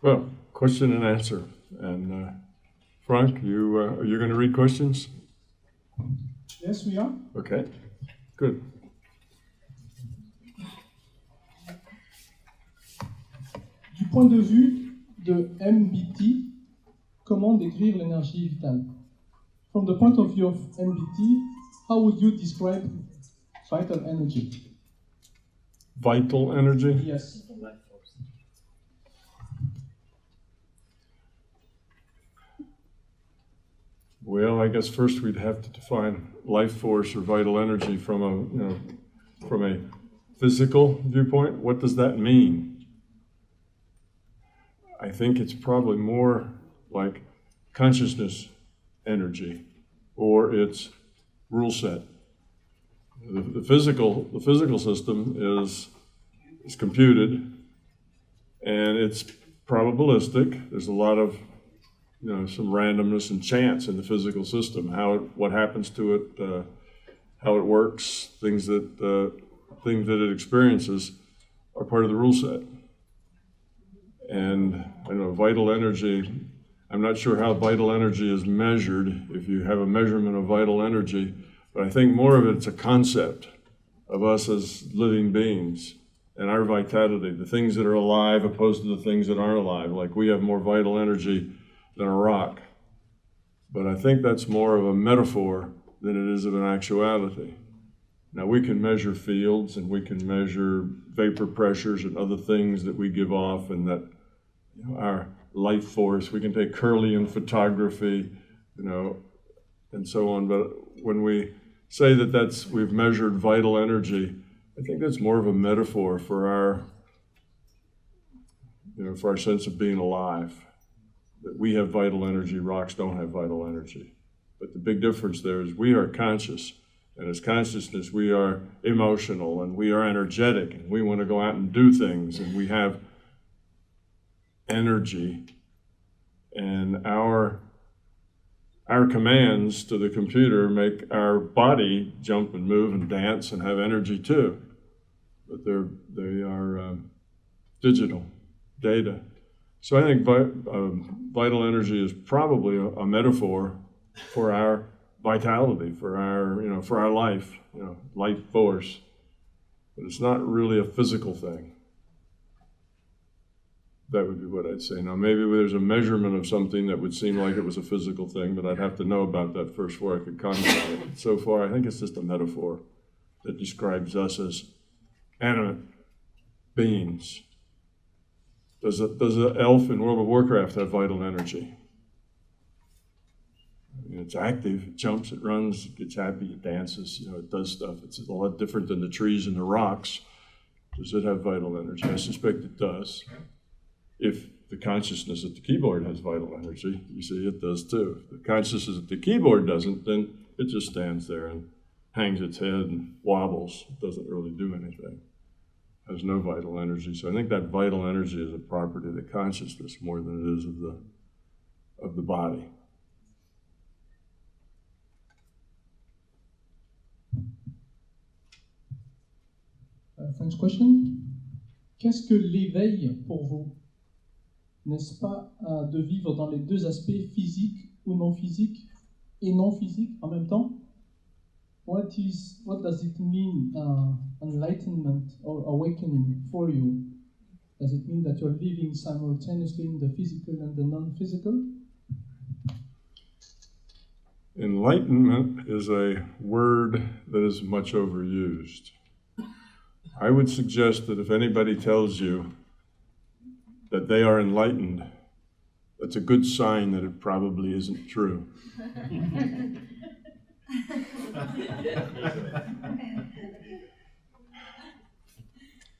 Well, question and answer. And Franck, are you going to read questions? Yes, we are. Okay, good. Du point de vue de MBT, comment décrire l'énergie vitale? From the point of view of MBT, how would you describe vital energy? Vital energy? Yes. Well, I guess first we'd have to define life force or vital energy from a physical viewpoint. What does that mean? I think it's probably more like consciousness energy, or it's rule set. The physical system is computed, and it's probabilistic. There's a lot of some randomness and chance in the physical system. What happens to it, how it works, things that it experiences are part of the rule set. And vital energy. I'm not sure how vital energy is measured, if you have a measurement of vital energy, but I think more of it's a concept of us as living beings and our vitality, the things that are alive opposed to the things that aren't alive. Like we have more vital energy than a rock. But I think that's more of a metaphor than it is of an actuality. Now we can measure fields and we can measure vapor pressures and other things that we give off, and that our life force, we can take Kirlian photography, and so on. But when we say that we've measured vital energy, I think that's more of a metaphor for our sense of being alive. That we have vital energy, rocks don't have vital energy. But the big difference there is we are conscious, and as consciousness we are emotional and we are energetic, and we want to go out and do things, and we have energy, and our commands to the computer make our body jump and move and dance and have energy too. But they are digital data. So I think vital energy is probably a metaphor for our vitality, for our life, life force. But it's not really a physical thing. That would be what I'd say. Now, maybe there's a measurement of something that would seem like it was a physical thing, but I'd have to know about that first before I could comment on it. So far, I think it's just a metaphor that describes us as animate beings. Does an elf in World of Warcraft have vital energy? It's active, it jumps, it runs, it gets happy, it dances, it does stuff. It's a lot different than the trees and the rocks. Does it have vital energy? I suspect it does. If the consciousness at the keyboard has vital energy, you see it does too. If the consciousness at the keyboard doesn't, then it just stands there and hangs its head and wobbles. It doesn't really do anything. It has no vital energy. So I think that vital energy is a property of the consciousness more than it is of the body. French question. Qu'est-ce que l'éveil pour vous? N'est-ce pas de vivre dans les deux aspects physiques ou non physiques et non physiques en même temps? What does it mean, enlightenment or awakening for you? Does it mean that you're living simultaneously in the physical and the non-physical? Enlightenment is a word that is much overused. I would suggest that if anybody tells you that they are enlightened, that's a good sign that it probably isn't true.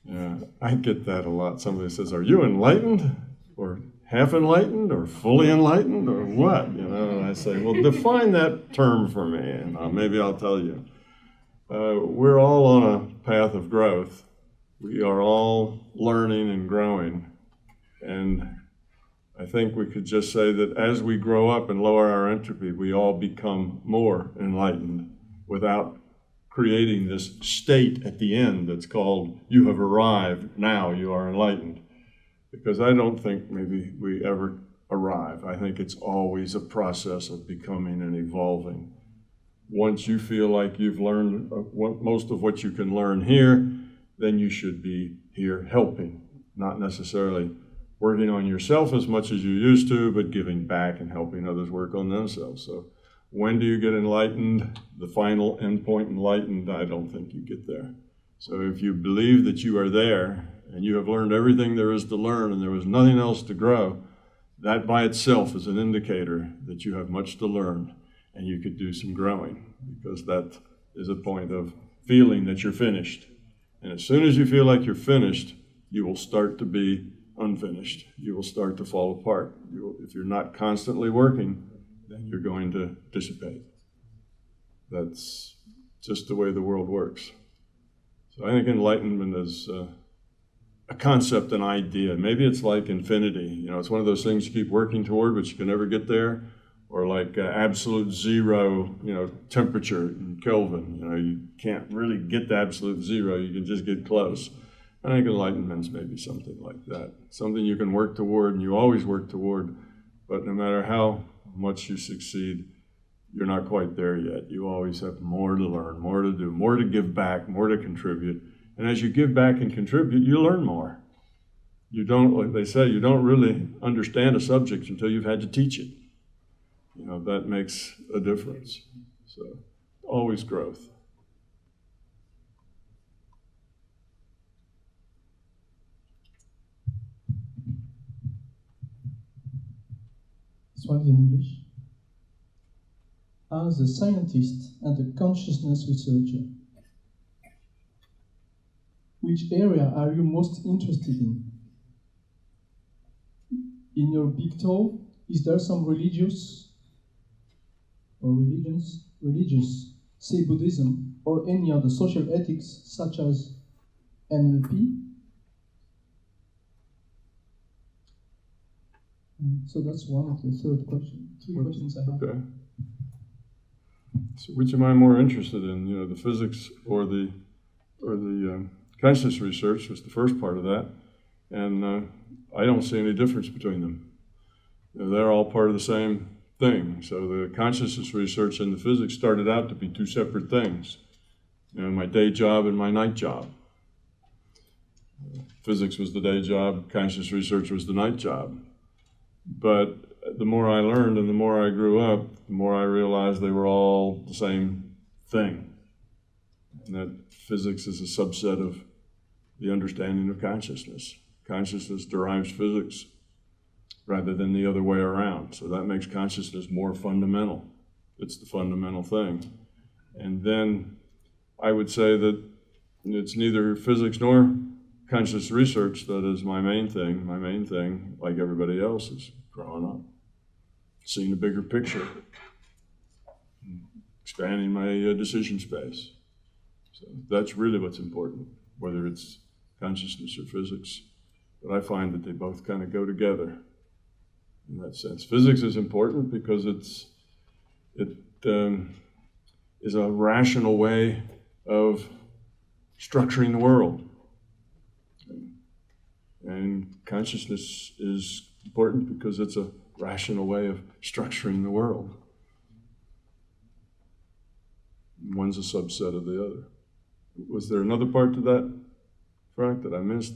Yeah, I get that a lot. Somebody says, "Are you enlightened? Or half enlightened? Or fully enlightened? Or what?" And I say, "Well, define that term for me, and maybe I'll tell you." We're all on a path of growth. We are all learning and growing. And I think we could just say that as we grow up and lower our entropy, we all become more enlightened without creating this state at the end that's called, "You have arrived, now you are enlightened." because I don't think maybe we ever arrive. I think it's always a process of becoming and evolving. Once you feel like you've learned most of what you can learn here, then you should be here helping, not necessarily working on yourself as much as you used to, but giving back and helping others work on themselves. So when do you get enlightened? The final endpoint enlightened, I don't think you get there. So if you believe that you are there and you have learned everything there is to learn and there was nothing else to grow, that by itself is an indicator that you have much to learn and you could do some growing, because that is a point of feeling that you're finished. And as soon as you feel like you're finished, you will start to be unfinished. You will start to fall apart. If you're not constantly working, then you're going to dissipate. That's just the way the world works. So I think enlightenment is a concept, an idea. Maybe it's like infinity. You know, it's one of those things you keep working toward, but you can never get there. Or like absolute zero, you know, temperature in Kelvin. You know, you can't really get to absolute zero. You can just get close. I think enlightenment's maybe something like that. Something you can work toward, and you always work toward. But no matter how much you succeed, you're not quite there yet. You always have more to learn, more to do, more to give back, more to contribute. And as you give back and contribute, you learn more. You don't, like they say, you don't really understand a subject until you've had to teach it. You know, that makes a difference. So, always growth. This one is in English. As a scientist and a consciousness researcher, which area are you most interested in? In your big toe, is there some religious, say Buddhism, or any other social ethics such as NLP? So that's one of the third question. Three questions I have. Okay. So which am I more interested in? You know, the physics or the consciousness research was the first part of that, and I don't see any difference between them. You know, they're all part of the same thing. So the consciousness research and the physics started out to be two separate things. You know, my day job and my night job. Physics was the day job, conscious research was the night job. But the more I learned and the more I grew up, the more I realized they were all the same thing. And that physics is a subset of the understanding of consciousness. Consciousness derives physics rather than the other way around. So that makes consciousness more fundamental. It's the fundamental thing. And then I would say that it's neither physics nor conscious research that is my main thing. My main thing, like everybody else, is growing up, seeing the bigger picture, expanding my decision space. So that's really what's important, whether it's consciousness or physics. But I find that they both kind of go together in that sense. Physics is important because it is a rational way of structuring the world. And consciousness is important because it's a rational way of structuring the world. One's a subset of the other. Was there another part to that, Franck, that I missed?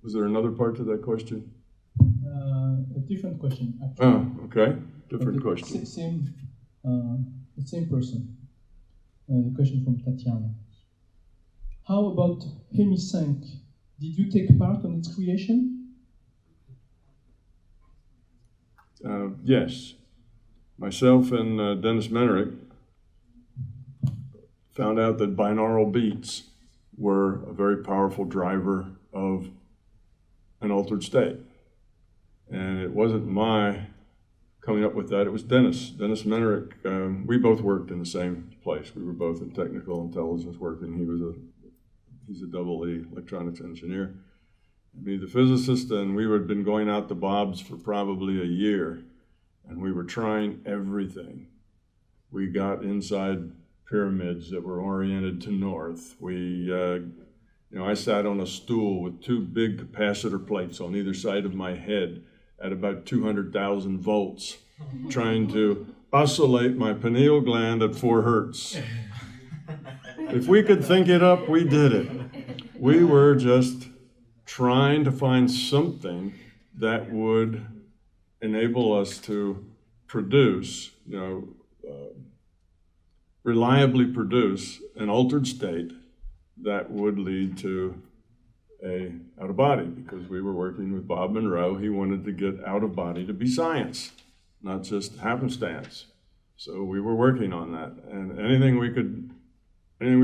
Was there another part to that question? A different question, actually. Oh, okay. Different question. The same person. The question from Tatiana. How about Hemisync? Did you take part in its creation? Yes. Myself and Dennis Menerick found out that binaural beats were a very powerful driver of an altered state. And it wasn't my coming up with that, it was Dennis Menerick. We both worked in the same place. We were both in technical intelligence working. He's a double E, electronics engineer. Me, the physicist, and we had been going out to Bob's for probably a year, and we were trying everything. We got inside pyramids that were oriented to north. We You know, I sat on a stool with two big capacitor plates on either side of my head at about 200,000 volts, trying to oscillate my pineal gland at 4 hertz. If we could think it up, we did it. We were just trying to find something that would enable us to produce, reliably produce an altered state that would lead to a out of body, because we were working with Bob Monroe. He wanted to get out of body to be science, not just happenstance. So we were working on that, and anything we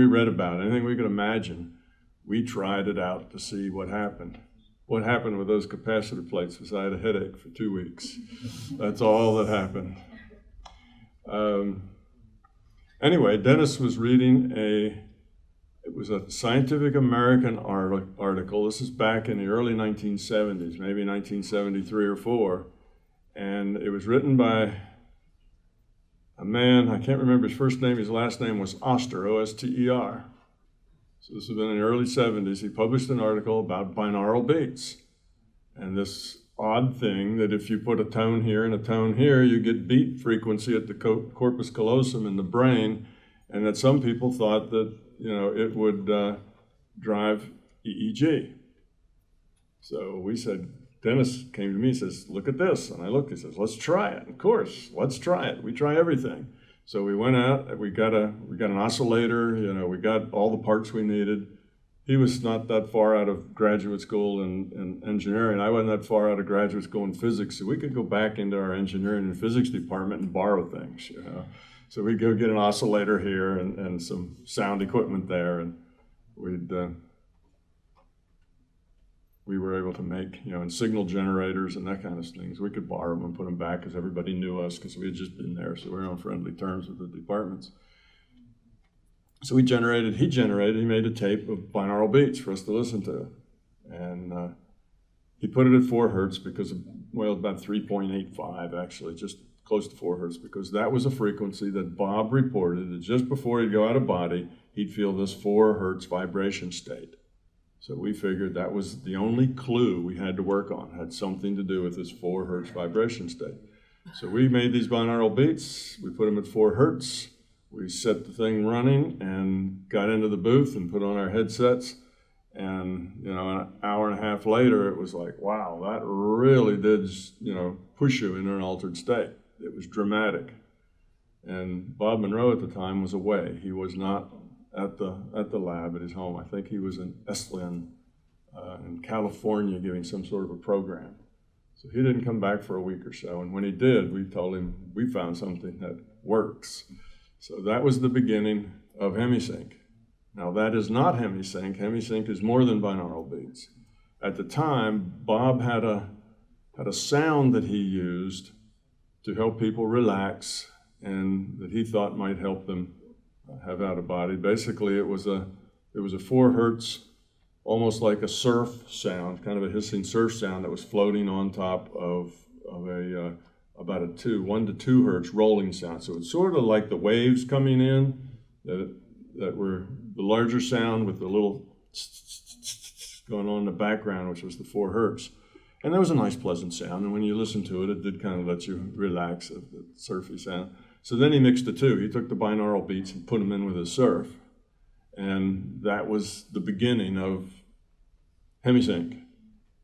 read about, anything we could imagine, we tried it out to see what happened. What happened with those capacitor plates was I had a headache for 2 weeks. That's all that happened. Anyway, Dennis was reading it was a Scientific American article. This is back in the early 1970s, maybe 1973 or 4. And it was written by a man, I can't remember his first name, his last name was Oster, O-S-T-E-R. So this has been in the early 70s. He published an article about binaural beats. And this odd thing that if you put a tone here and a tone here, you get beat frequency at the corpus callosum in the brain, and that some people thought that, it would drive EEG. So we said, Dennis came to me and says, look at this. And I looked, he says, let's try it. Of course, let's try it. We try everything. So we went out, we got an oscillator, we got all the parts we needed. He was not that far out of graduate school in engineering. I wasn't that far out of graduate school in physics, so we could go back into our engineering and physics department and borrow things, So we'd go get an oscillator here and some sound equipment there, and we were able to make, and signal generators and that kind of things. We could borrow them and put them back because everybody knew us because we had just been there, so we were on friendly terms with the departments. So he made a tape of binaural beats for us to listen to. And he put it at 4 hertz because, about 3.85 actually, just close to 4 hertz, because that was a frequency that Bob reported that just before he'd go out of body, he'd feel this 4 hertz vibration state. So we figured that was the only clue we had to work on, had something to do with this 4 hertz vibration state. So we made these binaural beats, we put them at 4 hertz, we set the thing running and got into the booth and put on our headsets. And, an hour and a half later, it was like, wow, that really did, push you into an altered state. It was dramatic. And Bob Monroe at the time was away. He was not at the lab at his home. I think he was in Esalen, in California, giving some sort of a program. So he didn't come back for a week or so. And when he did, we told him we found something that works. So that was the beginning of Hemisync. Now that is not Hemisync. Hemisync is more than binaural beats. At the time, Bob had a sound that he used to help people relax and that he thought might help them have out of body. Basically, it was a 4 hertz, almost like a surf sound, kind of a hissing surf sound that was floating on top of about a 1 to 2 hertz rolling sound. So it's sort of like the waves coming in that were the larger sound with the little going on in the background, which was the 4 hertz. And that was a nice, pleasant sound. And when you listen to it, it did kind of let you relax, the surfy sound. So then he mixed the two. He took the binaural beats and put them in with his surf. And that was the beginning of Hemisync.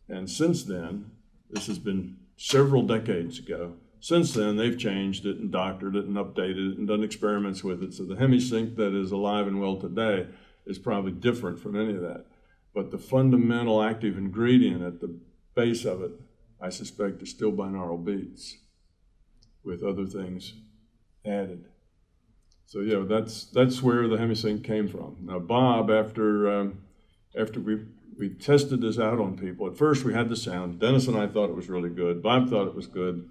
And since then, this has been several decades ago. Since then, they've changed it and doctored it and updated it and done experiments with it. So the Hemisync that is alive and well today is probably different from any of that. But the fundamental active ingredient at the base of it, I suspect, is still binaural beats with other things added. So yeah, that's where the Hemisync came from. Now Bob, after we tested this out on people, at first we had the sound. Dennis and I thought it was really good. Bob thought it was good.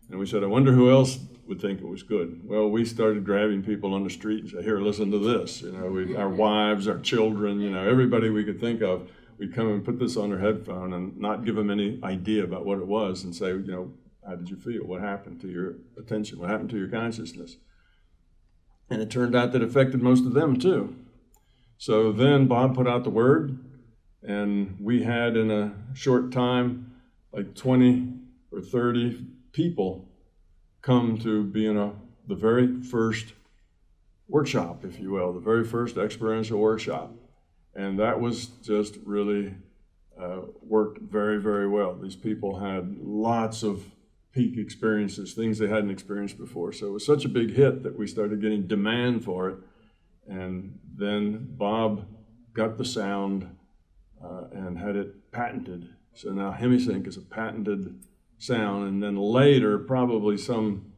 And we said, I wonder who else would think it was good. Well, we started grabbing people on the street and said, here, listen to this. Our wives, our children, everybody we could think of, we'd come and put this on their headphone and not give them any idea about what it was and say, how did you feel? What happened to your attention? What happened to your consciousness? And it turned out that it affected most of them too. So then Bob put out the word, And we had in a short time, like 20 or 30 people come to be in the very first workshop, if you will, the very first experiential workshop. And that was just really worked very, very well. These people had lots of peak experiences, things they hadn't experienced before. So it was such a big hit that we started getting demand for it. And then Bob got the sound and had it patented. So now Hemisync is a patented sound. And then later, probably some,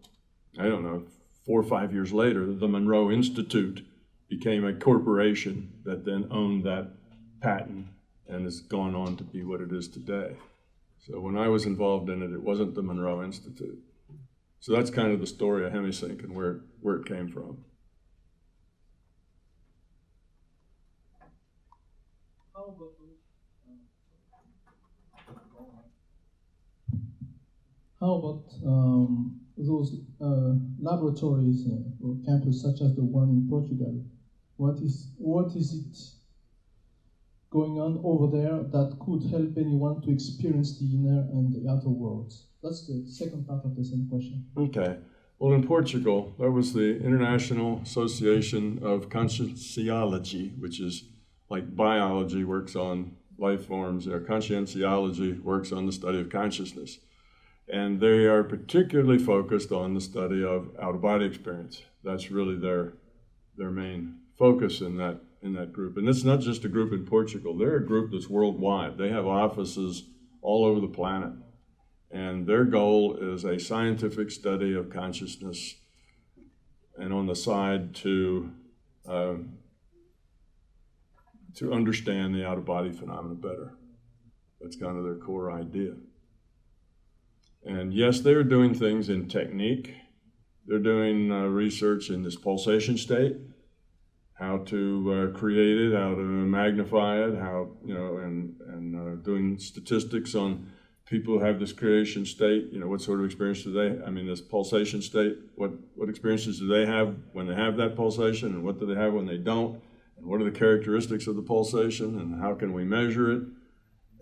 I don't know, 4 or 5 years later, the Monroe Institute became a corporation that then owned that patent and has gone on to be what it is today. So when I was involved in it, it wasn't the Monroe Institute. So that's kind of the story of Hemisync and where it came from. How about those laboratories or campus such as the one in Portugal? What is it going on over there that could help anyone to experience the inner and the outer worlds? That's the second part of the same question. Okay. Well, in Portugal, that was the International Association of Conscienciology, which is like biology works on life forms, or conscienciology works on the study of consciousness. And they are particularly focused on the study of out-of-body experience. That's really their main focus in that group. And it's not just a group in Portugal. They're a group that's worldwide. They have offices all over the planet. And their goal is a scientific study of consciousness, and on the side to understand the out-of-body phenomena better. That's kind of their core idea. And yes, they're doing things in technique. They're doing research in this pulsation state, how to create it, how to magnify it, how, and doing statistics on people who have this creation state, what sort of experience do they, this pulsation state, what experiences do they have when they have that pulsation, and what do they have when they don't, and what are the characteristics of the pulsation, and how can we measure it?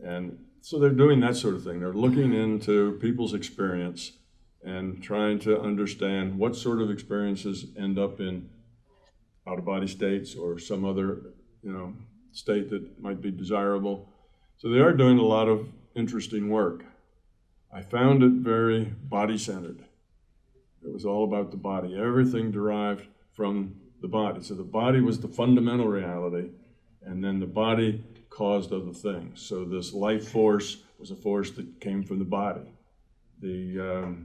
And so they're doing that sort of thing. They're looking into people's experience and trying to understand what sort of experiences end up in out-of-body states or some other, state that might be desirable. So they are doing a lot of interesting work. I found it very body-centered. It was all about the body. Everything derived from the body. So the body was the fundamental reality, and then the body caused other things. So this life force was a force that came from the body. The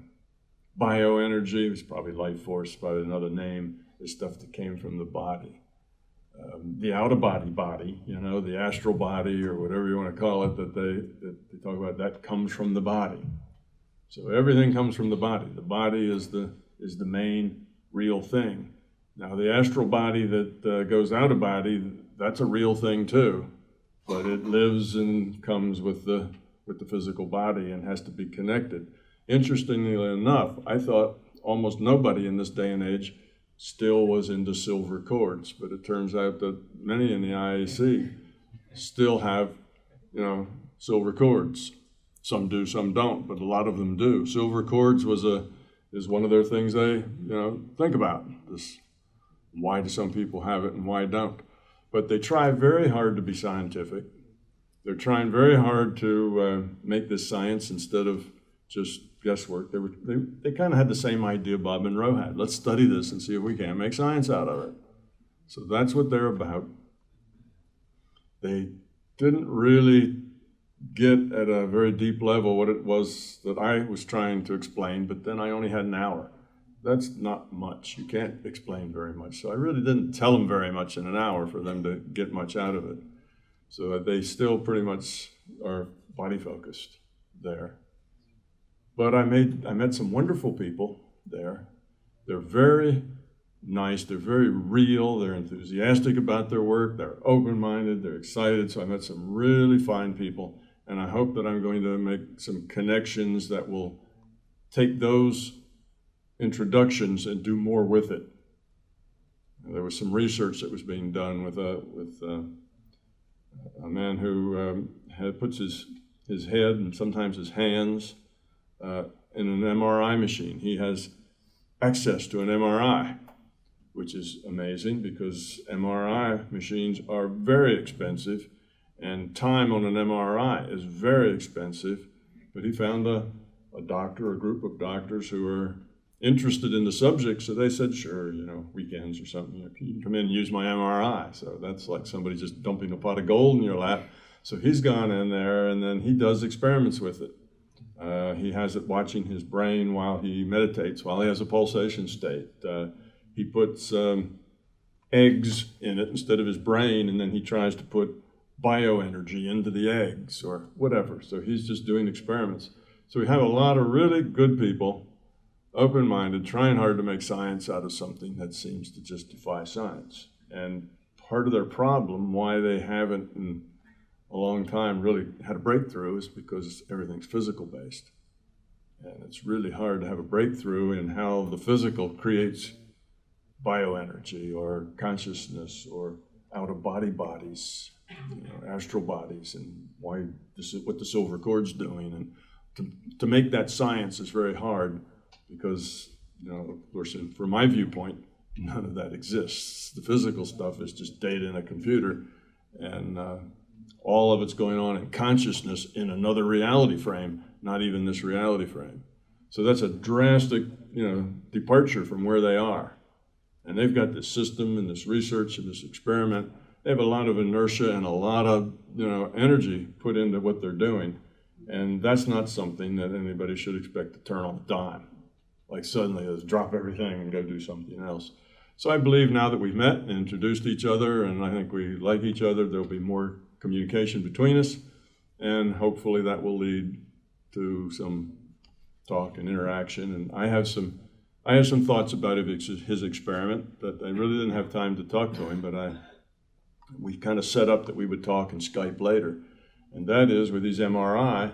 bioenergy was probably life force by another name, is stuff that came from the body. The out-of-body body, the astral body or whatever you want to call it that they talk about, that comes from the body. So everything comes from the body. The body is the main real thing. Now the astral body that goes out of body, that's a real thing too, but it lives and comes with the physical body and has to be connected. Interestingly enough, I thought almost nobody in this day and age still was into silver cords, but it turns out that many in the IAC still have, silver cords. Some do, some don't, but a lot of them do. Silver cords is one of their things they, think about. Why do some people have it and why don't? But they try very hard to be scientific. They're trying very hard to make this science instead of just guesswork. They kind of had the same idea Bob Monroe had. Let's study this and see if we can't make science out of it. So that's what they're about. They didn't really get at a very deep level what it was that I was trying to explain, but then I only had an hour. That's not much. You can't explain very much. So I really didn't tell them very much in an hour for them to get much out of it. So they still pretty much are body focused there. But I met some wonderful people there. They're very nice, they're very real, they're enthusiastic about their work, they're open-minded, they're excited. So I met some really fine people, and I hope that I'm going to make some connections that will take those introductions and do more with it. There was some research that was being done with a man who puts his head and sometimes his hands in an MRI machine. He has access to an MRI, which is amazing because MRI machines are very expensive and time on an MRI is very expensive. But he found a doctor, a group of doctors who were interested in the subject, so they said, sure, you know, weekends or something, you can come in and use my MRI. So that's like somebody just dumping a pot of gold in your lap. So he's gone in there and then he does experiments with it. He has it watching his brain while he meditates, while he has a pulsation state. He puts eggs in it instead of his brain, and then he tries to put bioenergy into the eggs or whatever. So he's just doing experiments. So we have a lot of really good people, open-minded, trying hard to make science out of something that seems to just defy science. And part of their problem, why they haven't in a long time really had a breakthrough, is because everything's physical-based. And it's really hard to have a breakthrough in how the physical creates bioenergy or consciousness or out-of-body bodies, you know, astral bodies, and why this is what the silver cord's doing. And to make that science is very hard because, you know, of course, from my viewpoint, none of that exists. The physical stuff is just data in a computer, and all of it's going on in consciousness in another reality frame, not even this reality frame. So that's a drastic, you know, departure from where they are. And they've got this system and this research and this experiment. They have a lot of inertia and a lot of, you know, energy put into what they're doing. And that's not something that anybody should expect to turn on a dime. Like suddenly just drop everything and go do something else. So I believe now that we've met and introduced each other, and I think we like each other, there'll be more communication between us, and hopefully that will lead to some talk and interaction. And I have some thoughts about his experiment that I really didn't have time to talk to him, but we kind of set up that we would talk and Skype later. And that is, with his MRI,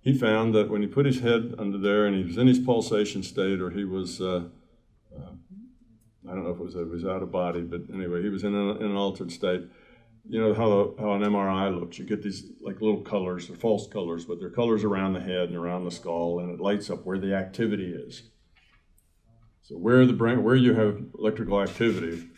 he found that when he put his head under there and he was in his pulsation state, or he was, I don't know if it was out of body, but anyway, he was in an altered state. You know how an MRI looks. You get these like little colors, they're false colors, but they're colors around the head and around the skull, and it lights up where the activity is. So where you have electrical activity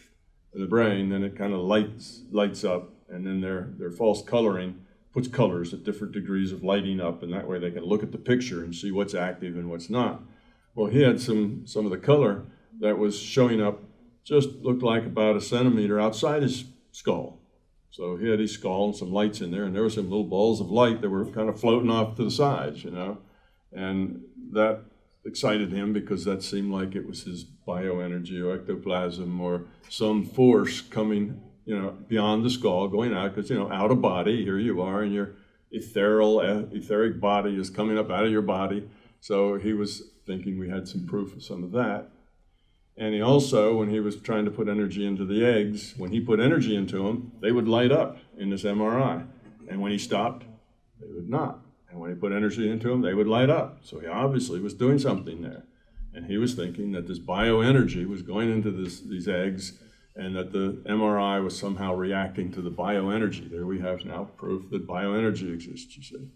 in the brain, then it kind of lights up, and then their false coloring puts colors at different degrees of lighting up, and that way they can look at the picture and see what's active and what's not. Well, he had some of the color that was showing up just looked like about a centimeter outside his skull. So he had his skull and some lights in there, and there were some little balls of light that were kind of floating off to the sides, you know, and that excited him because that seemed like it was his bioenergy or ectoplasm or some force coming, you know, beyond the skull, going out, because, you know, out of body, here you are, and your etheric body is coming up out of your body. So he was thinking we had some proof of some of that. And he also, when he was trying to put energy into the eggs, when he put energy into them, they would light up in this MRI. And when he stopped, they would not. And when he put energy into them, they would light up. So he obviously was doing something there. And he was thinking that this bioenergy was going into these eggs, and that the MRI was somehow reacting to the bioenergy. There we have now proof that bioenergy exists, you see.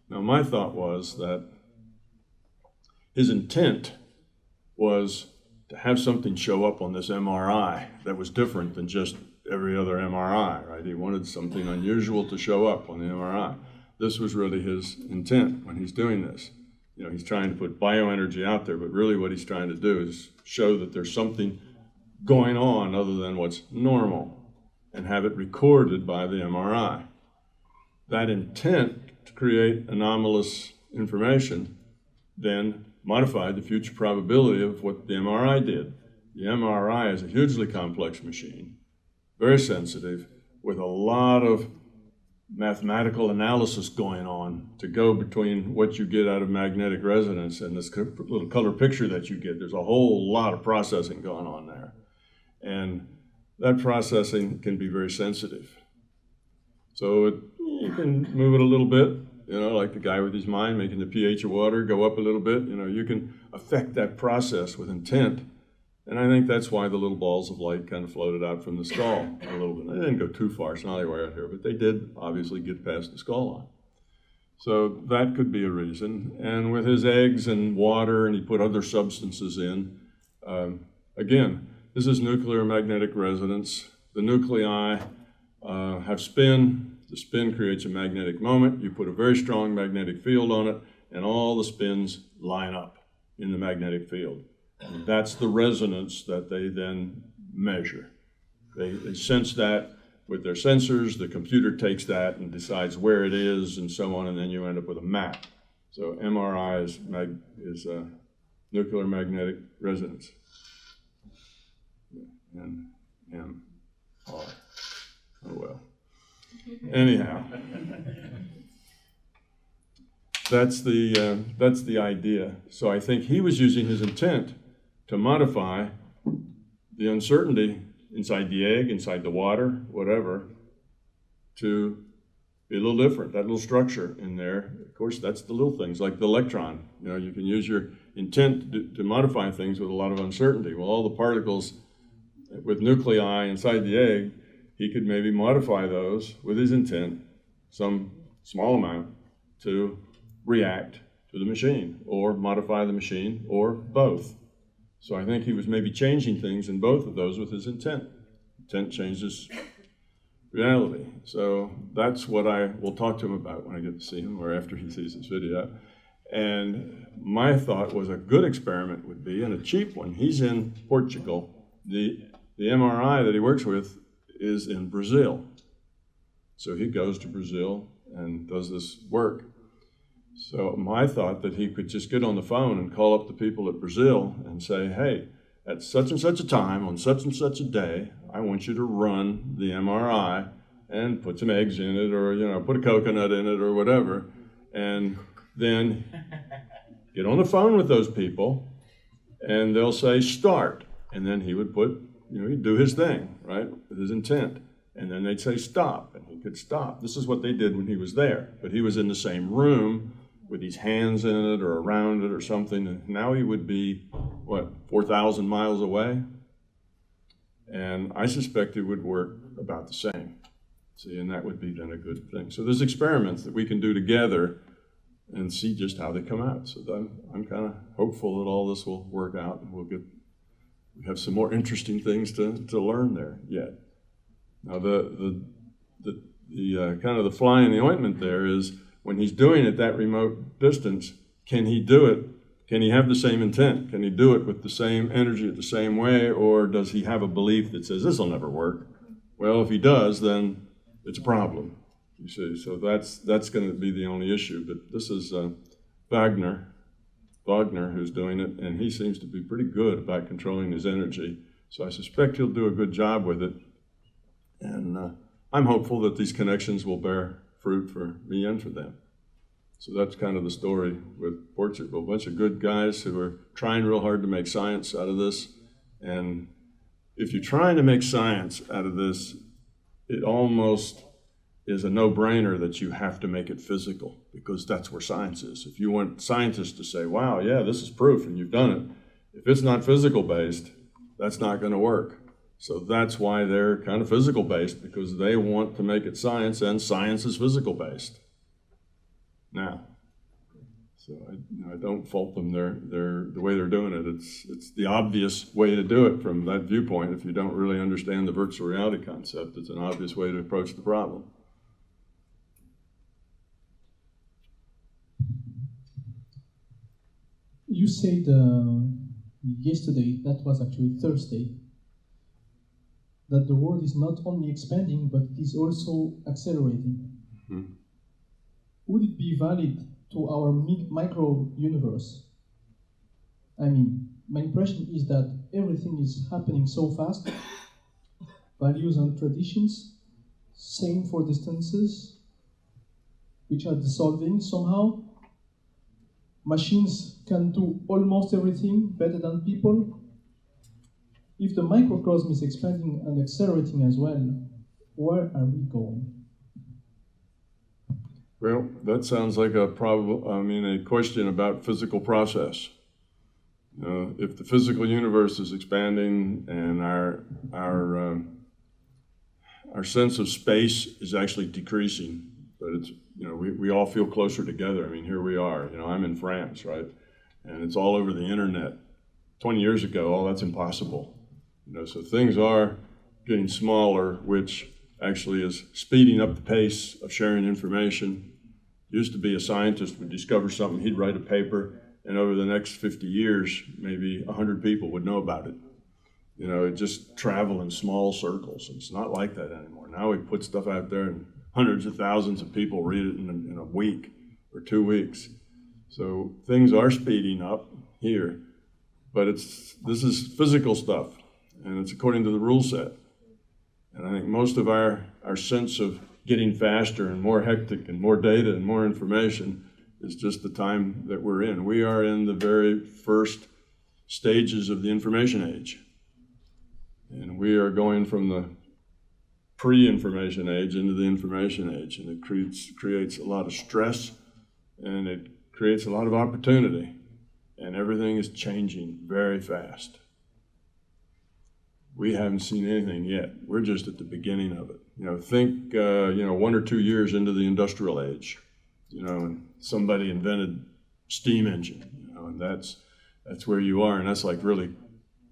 Now my thought was that his intent was to have something show up on this MRI that was different than just every other MRI, right? He wanted something unusual to show up on the MRI. This was really his intent when he's doing this. You know, he's trying to put bioenergy out there, but really what he's trying to do is show that there's something going on other than what's normal, and have it recorded by the MRI. That intent to create anomalous information then modified the future probability of what the MRI did. The MRI is a hugely complex machine, very sensitive, with a lot of mathematical analysis going on to go between what you get out of magnetic resonance and this little color picture that you get. There's a whole lot of processing going on there. And that processing can be very sensitive. So you can move it a little bit, you know, like the guy with his mind making the pH of water go up a little bit. You know, you can affect that process with intent And I think that's why the little balls of light kind of floated out from the skull a little bit. They didn't go too far, it's not like way out here, but they did obviously get past the skull line. So that could be a reason. And with his eggs and water, and he put other substances in, again, this is nuclear magnetic resonance. The nuclei have spin. The spin creates a magnetic moment. You put a very strong magnetic field on it, and all the spins line up in the magnetic field. And that's the resonance that they then measure. They sense that with their sensors. The computer takes that and decides where it is and so on, and then you end up with a map. So MRI is nuclear magnetic resonance. NMR. Oh well. Anyhow, that's the idea. So I think he was using his intent to modify the uncertainty inside the egg, inside the water, whatever, to be a little different, that little structure in there. Of course, that's the little things, like the electron. You know, you can use your intent to modify things with a lot of uncertainty. Well, all the particles with nuclei inside the egg, he could maybe modify those with his intent, some small amount, to react to the machine, or modify the machine, or both. So I think he was maybe changing things in both of those with his intent. Intent changes reality. So that's what I will talk to him about when I get to see him, or after he sees this video. And my thought was a good experiment would be, and a cheap one, he's in Portugal. The MRI that he works with is in Brazil. So he goes to Brazil and does this work. So my thought that he could just get on the phone and call up the people at Brazil and say, hey, at such and such a time, on such and such a day, I want you to run the MRI and put some eggs in it, or, you know, put a coconut in it or whatever, and then get on the phone with those people and they'll say start. And then he would put, you know, he'd do his thing, right, with his intent. And then they'd say stop, and he could stop. This is what they did when he was there. But he was in the same room with his hands in it or around it or something. And now he would be, 4,000 miles away? And I suspect it would work about the same. See, and that would be then a good thing. So there's experiments that we can do together and see just how they come out. So I'm kind of hopeful that all this will work out, and we have some more interesting things to learn there yet. Now the kind of the fly in the ointment there is when he's doing it that remote distance, can he do it? Can he have the same intent? Can he do it with the same energy the same way, or does he have a belief that says this will never work? Well, if he does, then it's a problem. You see, so that's going to be the only issue. But this is Wagner who's doing it, and he seems to be pretty good about controlling his energy. So I suspect he'll do a good job with it. And I'm hopeful that these connections will bear fruit for me and for them. So that's kind of the story with Portugal. A bunch of good guys who are trying real hard to make science out of this. And if you're trying to make science out of this, it almost is a no-brainer that you have to make it physical, because that's where science is. If you want scientists to say, wow, yeah, this is proof, and you've done it, if it's not physical-based, that's not going to work. So that's why they're kind of physical-based, because they want to make it science, and science is physical-based. Now, so I don't fault them. The way they're doing it. It's the obvious way to do it from that viewpoint. If you don't really understand the virtual reality concept, it's an obvious way to approach the problem. You said yesterday, that was actually Thursday, that the world is not only expanding, but it is also accelerating. Mm-hmm. Would it be valid to our micro-universe? I mean, my impression is that everything is happening so fast, values and traditions, same for distances, which are dissolving somehow. Machines can do almost everything better than people. If the microcosm is expanding and accelerating as well, where are we going? Well, that sounds like a question about physical process. You know, if the physical universe is expanding and our sense of space is actually decreasing, but it's, you know, we all feel closer together. I mean, here we are, you know, I'm in France, right? And it's all over the internet. 20 years ago, all that's impossible. You know, so things are getting smaller, which actually is speeding up the pace of sharing information. Used to be a scientist would discover something, he'd write a paper, and over the next 50 years, maybe 100 people would know about it. You know, it just travel in small circles. It's not like that anymore. Now we put stuff out there and hundreds of thousands of people read it in a week or 2 weeks. So things are speeding up here, but this is physical stuff, and it's according to the rule set. And I think most of our sense of getting faster and more hectic and more data and more information is just the time that we're in. We are in the very first stages of the information age. And we are going from the pre-information age into the information age. And it creates a lot of stress, and it creates a lot of opportunity. And everything is changing very fast. We haven't seen anything yet. We're just at the beginning of it. You know, think, 1 or 2 years into the industrial age, you know, and somebody invented steam engine, you know, and that's where you are, and that's like really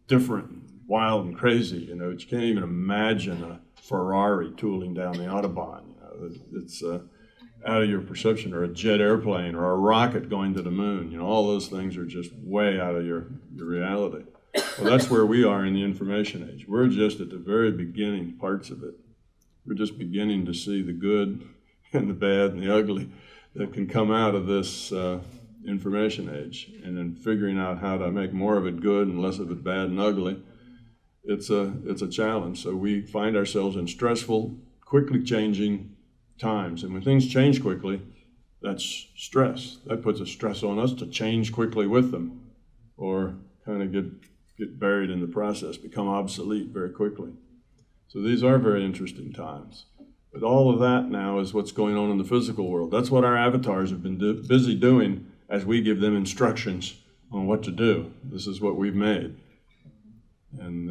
different, and wild and crazy, you know. You can't even imagine a Ferrari tooling down the Autobahn, you know. It's out of your perception, or a jet airplane, or a rocket going to the moon, you know. All those things are just way out of your reality. Well, that's where we are in the information age. We're just at the very beginning parts of it. We're just beginning to see the good and the bad and the ugly that can come out of this information age, and then figuring out how to make more of it good and less of it bad and ugly. It's a challenge. So we find ourselves in stressful, quickly changing times. And when things change quickly, that's stress. That puts a stress on us to change quickly with them, or kind of get buried in the process, become obsolete very quickly. So these are very interesting times. But all of that now is what's going on in the physical world. That's what our avatars have been busy doing as we give them instructions on what to do. This is what we've made. And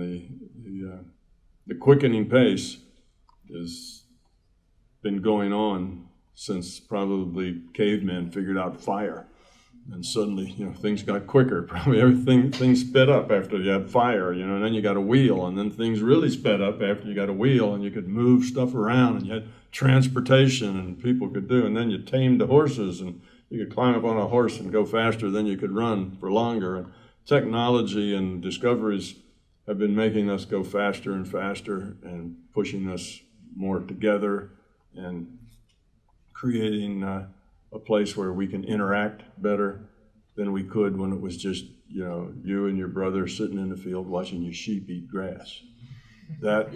the quickening pace has been going on since probably cavemen figured out fire. And suddenly, you know, things got quicker. Probably things sped up after you had fire, you know, and then you got a wheel, and then things really sped up after you got a wheel, and you could move stuff around, and you had transportation, and people could do, and then you tamed the horses, and you could climb up on a horse and go faster than you could run for longer. And technology and discoveries have been making us go faster and faster, and pushing us more together, and creating a place where we can interact better than we could when it was just, you know, you and your brother sitting in the field watching your sheep eat grass. That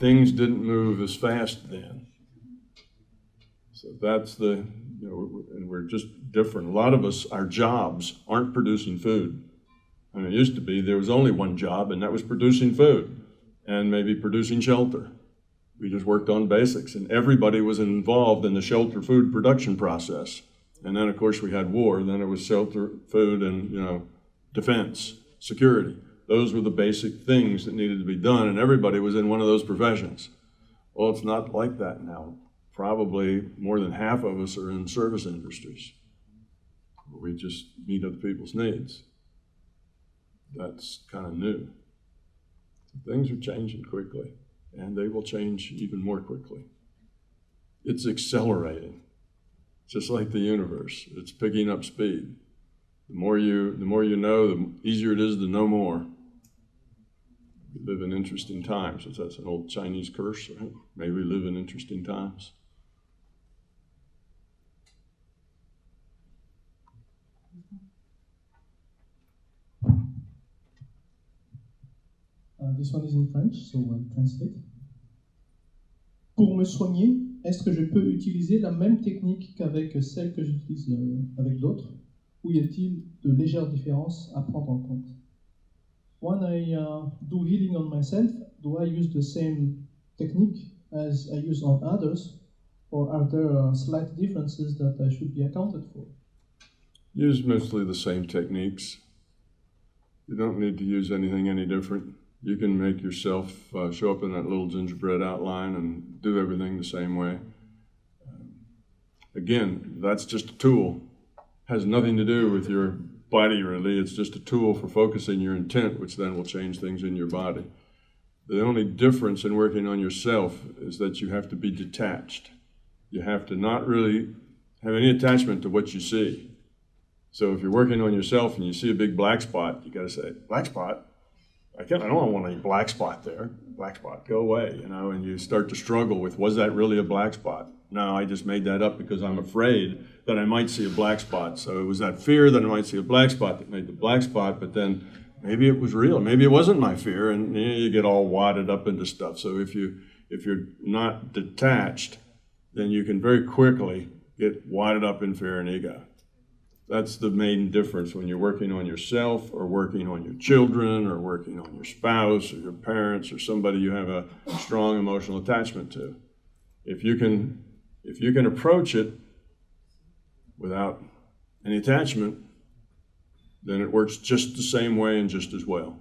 things didn't move as fast then. So that's the, you know, and we're just different. A lot of us, our jobs aren't producing food. I mean, it used to be there was only one job, and that was producing food and maybe producing shelter. We just worked on basics, and everybody was involved in the shelter food production process. And then, of course, we had war. Then it was shelter, food, and, you know, defense, security. Those were the basic things that needed to be done, and everybody was in one of those professions. Well, it's not like that now. Probably more than half of us are in service industries, where we just meet other people's needs. That's kind of new. Things are changing quickly, and they will change even more quickly. It's accelerating, just like the universe. It's picking up speed. The more you know, the easier it is to know more. We live in interesting times. That's an old Chinese curse, right? May we live in interesting times. This one is in French, so I'll translate. Pour me soigner, est-ce que je peux utiliser la même technique qu'avec celle que j'utilise avec d'autres, ou y a-t-il de légères différences à prendre en compte? When I do healing on myself, do I use the same technique as I use on others, or are there slight differences that I should be accounted for? Use mostly the same techniques. You don't need to use anything any different. You can make yourself show up in that little gingerbread outline and do everything the same way. Again, that's just a tool. Has nothing to do with your body, really. It's just a tool for focusing your intent, which then will change things in your body. The only difference in working on yourself is that you have to be detached. You have to not really have any attachment to what you see. So if you're working on yourself and you see a big black spot, you got to say, black spot? I don't want any black spot there. Black spot, go away, you know, and you start to struggle with, was that really a black spot? No, I just made that up because I'm afraid that I might see a black spot. So it was that fear that I might see a black spot that made the black spot, but then maybe it was real. Maybe it wasn't my fear, and you get all wadded up into stuff. So if you're not detached, then you can very quickly get wadded up in fear and ego. That's the main difference when you're working on yourself or working on your children or working on your spouse or your parents or somebody you have a strong emotional attachment to. If you can approach it without any attachment, then it works just the same way and just as well.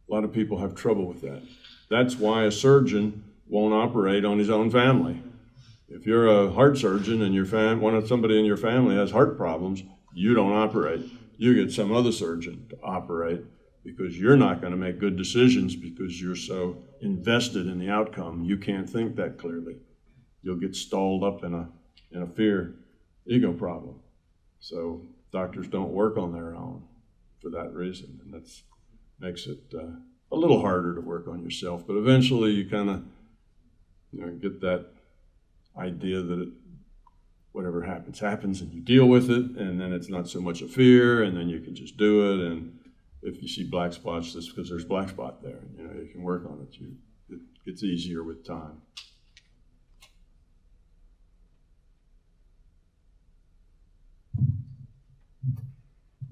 A lot of people have trouble with that. That's why a surgeon won't operate on his own family. If you're a heart surgeon and somebody in your family has heart problems, you don't operate. You get some other surgeon to operate because you're not going to make good decisions because you're so invested in the outcome. You can't think that clearly. You'll get stalled up in a fear ego problem. So doctors don't work on their own for that reason, and that makes it a little harder to work on yourself. But eventually you kind of get that idea that whatever happens, and you deal with it, and then it's not so much a fear, and then you can just do it. And if you see black spots, that's because there's black spot there. You know, you can work on it. It gets easier with time.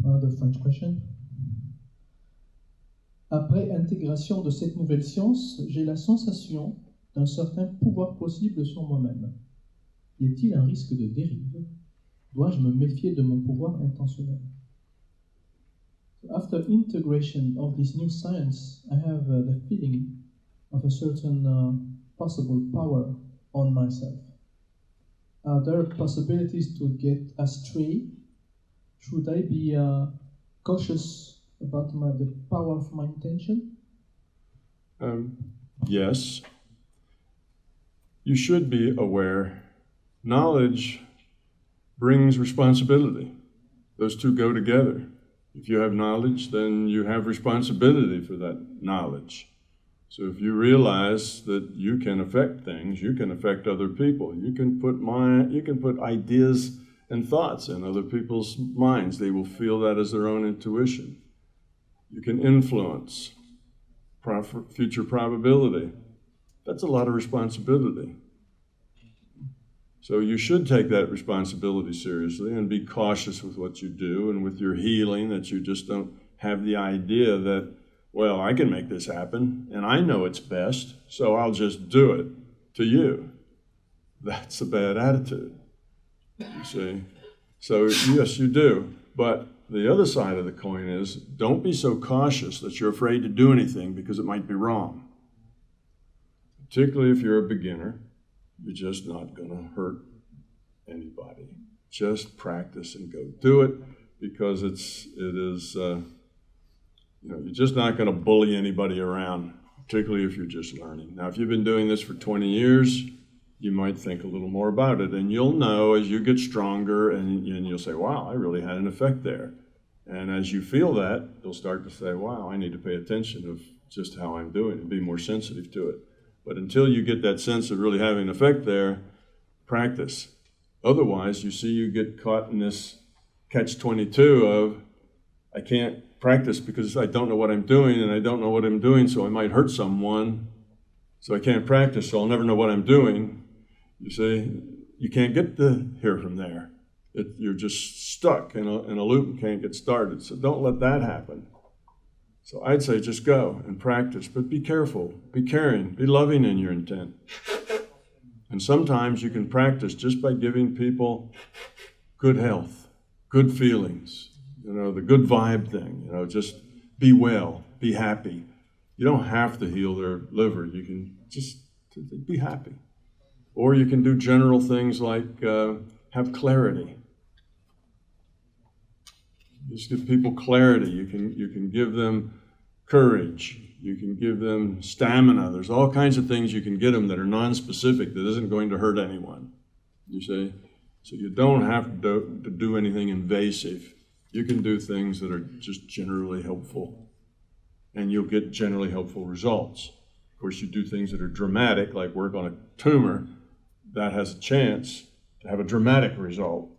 Another French question. Après intégration de cette nouvelle science, j'ai la sensation d'un certain pouvoir possible sur moi-même. Y a-t-il un risque de dérive? Dois-je me méfier de mon pouvoir intentionnel? After integration of this new science, I have the feeling of a certain possible power on myself. Are there possibilities to get astray? Should I be cautious about the power of my intention? Yes. You should be aware. Knowledge brings responsibility. Those two go together. If you have knowledge, then you have responsibility for that knowledge. So if you realize that you can affect things, you can affect other people. You can put ideas and thoughts in other people's minds. They will feel that as their own intuition. You can influence future probability. That's a lot of responsibility. So you should take that responsibility seriously and be cautious with what you do and with your healing, that you just don't have the idea that, well, I can make this happen and I know it's best, so I'll just do it to you. That's a bad attitude, you see. So yes, you do. But the other side of the coin is, don't be so cautious that you're afraid to do anything because it might be wrong. Particularly if you're a beginner, you're just not going to hurt anybody. Just practice and go do it, because you're just not going to bully anybody around, particularly if you're just learning. Now, if you've been doing this for 20 years, you might think a little more about it, and you'll know as you get stronger, and you'll say, wow, I really had an effect there. And as you feel that, you'll start to say, wow, I need to pay attention of just how I'm doing and be more sensitive to it. But until you get that sense of really having an effect there, practice. Otherwise, you get caught in this catch-22 of, I can't practice because I don't know what I'm doing, and I don't know what I'm doing, so I might hurt someone. So I can't practice, so I'll never know what I'm doing. You see, you can't get here from there. You're just stuck in a loop and can't get started. So don't let that happen. So I'd say just go and practice, but be careful, be caring, be loving in your intent. And sometimes you can practice just by giving people good health, good feelings. you know, the good vibe thing, you know, just be well, be happy. You don't have to heal their liver. You can just be happy. Or you can do general things like have clarity. Just give people clarity. You can give them courage. You can give them stamina. There's all kinds of things you can get them that are non-specific that isn't going to hurt anyone. You see? So you don't have to do anything invasive. You can do things that are just generally helpful, and you'll get generally helpful results. Of course, you do things that are dramatic, like work on a tumor, that has a chance to have a dramatic result,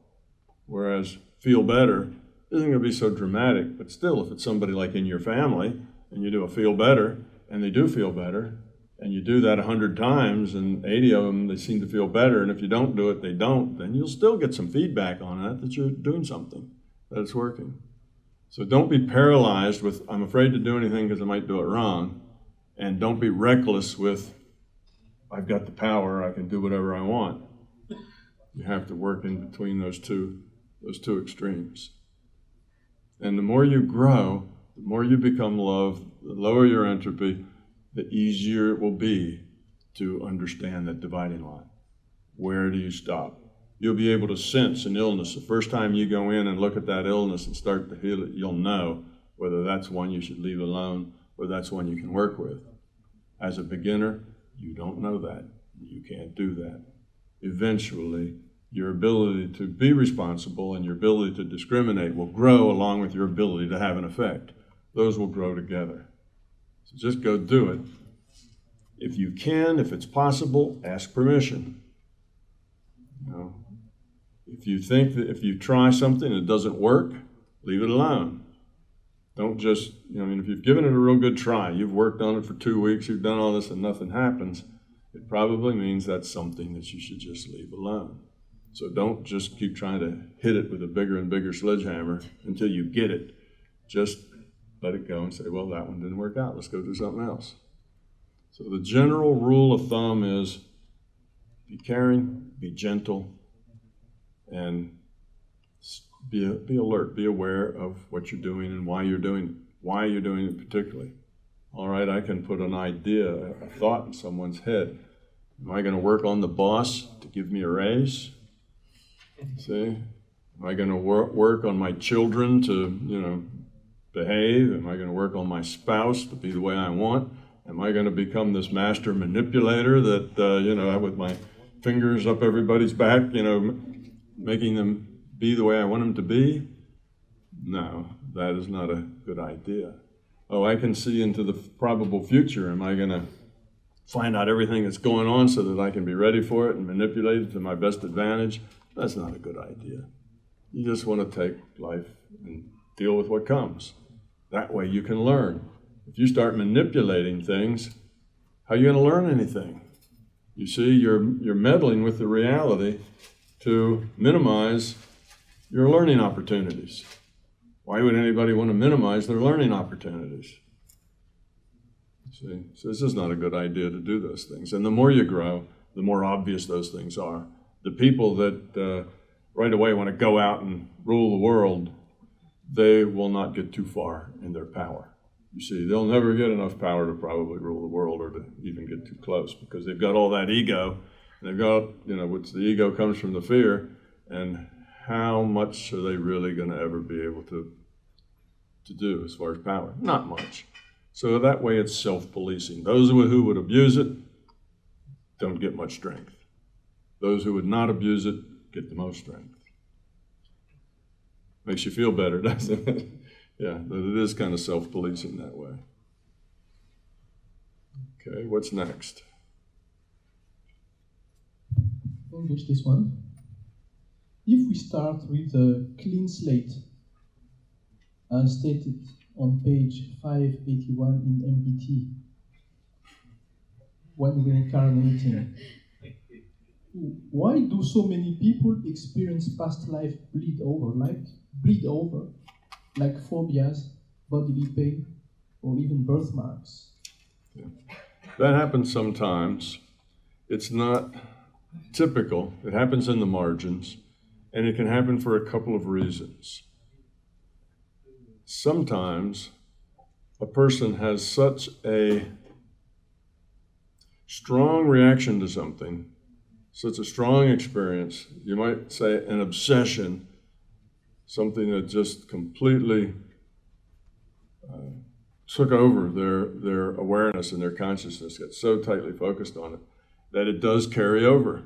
whereas feel better isn't going to be so dramatic. But still, if it's somebody like in your family, and you do a feel better, and they do feel better, and you do that 100 times, and 80 of them, they seem to feel better, and if you don't do it, they don't, then you'll still get some feedback on that you're doing something, that it's working. So don't be paralyzed with, I'm afraid to do anything because I might do it wrong, and don't be reckless with, I've got the power, I can do whatever I want. You have to work in between those two extremes. And the more you grow, the more you become love, the lower your entropy, the easier it will be to understand that dividing line. Where do you stop? You'll be able to sense an illness. The first time you go in and look at that illness and start to heal it, you'll know whether that's one you should leave alone or that's one you can work with. As a beginner, you don't know that. You can't do that. Eventually, your ability to be responsible and your ability to discriminate will grow along with your ability to have an effect. Those will grow together. So just go do it. If you can, if it's possible, ask permission. You know, if you think that if you try something and it doesn't work, leave it alone. Don't just, you know, I mean, if you've given it a real good try, you've worked on it for 2 weeks, you've done all this and nothing happens, it probably means that's something that you should just leave alone. So don't just keep trying to hit it with a bigger and bigger sledgehammer until you get it. Just let it go and say, well, that one didn't work out. Let's go do something else. So the general rule of thumb is be caring, be gentle, and be alert, be aware of what you're doing and why you're doing it, why you're doing it particularly. All right, I can put an idea, a thought in someone's head. Am I going to work on the boss to give me a raise? See? Am I going to work on my children to, you know, behave? Am I going to work on my spouse to be the way I want? Am I going to become this master manipulator that, you know, with my fingers up everybody's back, you know, making them be the way I want them to be? No, that is not a good idea. Oh, I can see into the probable future. Am I going to find out everything that's going on so that I can be ready for it and manipulate it to my best advantage? That's not a good idea. You just want to take life and deal with what comes. That way you can learn. If you start manipulating things, how are you going to learn anything? You see, you're meddling with the reality to minimize your learning opportunities. Why would anybody want to minimize their learning opportunities? See, so this is not a good idea to do those things. And the more you grow, the more obvious those things are. The people that right away want to go out and rule the world, they will not get too far in their power. You see, they'll never get enough power to probably rule the world or to even get too close because they've got all that ego. They've got, you know, which the ego comes from the fear, and how much are they really going to ever be able to do as far as power? Not much. So that way it's self-policing. Those who would abuse it don't get much strength. Those who would not abuse it get the most strength. Makes you feel better, doesn't it? Yeah, but it is kind of self-policing that way. Okay, what's next? English, this one. If we start with a clean slate, as stated on page 581 in MBT, when reincarnating, why do so many people experience past life bleed over, like phobias, bodily pain, or even birthmarks? Yeah. That happens sometimes. It's not typical. It happens in the margins, and it can happen for a couple of reasons. sometimes a person has such a strong reaction to something, such a strong experience, you might say an obsession, something that just completely took over their awareness and their consciousness, gets so tightly focused on it, that it does carry over.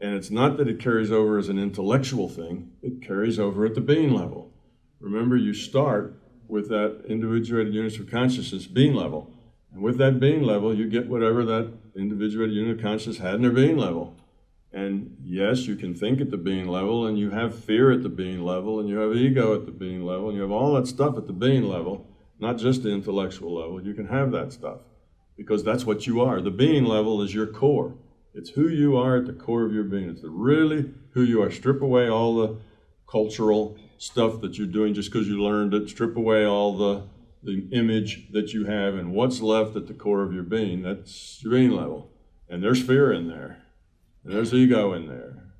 And it's not that it carries over as an intellectual thing, it carries over at the being level. Remember, you start with that individuated units of consciousness being level. And with that being level, you get whatever that individuated unit of consciousness had in their being level. And yes, you can think at the being level, and you have fear at the being level, and you have ego at the being level, and you have all that stuff at the being level, not just the intellectual level. You can have that stuff because that's what you are. The being level is your core. It's who you are at the core of your being. It's really who you are. Strip away all the cultural stuff that you're doing just because you learned it. Strip away all the image that you have, and what's left at the core of your being, that's your being level. And there's fear in there, and there's ego in there.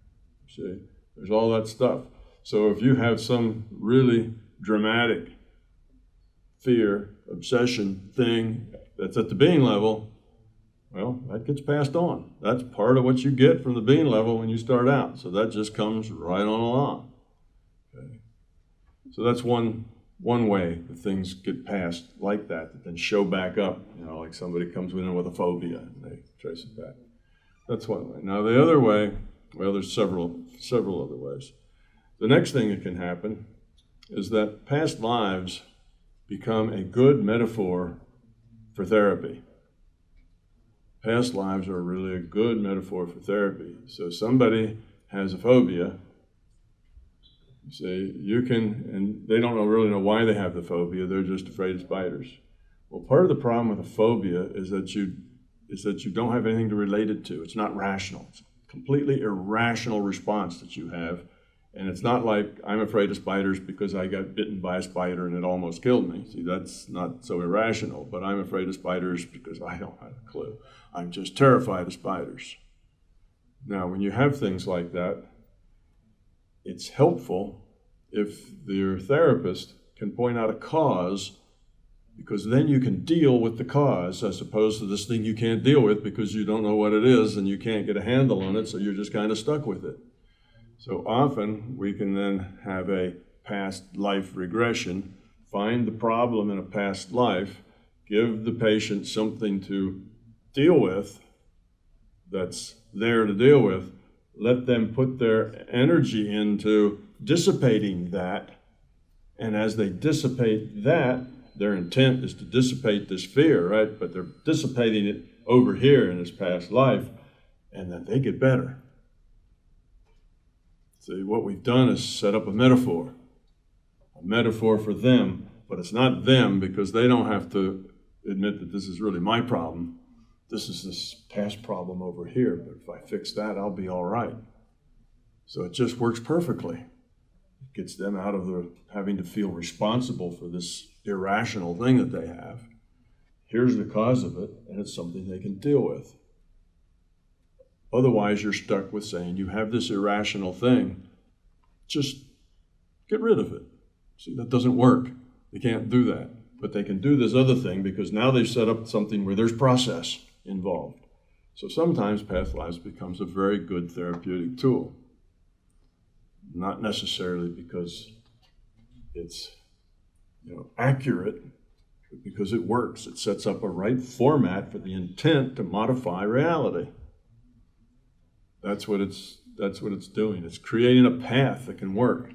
See, there's all that stuff. So if you have some really dramatic fear, obsession thing that's at the being level, well, that gets passed on. That's part of what you get from the being level when you start out. So that just comes right on along. Okay. So that's one way that things get passed like that then show back up. You know, like somebody comes in with a phobia and they trace it back. That's one way. Now the other way, well, there's several other ways. The next thing that can happen is that past lives become a good metaphor for therapy. Past lives are really a good metaphor for therapy. So somebody has a phobia, you see, you can, and they don't really know why they have the phobia, they're just afraid of spiders. Well, part of the problem with a phobia is that you don't have anything to relate it to. It's not rational. It's a completely irrational response that you have. And it's not like I'm afraid of spiders because I got bitten by a spider and it almost killed me. See, that's not so irrational, but I'm afraid of spiders because I don't have a clue. I'm just terrified of spiders. Now, when you have things like that, it's helpful if your therapist can point out a cause, because then you can deal with the cause as opposed to this thing you can't deal with because you don't know what it is and you can't get a handle on it, so you're just kind of stuck with it. So often we can then have a past life regression, find the problem in a past life, give the patient something to deal with that's there to deal with, let them put their energy into dissipating that, and as they dissipate that, their intent is to dissipate this fear, right? But they're dissipating it over here in this past life, and then they get better. See, what we've done is set up a metaphor for them, but it's not them because they don't have to admit that this is really my problem. This is this past problem over here, but if I fix that, I'll be all right. So it just works perfectly. It gets them out of having to feel responsible for this irrational thing that they have. Here's the cause of it, and it's something they can deal with. Otherwise, you're stuck with saying, you have this irrational thing, just get rid of it. See, that doesn't work. They can't do that. But they can do this other thing because now they've set up something where there's process involved. So sometimes past lives becomes a very good therapeutic tool. Not necessarily because it's accurate, but because it works. It sets up a right format for the intent to modify reality. That's what it's doing. It's creating a path that can work.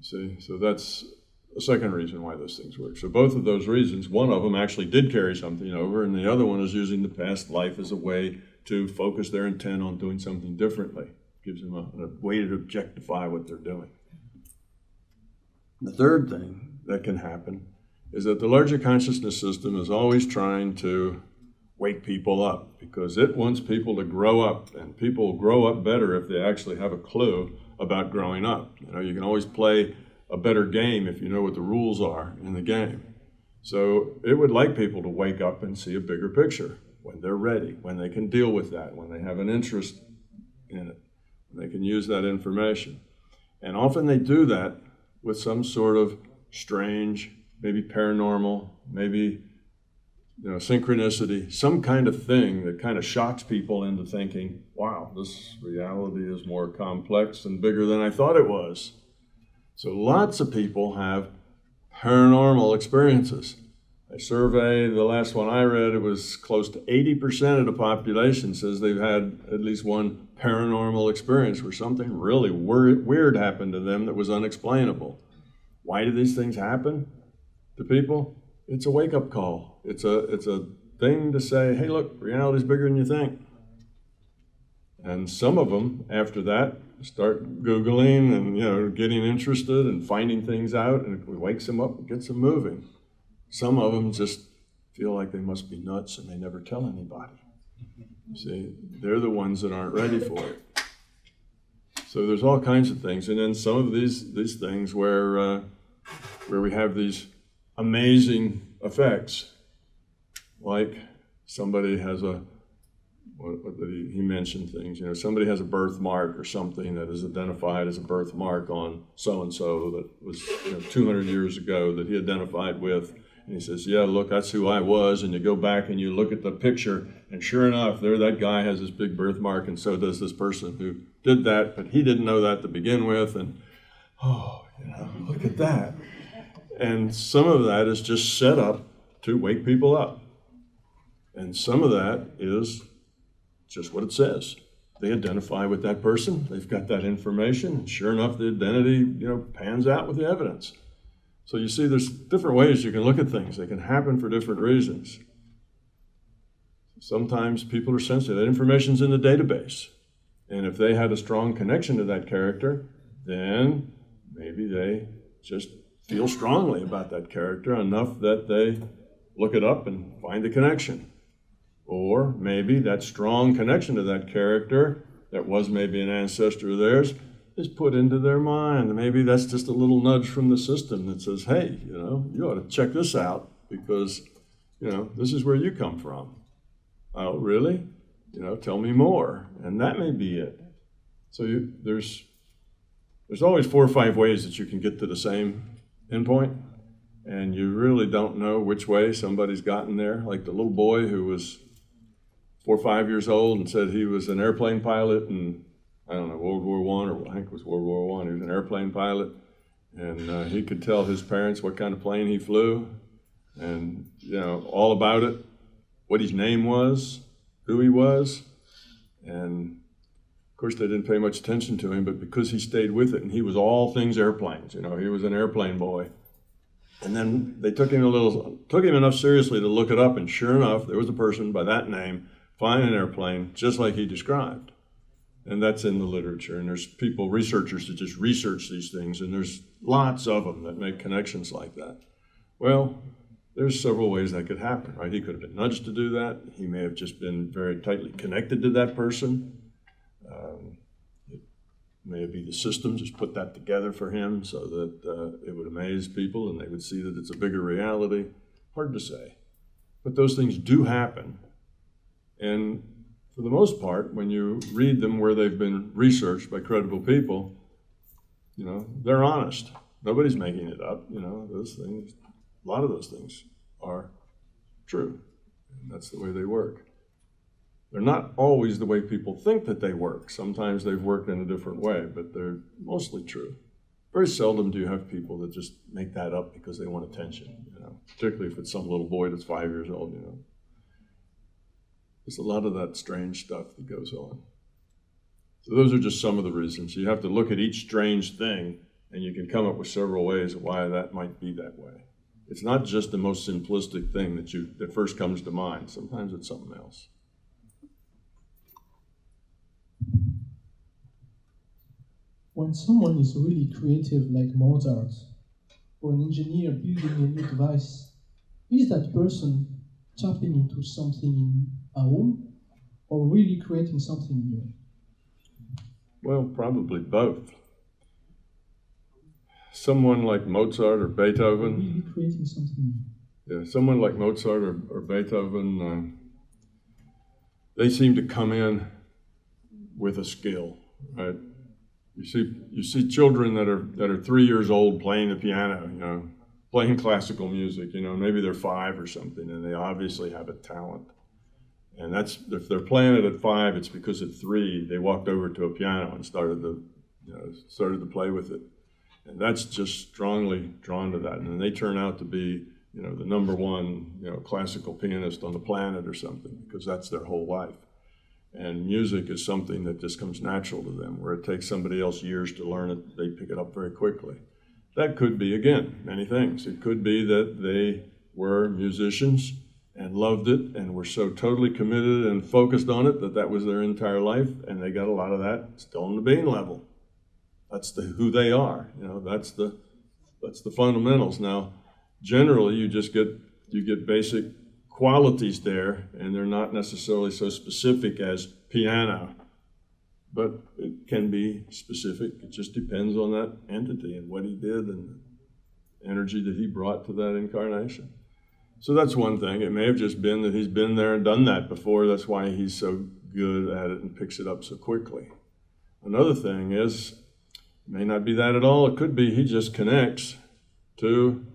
See, so that's the second reason why those things work. So both of those reasons, one of them actually did carry something over, and the other one is using the past life as a way to focus their intent on doing something differently. Gives them a way to objectify what they're doing. The third thing that can happen is that the larger consciousness system is always trying to wake people up because it wants people to grow up, and people grow up better if they actually have a clue about growing up. You can always play a better game if you know what the rules are in the game. So it would like people to wake up and see a bigger picture when they're ready, when they can deal with that, when they have an interest in it, when they can use that information. And often they do that with some sort of strange, maybe paranormal, maybe synchronicity, some kind of thing that kind of shocks people into thinking, wow, this reality is more complex and bigger than I thought it was. So lots of people have paranormal experiences. A survey, the last one I read, it was close to 80% of the population says they've had at least one paranormal experience where something really weird happened to them that was unexplainable. Why do these things happen to people? It's a wake-up call. It's a thing to say, hey, look, reality's bigger than you think. And some of them, after that, start Googling and getting interested and finding things out, and it wakes them up and gets them moving. Some of them just feel like they must be nuts and they never tell anybody. See, they're the ones that aren't ready for it. So there's all kinds of things, and then some of these things where we have these amazing effects, like somebody has he mentioned things, somebody has a birthmark or something that is identified as a birthmark on so-and-so that was 200 years ago that he identified with. And he says, yeah, look, that's who I was. And you go back and you look at the picture, and sure enough, there that guy has this big birthmark, and so does this person who did that, but he didn't know that to begin with. And, look at that. And some of that is just set up to wake people up. And some of that is just what it says. They identify with that person, they've got that information, and sure enough, the identity, pans out with the evidence. So you see, there's different ways you can look at things. They can happen for different reasons. Sometimes people are sensitive. That information's in the database. And if they had a strong connection to that character, then maybe they just feel strongly about that character enough that they look it up and find a connection. Or maybe that strong connection to that character that was maybe an ancestor of theirs is put into their mind. Maybe that's just a little nudge from the system that says, hey, you ought to check this out because, this is where you come from. Oh, really? Tell me more. And that may be it. So there's always 4 or 5 ways that you can get to the same endpoint, and you really don't know which way somebody's gotten there. Like the little boy who was 4 or 5 years old and said he was an airplane pilot in, World War I, or I think it was World War I. He was an airplane pilot, and he could tell his parents what kind of plane he flew, and all about it, what his name was, who he was, and of course they didn't pay much attention to him, but because he stayed with it, and he was all things airplanes, he was an airplane boy. And then they took him enough seriously to look it up, and sure enough, there was a person by that name flying an airplane just like he described. And that's in the literature, and there's researchers that just research these things, and there's lots of them that make connections like that. Well, there's several ways that could happen, right? He could have been nudged to do that. He may have just been very tightly connected to that person. It may be the system just put that together for him so that it would amaze people and they would see that it's a bigger reality. Hard to say. But those things do happen. And for the most part, when you read them where they've been researched by credible people, they're honest. Nobody's making it up. Those things, a lot of those things are true. And that's the way they work. They're not always the way people think that they work. Sometimes they've worked in a different way, but they're mostly true. Very seldom do you have people that just make that up because they want attention, particularly if it's some little boy that's 5 years old, There's a lot of that strange stuff that goes on. So those are just some of the reasons. You have to look at each strange thing, and you can come up with several ways of why that might be that way. It's not just the most simplistic thing that first comes to mind. Sometimes it's something else. When someone is really creative like Mozart, or an engineer building a new device, is that person tapping into something in our own, or really creating something new? Well, probably both. Someone like Mozart or Beethoven. Really creating something new. Yeah, someone like Mozart or Beethoven, they seem to come in with a skill, right? You see children that are 3 years old playing the piano, playing classical music, you know, maybe they're 5 or something, and they obviously have a talent. And that's, if they're playing it at 5, it's because at 3 they walked over to a piano and started to play with it. And that's just strongly drawn to that. And then they turn out to be, you know, the #1, you know, classical pianist on the planet or something, because that's their whole life. And music is something that just comes natural to them, where it takes somebody else years to learn it, they pick it up very quickly. That could be, again, many things. It could be that they were musicians and loved it and were so totally committed and focused on it that that was their entire life, and they got a lot of that still on the being level. That's who they are, you know, that's the fundamentals. Now, generally, you get basic qualities there, and they're not necessarily so specific as piano, but it can be specific. It just depends on that entity and what he did and the energy that he brought to that incarnation. So that's one thing. It may have just been that he's been there and done that before. That's why he's so good at it and picks it up so quickly. Another thing is, it may not be that at all. It could be he just connects to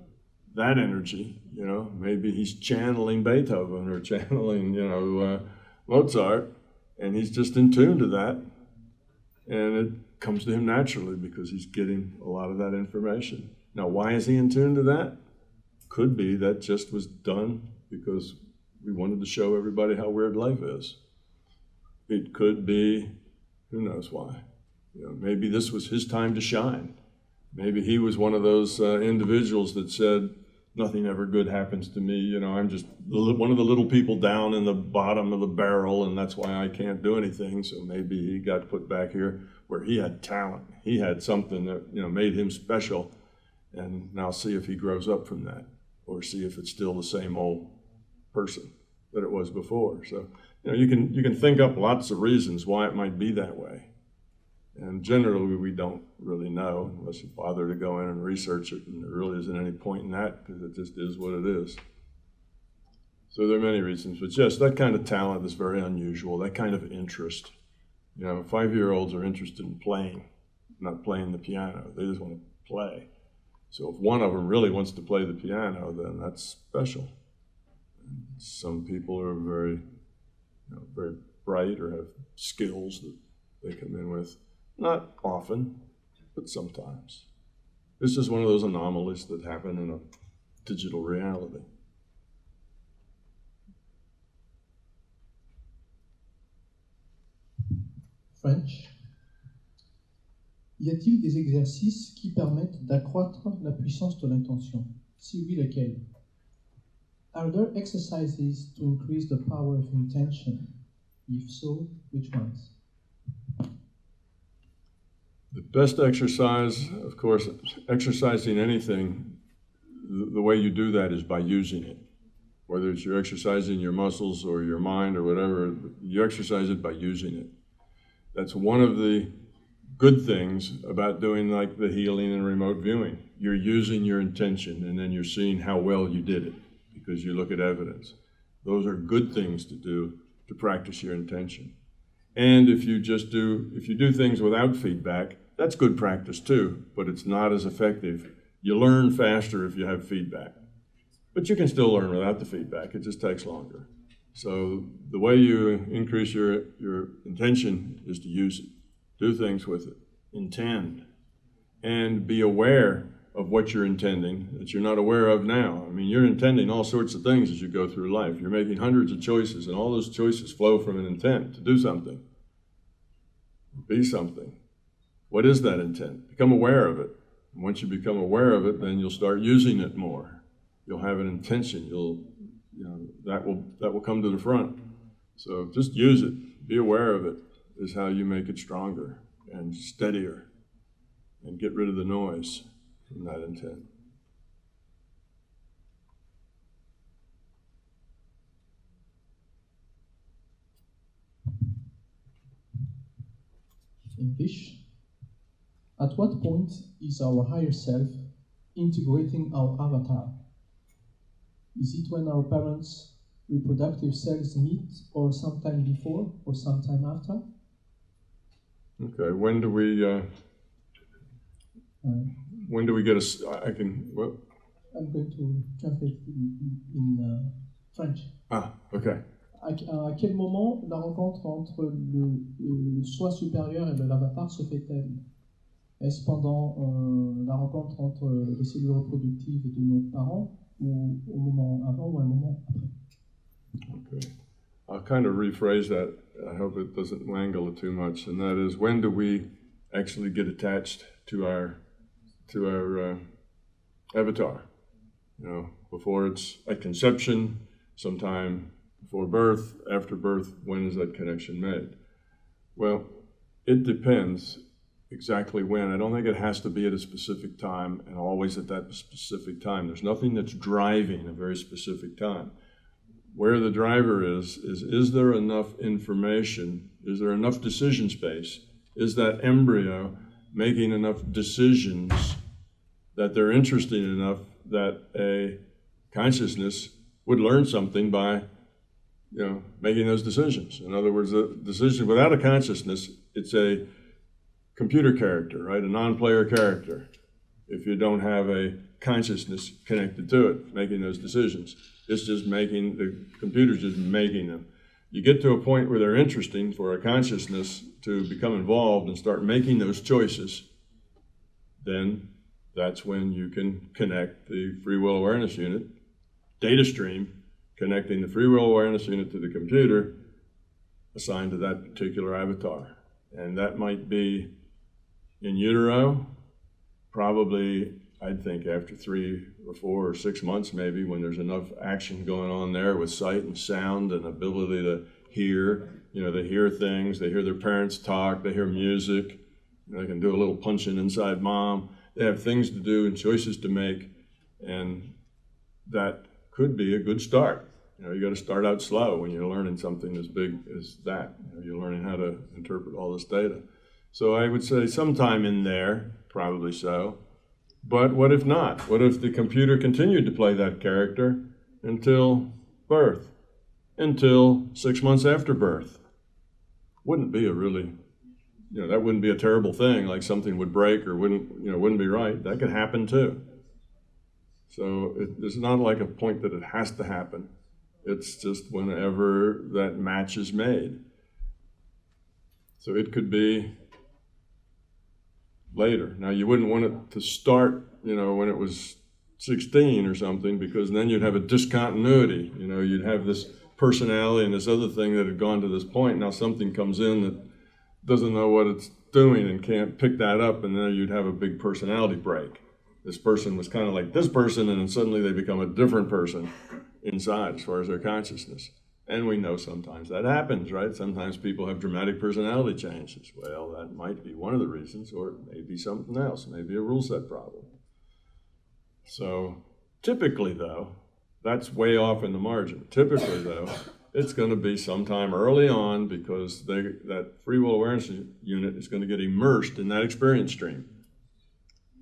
that energy. You know, maybe he's channeling Beethoven or channeling, you know, Mozart, and he's just in tune to that, and it comes to him naturally because he's getting a lot of that information. Now, why is he in tune to that? Could be that just was done because we wanted to show everybody how weird life is. It could be, who knows why. You know, maybe this was his time to shine. Maybe he was one of those individuals that said, nothing ever good happens to me. You know, I'm just one of the little people down in the bottom of the barrel, and that's why I can't do anything. So maybe he got put back here where he had talent. He had something that, you know, made him special. And now see if he grows up from that, or see if it's still the same old person that it was before. So, you know, you can think up lots of reasons why it might be that way. And generally, we don't really know unless you bother to go in and research it, and there really isn't any point in that because it just is what it is. So there are many reasons, but yes, that kind of talent is very unusual, that kind of interest. You know, 5-year-olds are interested in playing, not playing the piano. They just want to play. So if one of them really wants to play the piano, then that's special. And some people are very, you know, very bright or have skills that they come in with. Not often, but sometimes. This is one of those anomalies that happen in a digital reality. French. Y a-t-il des exercices qui permettent d'accroître la puissance de l'intention? Si oui, lesquels? Are there exercises to increase the power of intention? If so, which ones? The best exercise, of course, exercising anything, the way you do that is by using it. Whether it's you're exercising your muscles or your mind or whatever, you exercise it by using it. That's one of the good things about doing like the healing and remote viewing. You're using your intention, and then you're seeing how well you did it because you look at evidence. Those are good things to do to practice your intention. And if you do things without feedback, that's good practice too, but it's not as effective. You learn faster if you have feedback. But you can still learn without the feedback, it just takes longer. So the way you increase your intention is to use it. Do things with it. Intend. And be aware of what you're intending that you're not aware of now. I mean, you're intending all sorts of things as you go through life. You're making hundreds of choices, and all those choices flow from an intent to do something. Be something. What is that intent? Become aware of it. And once you become aware of it, then you'll start using it more. You'll have an intention. That will come to the front. So just use it. Be aware of it is how you make it stronger and steadier and get rid of the noise from that intent. English. At what point is our higher self integrating our avatar? Is it when our parents' reproductive cells meet, or sometime before, or sometime after? Okay, when do we get I'm going to translate in French. Ah, okay. À quel moment la rencontre entre le soi supérieur et l'avatar se fait-elle? Est-ce pendant la rencontre entre les cellules reproductives de nos parents ou au moment avant ou un moment après? Okay. I'll kind of rephrase that. I hope it doesn't wangle it too much. And that is, when do we actually get attached to our avatar? You know, before it's at conception, sometime before birth, after birth, when is that connection made? Well, it depends exactly when. I don't think it has to be at a specific time and always at that specific time. There's nothing that's driving a very specific time. Where the driver is there enough information? Is there enough decision space? Is that embryo making enough decisions that they're interesting enough that a consciousness would learn something by, you know, making those decisions? In other words, a decision without a consciousness, it's a computer character, right? A non-player character. If you don't have a consciousness connected to it, making those decisions, it's just making, the computer's just making them. You get to a point where they're interesting for a consciousness to become involved and start making those choices, then that's when you can connect the free will awareness unit, data stream, connecting the free will awareness unit to the computer assigned to that particular avatar. And that might be in utero, probably, I'd think after 3 or 4 or 6 months maybe, when there's enough action going on there with sight and sound and ability to hear. You know, they hear things, they hear their parents talk, they hear music, you know, they can do a little punching inside mom. They have things to do and choices to make, and that could be a good start. You know, you got to start out slow when you're learning something as big as that. You know, you're learning how to interpret all this data. So I would say sometime in there, probably so. But what if not? What if the computer continued to play that character until birth, until 6 months after birth? Wouldn't be a really, you know, that wouldn't be a terrible thing, like something would break or wouldn't be right. That could happen too. So it's not like a point that it has to happen. It's just whenever that match is made. So it could be later. Now, you wouldn't want it to start, you know, when it was 16 or something, because then you'd have a discontinuity. You know, you'd have this personality and this other thing that had gone to this point. Now something comes in that doesn't know what it's doing and can't pick that up, and then you'd have a big personality break. This person was kind of like this person, and then suddenly they become a different person inside as far as their consciousness. And we know sometimes that happens, right? Sometimes people have dramatic personality changes. Well, that might be one of the reasons, or it may be something else, maybe a rule set problem. So typically, though, that's way off in the margin. Typically, though, it's going to be sometime early on, because that free will awareness unit is going to get immersed in that experience stream.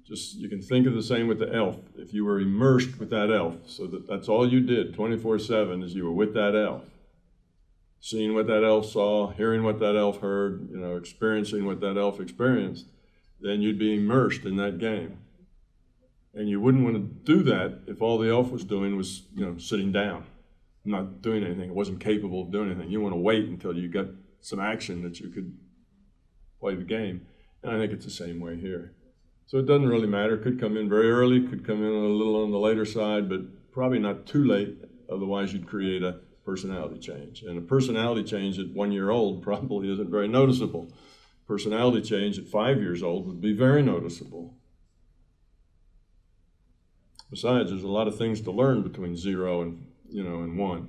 Just, you can think of the same with the elf. If you were immersed with that elf, so that's all you did 24/7 is you were with that elf. Seeing what that elf saw, hearing what that elf heard, you know, experiencing what that elf experienced, then you'd be immersed in that game. And you wouldn't want to do that if all the elf was doing was, you know, sitting down, not doing anything. It wasn't capable of doing anything. You want to wait until you got some action that you could play the game. And I think it's the same way here. So it doesn't really matter. It could come in very early, could come in a little on the later side, but probably not too late. Otherwise, you'd create a personality change. And a personality change at 1 year old probably isn't very noticeable. Personality change at 5 years old would be very noticeable. Besides, there's a lot of things to learn between 0 and, and 1.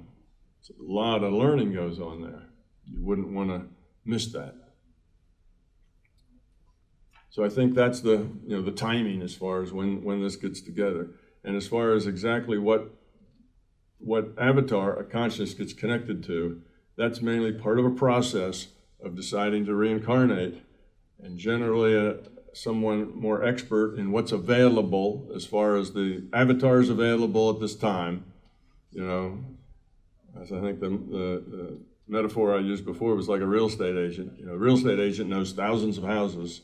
So a lot of learning goes on there. You wouldn't want to miss that. So I think that's the timing as far as when this gets together. And as far as exactly what avatar a consciousness gets connected to, that's mainly part of a process of deciding to reincarnate. And generally someone more expert in what's available as far as the avatars available at this time. As I think the metaphor I used before was like a real estate agent. A real estate agent knows thousands of houses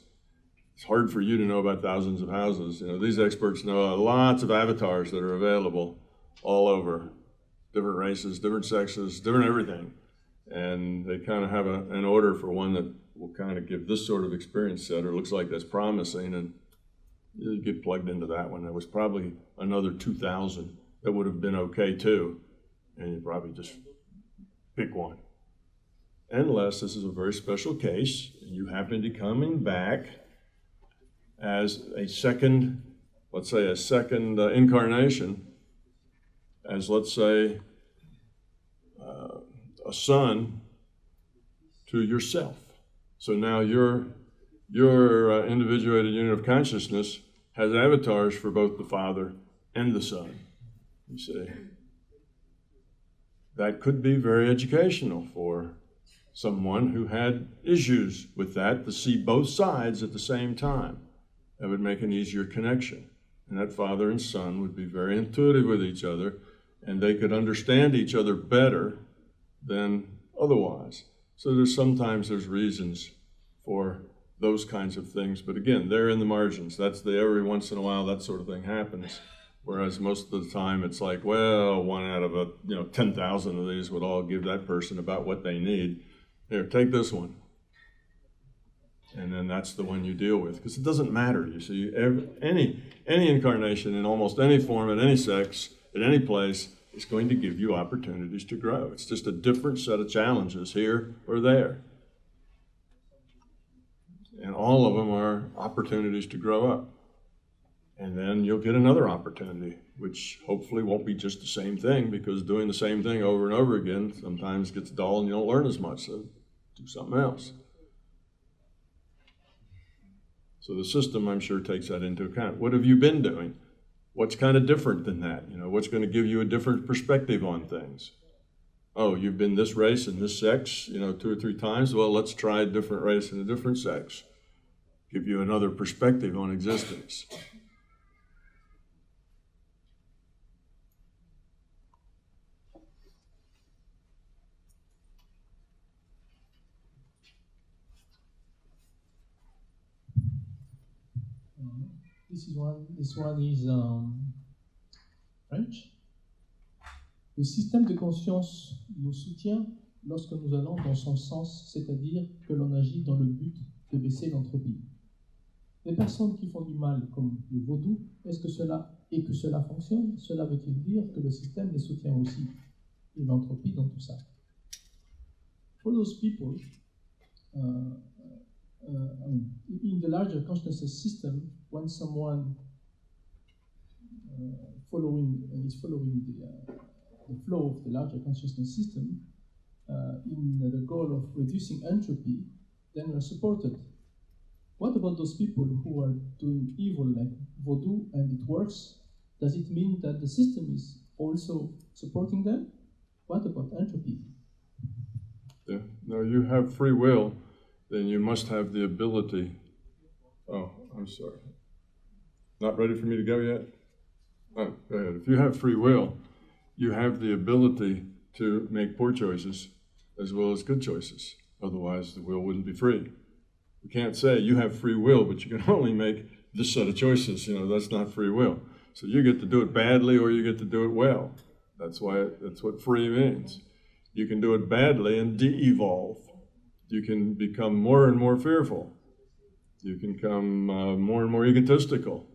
it's hard for you to know about thousands of houses. You know, these experts know lots of avatars that are available all over, different races, different sexes, different everything. And they kind of have an order for one that will kind of give this sort of experience set, or looks like that's promising, and you get plugged into that one. There was probably another 2,000 that would have been okay too, and you probably just pick one. Unless this is a very special case, and you happen to be coming back as a second, let's say a second incarnation, as let's say a son to yourself. So now your individuated unit of consciousness has avatars for both the Father and the Son, you see. That could be very educational for someone who had issues with that, to see both sides at the same time. That would make an easier connection. And that father and son would be very intuitive with each other, and they could understand each other better than otherwise. So sometimes there's reasons for those kinds of things. But again, they're in the margins. Every once in a while that sort of thing happens. Whereas most of the time it's like, well, one out of 10,000 of these would all give that person about what they need. Here, take this one. And then that's the one you deal with, because it doesn't matter. You see, any incarnation in almost any form, at any sex, at any place, is going to give you opportunities to grow. It's just a different set of challenges here or there. And all of them are opportunities to grow up. And then you'll get another opportunity, which hopefully won't be just the same thing, because doing the same thing over and over again sometimes gets dull and you don't learn as much, so do something else. So the system, I'm sure, takes that into account. What have you been doing? What's kind of different than that? What's going to give you a different perspective on things? Oh, you've been this race and this sex, 2 or 3 times. Well, let's try a different race and a different sex. Give you another perspective on existence. This one is French. Le système de conscience nous soutient lorsque nous allons dans son sens, c'est-à-dire que l'on agit dans le but de baisser l'entropie. Les personnes qui font du mal, comme le vaudou, est-ce que cela fonctionne? Cela veut-il dire que le système les soutient aussi, et l'entropie dans tout ça? For those people, in the larger consciousness system, when someone is following the flow of the larger consciousness system in the goal of reducing entropy, then we are supported. What about those people who are doing evil like voodoo and it works? Does it mean that the system is also supporting them? What about entropy? Yeah. No, you have free will, then you must have the ability. Oh, I'm sorry. Not ready for me to go yet? Oh, go ahead. If you have free will, you have the ability to make poor choices as well as good choices. Otherwise, the will wouldn't be free. You can't say you have free will, but you can only make this set of choices. That's not free will. So you get to do it badly or you get to do it well. That's what free means. You can do it badly and de-evolve. You can become more and more fearful. You can become more and more egotistical.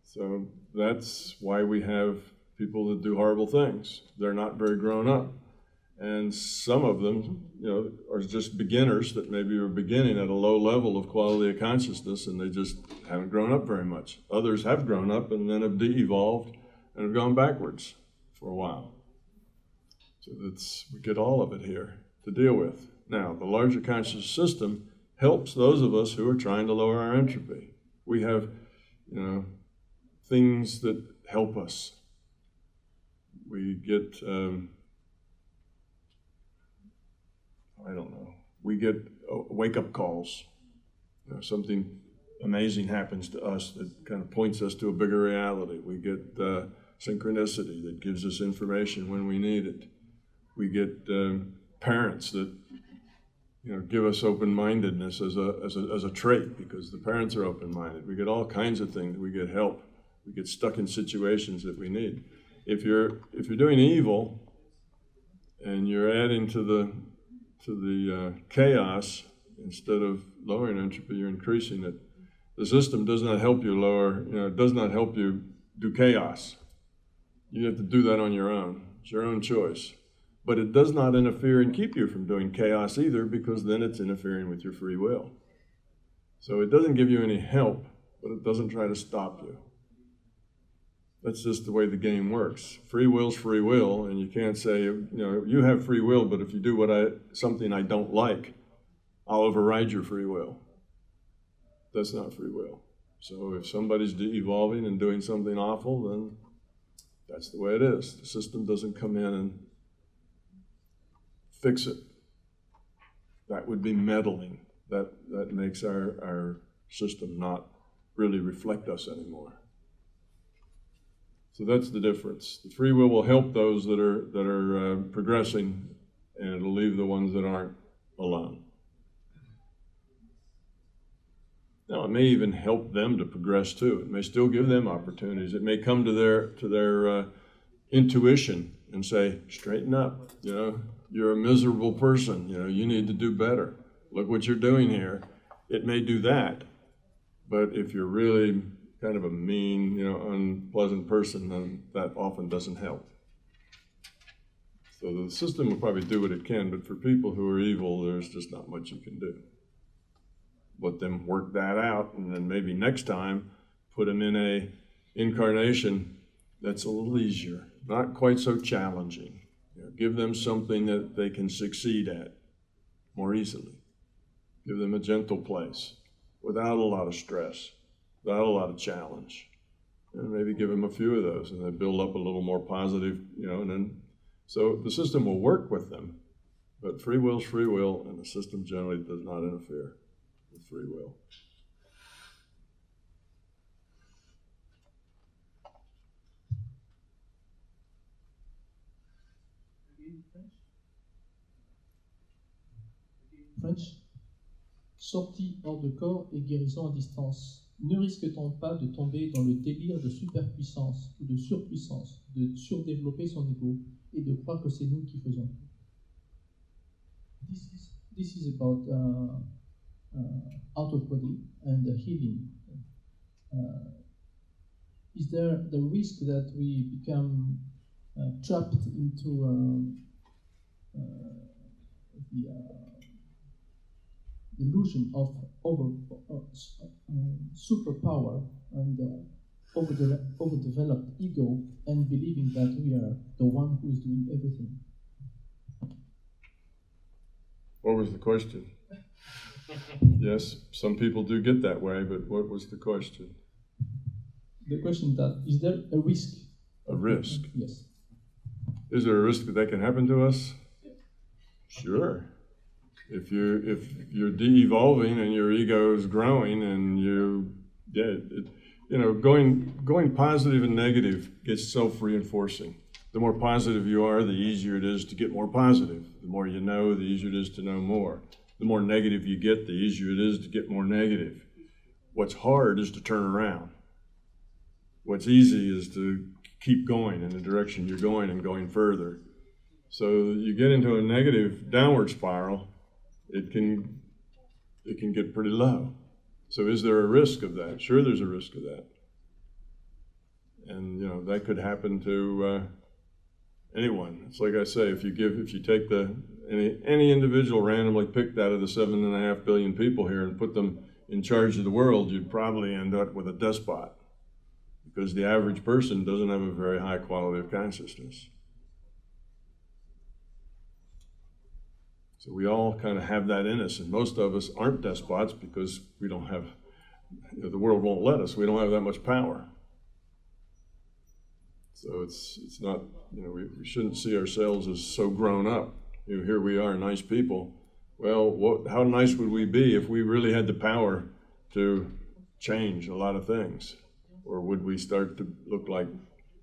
So that's why we have people that do horrible things. They're not very grown up. And some of them, are just beginners that maybe are beginning at a low level of quality of consciousness, and they just haven't grown up very much. Others have grown up and then have de-evolved and have gone backwards for a while. So we get all of it here to deal with. Now, the larger conscious system helps those of us who are trying to lower our entropy. We have, things that help us. We get, we get wake-up calls. Something amazing happens to us that kind of points us to a bigger reality. We get synchronicity that gives us information when we need it. We get parents that, give us open-mindedness as a trait, because the parents are open-minded. We get all kinds of things. We get help. We get stuck in situations that we need. If you're doing evil and you're adding to the chaos instead of lowering entropy, you're increasing it. The system does not help you lower. It does not help you do chaos. You have to do that on your own. It's your own choice. But it does not interfere and keep you from doing chaos either, because then it's interfering with your free will. So it doesn't give you any help, but it doesn't try to stop you. That's just the way the game works. Free will's free will, and you can't say, you have free will, but if you do something I don't like, I'll override your free will. That's not free will. So if somebody's evolving and doing something awful, then that's the way it is. The system doesn't come in and fix it. That would be meddling. That makes our system not really reflect us anymore. So that's the difference. The free will help those that are progressing, and it'll leave the ones that aren't alone. Now, it may even help them to progress too. It may still give them opportunities. It may come to their intuition and say, straighten up. You're a miserable person. You need to do better. Look what you're doing here. It may do that, but if you're really kind of a mean, unpleasant person, then that often doesn't help. So the system will probably do what it can, but for people who are evil, there's just not much you can do. Let them work that out, and then maybe next time put them in a incarnation that's a little easier, not quite so challenging. Give them something that they can succeed at more easily. Give them a gentle place without a lot of stress, without a lot of challenge. And maybe give them a few of those, and they build up a little more positive, and then, so the system will work with them, but free will's free will, and the system generally does not interfere with free will. French. Sortie hors de corps et guérison à distance. Ne risque-t-on pas de tomber dans le délire de superpuissance ou de surpuissance, de surdévelopper son ego et de croire que c'est nous qui faisons tout? This is about out of body and the healing. Is there the risk that we become trapped into the illusion of superpower and overdeveloped ego, and believing that we are the one who is doing everything? What was the question? Yes, some people do get that way, but what was the question? The question that, is there a risk? A risk? Yes. Is there a risk that that can happen to us? Sure. If you're de-evolving and your ego is growing and going positive and negative gets self-reinforcing. The more positive you are, the easier it is to get more positive. The more you know, the easier it is to know more. The more negative you get, the easier it is to get more negative. What's hard is to turn around. What's easy is to keep going in the direction you're going and going further. So you get into a negative downward spiral, it can get pretty low. So is there a risk of that? Sure, there's a risk of that. And that could happen to anyone. It's like I say, if you take any individual randomly picked out of the 7.5 billion people here and put them in charge of the world, you'd probably end up with a despot, because the average person doesn't have a very high quality of consciousness. So we all kind of have that in us, and most of us aren't despots because we don't have, the world won't let us. We don't have that much power. So it's not, we shouldn't see ourselves as so grown up. Here we are, nice people. Well, how nice would we be if we really had the power to change a lot of things? Or would we start to look like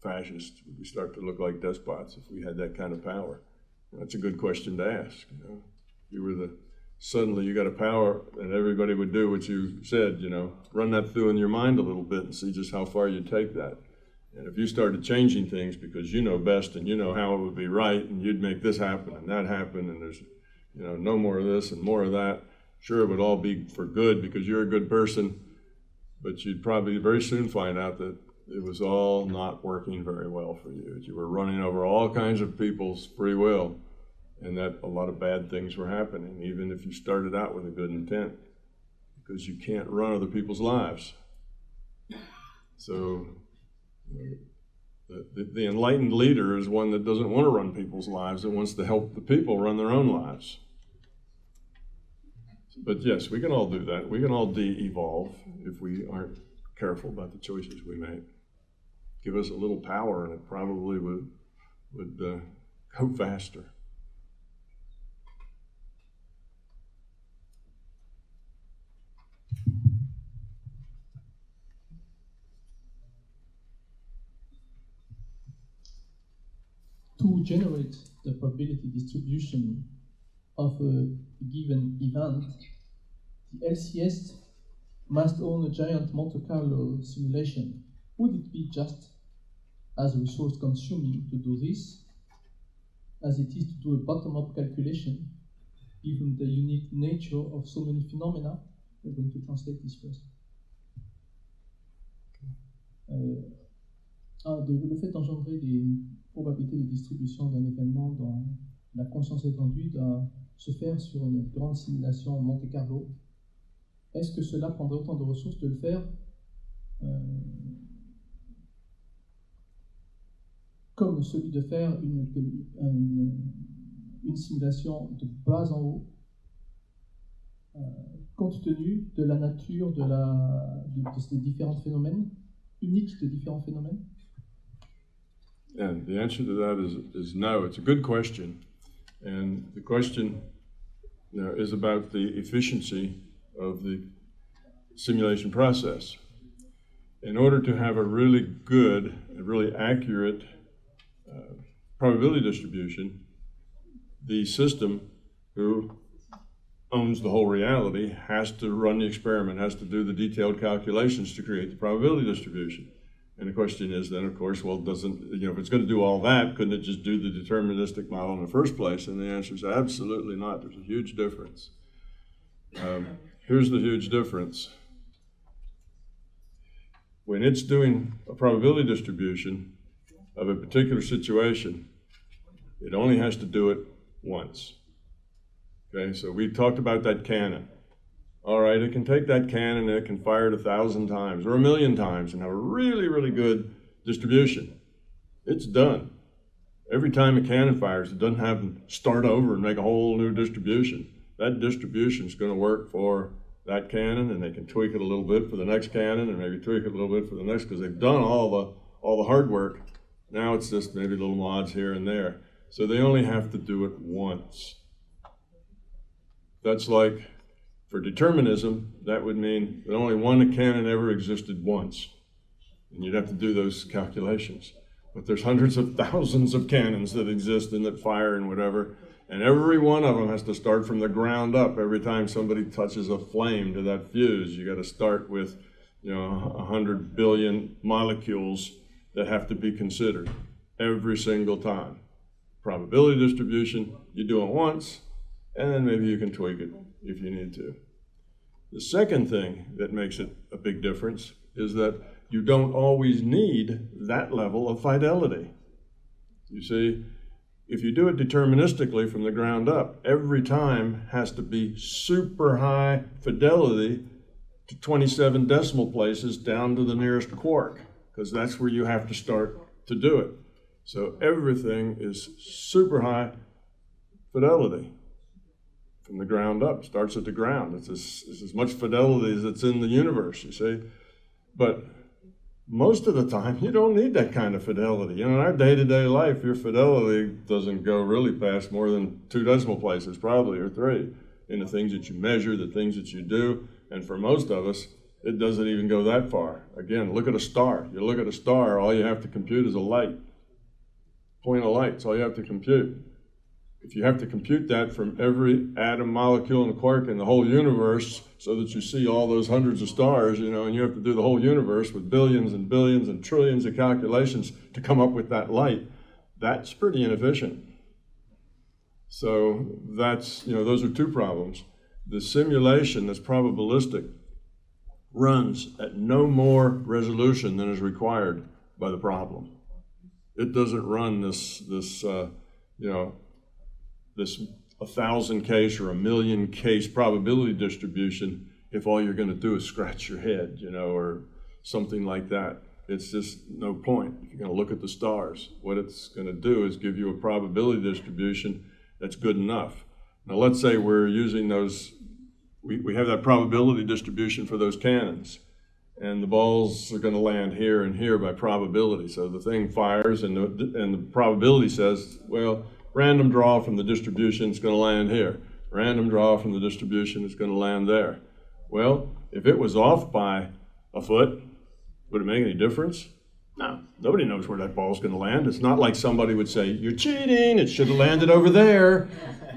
fascists? Would we start to look like despots if we had that kind of power? That's a good question to ask. If you were the suddenly you got a power and everybody would do what you said, you know, run that through in your mind a little bit and see just how far you take that. And if you started changing things because you know best and you know how it would be right and you'd make this happen and that happen and there's, you know, no more of this and more of that, sure, it would all be for good because you're a good person, but you'd probably very soon find out that it was all not working very well for you. You were running over all kinds of people's free will, and that a lot of bad things were happening, even if you started out with a good intent, because you can't run other people's lives. So the enlightened leader is one that doesn't want to run people's lives, that wants to help the people run their own lives. But yes, we can all do that. We can all de-evolve if we aren't careful about the choices we make. Give us a little power and it probably would go faster. To generate the probability distribution of a given event, the LCS must own a giant Monte Carlo simulation. Would it be just as resource consuming to do this as it is to do a bottom-up calculation, given the unique nature of so many phenomena? We're going to translate this first. Le fait d'engendrer des probabilités de distribution d'un événement dans la conscience étendue doit se faire sur une grande simulation Monte Carlo. Est-ce que cela prendrait autant de ressources de le faire comme celui de faire une simulation de bas en haut, compte tenu de la nature de ces différents phénomènes, uniques de différents phénomènes? And the answer to that is no. It's a good question. And the question, you know, is about the efficiency of the simulation process. In order to have a really good, a really accurate probability distribution, the system who owns the whole reality has to run the experiment, has to do the detailed calculations to create the probability distribution. And the question is then, of course, well, if it's going to do all that, couldn't it just do the deterministic model in the first place? And the answer is absolutely not. There's a huge difference. Here's the huge difference. When it's doing a probability distribution of a particular situation, it only has to do it once. Okay, so we talked about that cannon. All right, it can take that cannon and it can fire it 1,000 times or 1,000,000 times and have a really, really good distribution. It's done. Every time a cannon fires, it doesn't have to start over and make a whole new distribution. That distribution is going to work for that cannon, and they can tweak it a little bit for the next cannon and maybe tweak it a little bit for the next, because they've done all the hard work. Now it's just maybe little mods here and there. So they only have to do it once. That's like, for determinism, that would mean that only one cannon ever existed once. And you'd have to do those calculations. But there's hundreds of thousands of cannons that exist and that fire and whatever. And every one of them has to start from the ground up. Every time somebody touches a flame to that fuse, you got to start with, 100 billion molecules that have to be considered every single time. Probability distribution, you do it once, and then maybe you can tweak it if you need to. The second thing that makes it a big difference is that you don't always need that level of fidelity. You see, if you do it deterministically from the ground up, every time has to be super high fidelity to 27 decimal places down to the nearest quark, because that's where you have to start to do it. So everything is super high fidelity from the ground up. Starts at the ground. It's as much fidelity as it's in the universe, you see. But most of the time, you don't need that kind of fidelity. In our day-to-day life, your fidelity doesn't go really past more than 2 decimal places, probably, or 3, in the things that you measure, the things that you do. And for most of us, it doesn't even go that far. Again, look at a star. You look at a star, all you have to compute is a light. Point of light, that's all you have to compute. if you have to compute that from every atom, molecule, and quark in the whole universe so that you see all those hundreds of stars, you know, and you have to do the whole universe with billions and billions and trillions of calculations to come up with that light, that's pretty inefficient. So that's, you know, those are two problems. The simulation that's probabilistic runs at no more resolution than is required by the problem. It doesn't run this 1,000 case or 1,000,000 case probability distribution if all you're going to do is scratch your head, you know, or something like that. It's just no point. If you're going to look at the stars, what it's going to do is give you a probability distribution that's good enough. Now let's say we're using those, we have that probability distribution for those cannons, and the balls are going to land here and here by probability. So the thing fires, and the probability says, well, random draw from the distribution is going to land here. Random draw from the distribution is going to land there. Well, if it was off by a foot, would it make any difference? No, nobody knows where that ball's going to land. It's not like somebody would say, you're cheating, it should have landed over there.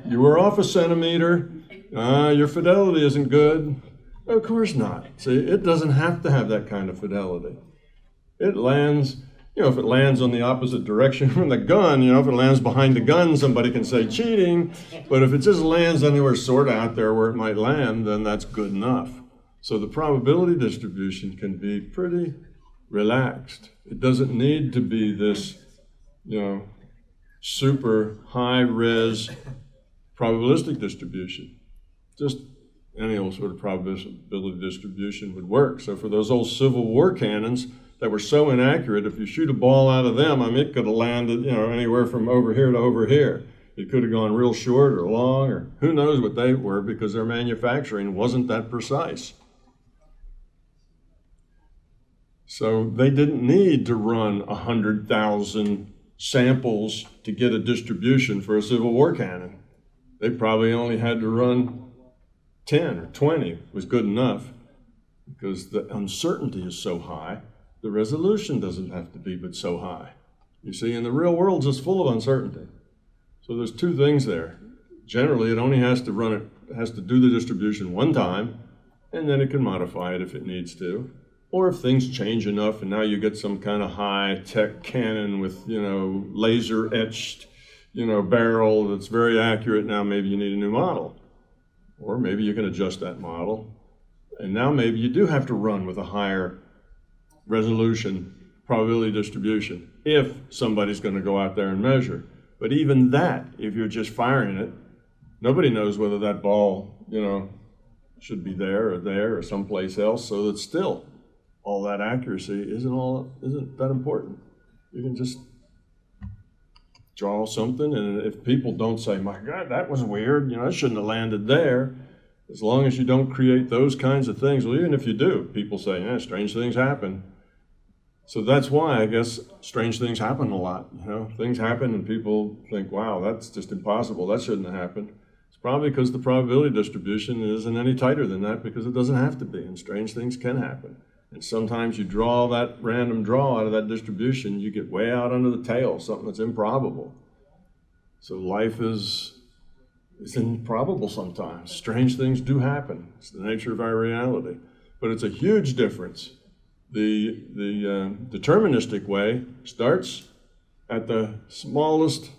You were off a centimeter. Your fidelity isn't good. Of course not. See, it doesn't have to have that kind of fidelity. It lands, you know, if it lands on the opposite direction from the gun, you know, if it lands behind the gun, somebody can say cheating. But if it just lands anywhere sort of out there where it might land, then that's good enough. So the probability distribution can be pretty relaxed. It doesn't need to be this, you know, super high-res probabilistic distribution. Just any old sort of probability distribution would work. So for those old Civil War cannons that were so inaccurate, if you shoot a ball out of them, I mean, it could have landed, you know, anywhere from over here to over here. It could have gone real short or long, or who knows what they were, because their manufacturing wasn't that precise. So they didn't need to run 100,000 samples to get a distribution for a Civil War cannon. They probably only had to run 10 or 20 was good enough, because the uncertainty is so high, the resolution doesn't have to be but so high. You see, in the real world, it's full of uncertainty. So there's two things there. Generally, it only has to run it, has to do the distribution one time, and then it can modify it if it needs to. Or if things change enough and now you get some kind of high-tech cannon with, you know, laser-etched, you know, barrel that's very accurate, now maybe you need a new model. Or maybe you can adjust that model. And now maybe you do have to run with a higher resolution probability distribution if somebody's going to go out there and measure. But even that, if you're just firing it, nobody knows whether that ball, you know, should be there or someplace else. So that still, all that accuracy isn't that important. You can just draw something, and if people don't say, my God, that was weird, you know, it shouldn't have landed there, as long as you don't create those kinds of things, well, even if you do, people say, yeah, strange things happen. So that's why I guess strange things happen a lot. You know, things happen and people think, wow, that's just impossible, that shouldn't have happened. It's probably because the probability distribution isn't any tighter than that, because it doesn't have to be, and strange things can happen. And sometimes you draw that random draw out of that distribution, you get way out under the tail, something that's improbable. So life is improbable sometimes. Strange things do happen. It's the nature of our reality. But it's a huge difference. The deterministic way starts at the smallest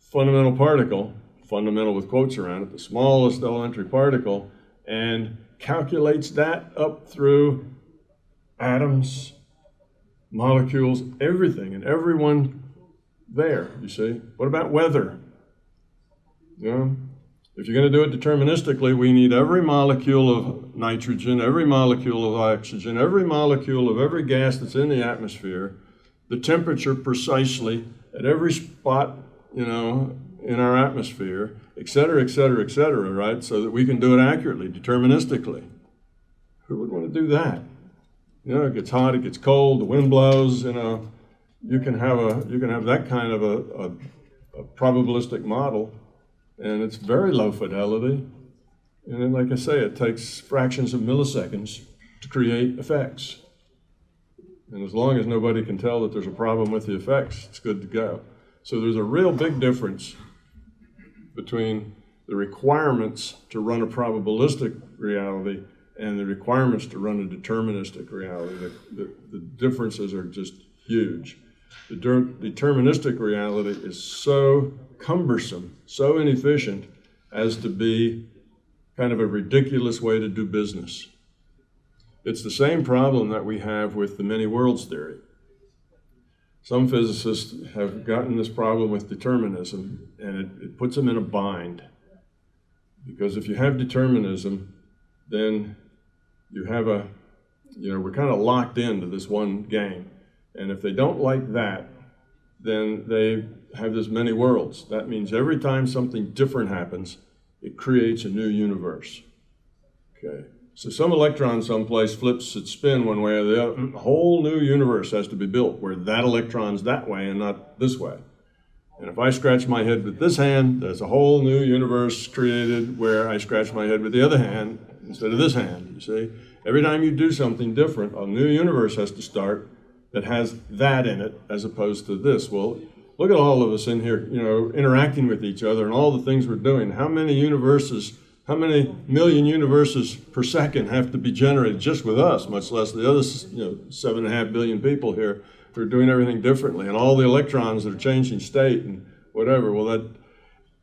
fundamental particle, fundamental with quotes around it, the smallest elementary particle, and calculates that up through atoms, molecules, everything, and everyone there, you see. What about weather? You know, if you're going to do it deterministically, we need every molecule of nitrogen, every molecule of oxygen, every molecule of every gas that's in the atmosphere, the temperature precisely at every spot, you know, in our atmosphere, et cetera, right? So that we can do it accurately, deterministically. Who would want to do that? You know, it gets hot, it gets cold, the wind blows, you know. You can have that kind of a probabilistic model, and it's very low fidelity. And then, like I say, it takes fractions of milliseconds to create effects. And as long as nobody can tell that there's a problem with the effects, it's good to go. So there's a real big difference between the requirements to run a probabilistic reality and the requirements to run a deterministic reality. The differences are just huge. The deterministic reality is so cumbersome, so inefficient as to be kind of a ridiculous way to do business. It's the same problem that we have with the many worlds theory. Some physicists have gotten this problem with determinism, and it puts them in a bind. Because if you have determinism, then you have we're kind of locked into this one game. And if they don't like that, then they have this many worlds. That means every time something different happens, it creates a new universe. Okay. So some electron someplace flips its spin one way or the other. A whole new universe has to be built where that electron's that way and not this way. And if I scratch my head with this hand, there's a whole new universe created where I scratch my head with the other hand instead of this hand, you see? Every time you do something different, a new universe has to start that has that in it as opposed to this. Well, look at all of us in here, interacting with each other and all the things we're doing. How many million universes per second have to be generated just with us, much less the other 7.5 billion people here who are doing everything differently, and all the electrons that are changing state and whatever. Well, that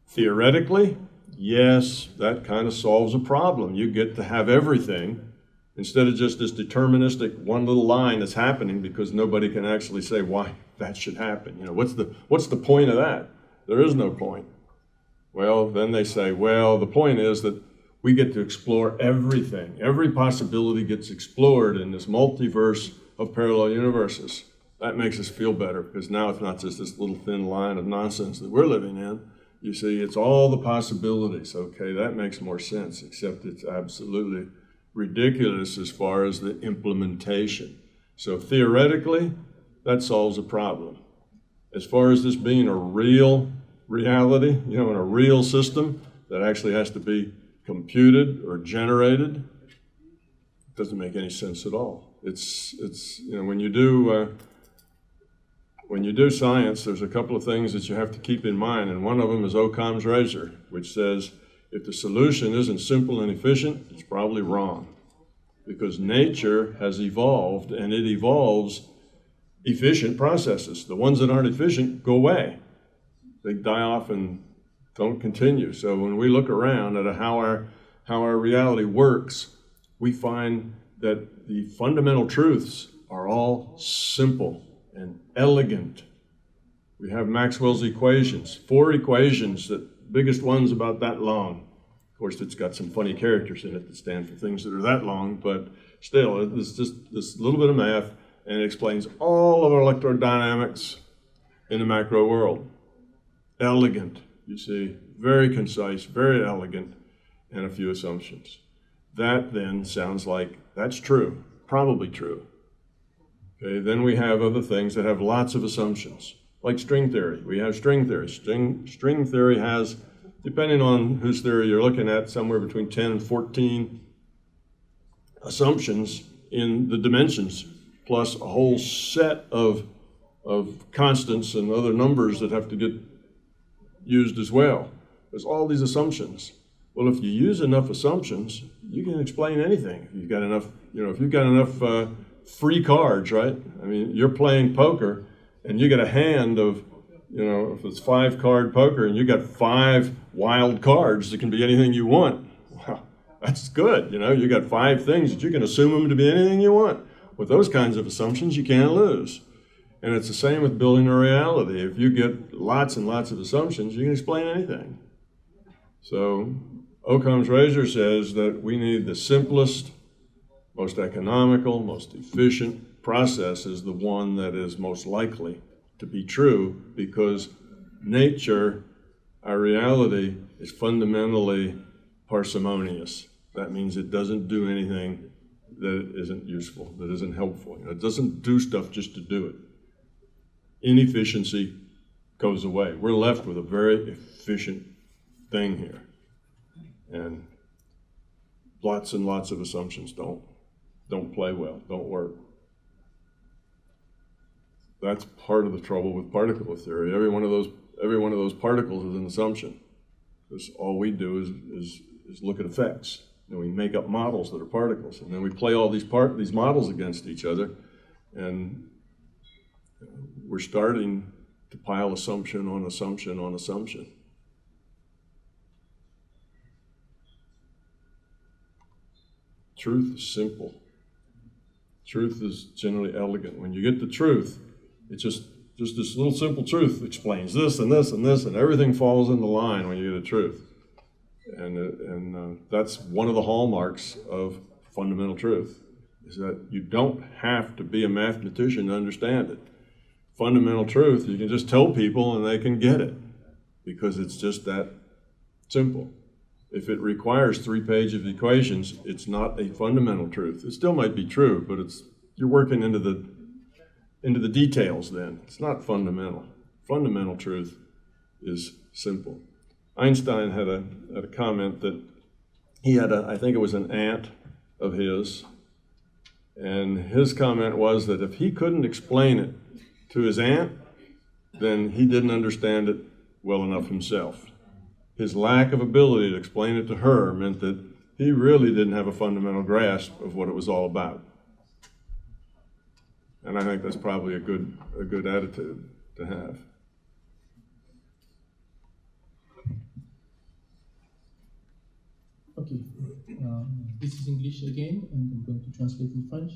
theoretically, yes, that kind of solves a problem. You get to have everything instead of just this deterministic one little line that's happening because nobody can actually say why that should happen. What's the point of that? There is no point. Well, then they say, well, the point is that we get to explore everything. Every possibility gets explored in this multiverse of parallel universes. That makes us feel better because now it's not just this little thin line of nonsense that we're living in. You see, it's all the possibilities. Okay, that makes more sense, except it's absolutely ridiculous as far as the implementation. So theoretically, that solves a problem. As far as this being a real reality, in a real system that actually has to be computed or generated, it doesn't make any sense at all. It's when you do science, there's a couple of things that you have to keep in mind, and one of them is Occam's razor, which says if the solution isn't simple and efficient, it's probably wrong. Because nature has evolved, and it evolves efficient processes. The ones that aren't efficient go away. They die off and don't continue. So when we look around at how our reality works, we find that the fundamental truths are all simple and elegant. We have Maxwell's equations, 4 equations, the biggest one's about that long. Of course, it's got some funny characters in it that stand for things that are that long, but still, it's just this little bit of math, and it explains all of our electrodynamics in the macro world. Elegant, you see, very concise, very elegant, and a few assumptions. That then sounds like that's true, probably true. Okay, then we have other things that have lots of assumptions, like string theory. We have string theory. String theory has, depending on whose theory you're looking at, somewhere between 10 and 14 assumptions in the dimensions, plus a whole set of constants and other numbers that have to get used as well. There's all these assumptions. Well, if you use enough assumptions, you can explain anything. If you've got enough, free cards, right? I mean, you're playing poker, and you get a hand of, if it's 5-card poker, and you got 5 wild cards that can be anything you want. Wow, that's good. You got 5 things that you can assume them to be anything you want. With those kinds of assumptions, you can't lose. And it's the same with building a reality. If you get lots and lots of assumptions, you can explain anything. So Occam's razor says that we need the simplest, most economical, most efficient process is the one that is most likely to be true because nature, our reality, is fundamentally parsimonious. That means it doesn't do anything that isn't useful, that isn't helpful. It doesn't do stuff just to do it. Inefficiency goes away. We're left with a very efficient thing here. And lots and lots of assumptions don't play well, don't work. That's part of the trouble with particle theory. Every one of those particles is an assumption. Because all we do is look at effects. And we make up models that are particles. And then we play all these models against each other. And we're starting to pile assumption on assumption on assumption. Truth is simple. Truth is generally elegant. When you get the truth, it's just this little simple truth explains this and this and this, and everything falls into line when you get a truth. And that's one of the hallmarks of fundamental truth, is that you don't have to be a mathematician to understand it. Fundamental truth, you can just tell people and they can get it, because it's just that simple. If it requires 3 pages of equations, it's not a fundamental truth. It still might be true, but you're working into the details then. It's not fundamental. Fundamental truth is simple. Einstein had a comment that he had I think it was an aunt of his, and his comment was that if he couldn't explain it to his aunt, then he didn't understand it well enough himself. His lack of ability to explain it to her meant that he really didn't have a fundamental grasp of what it was all about. And I think that's probably a good attitude to have. Okay, this is English again, and I'm going to translate in French.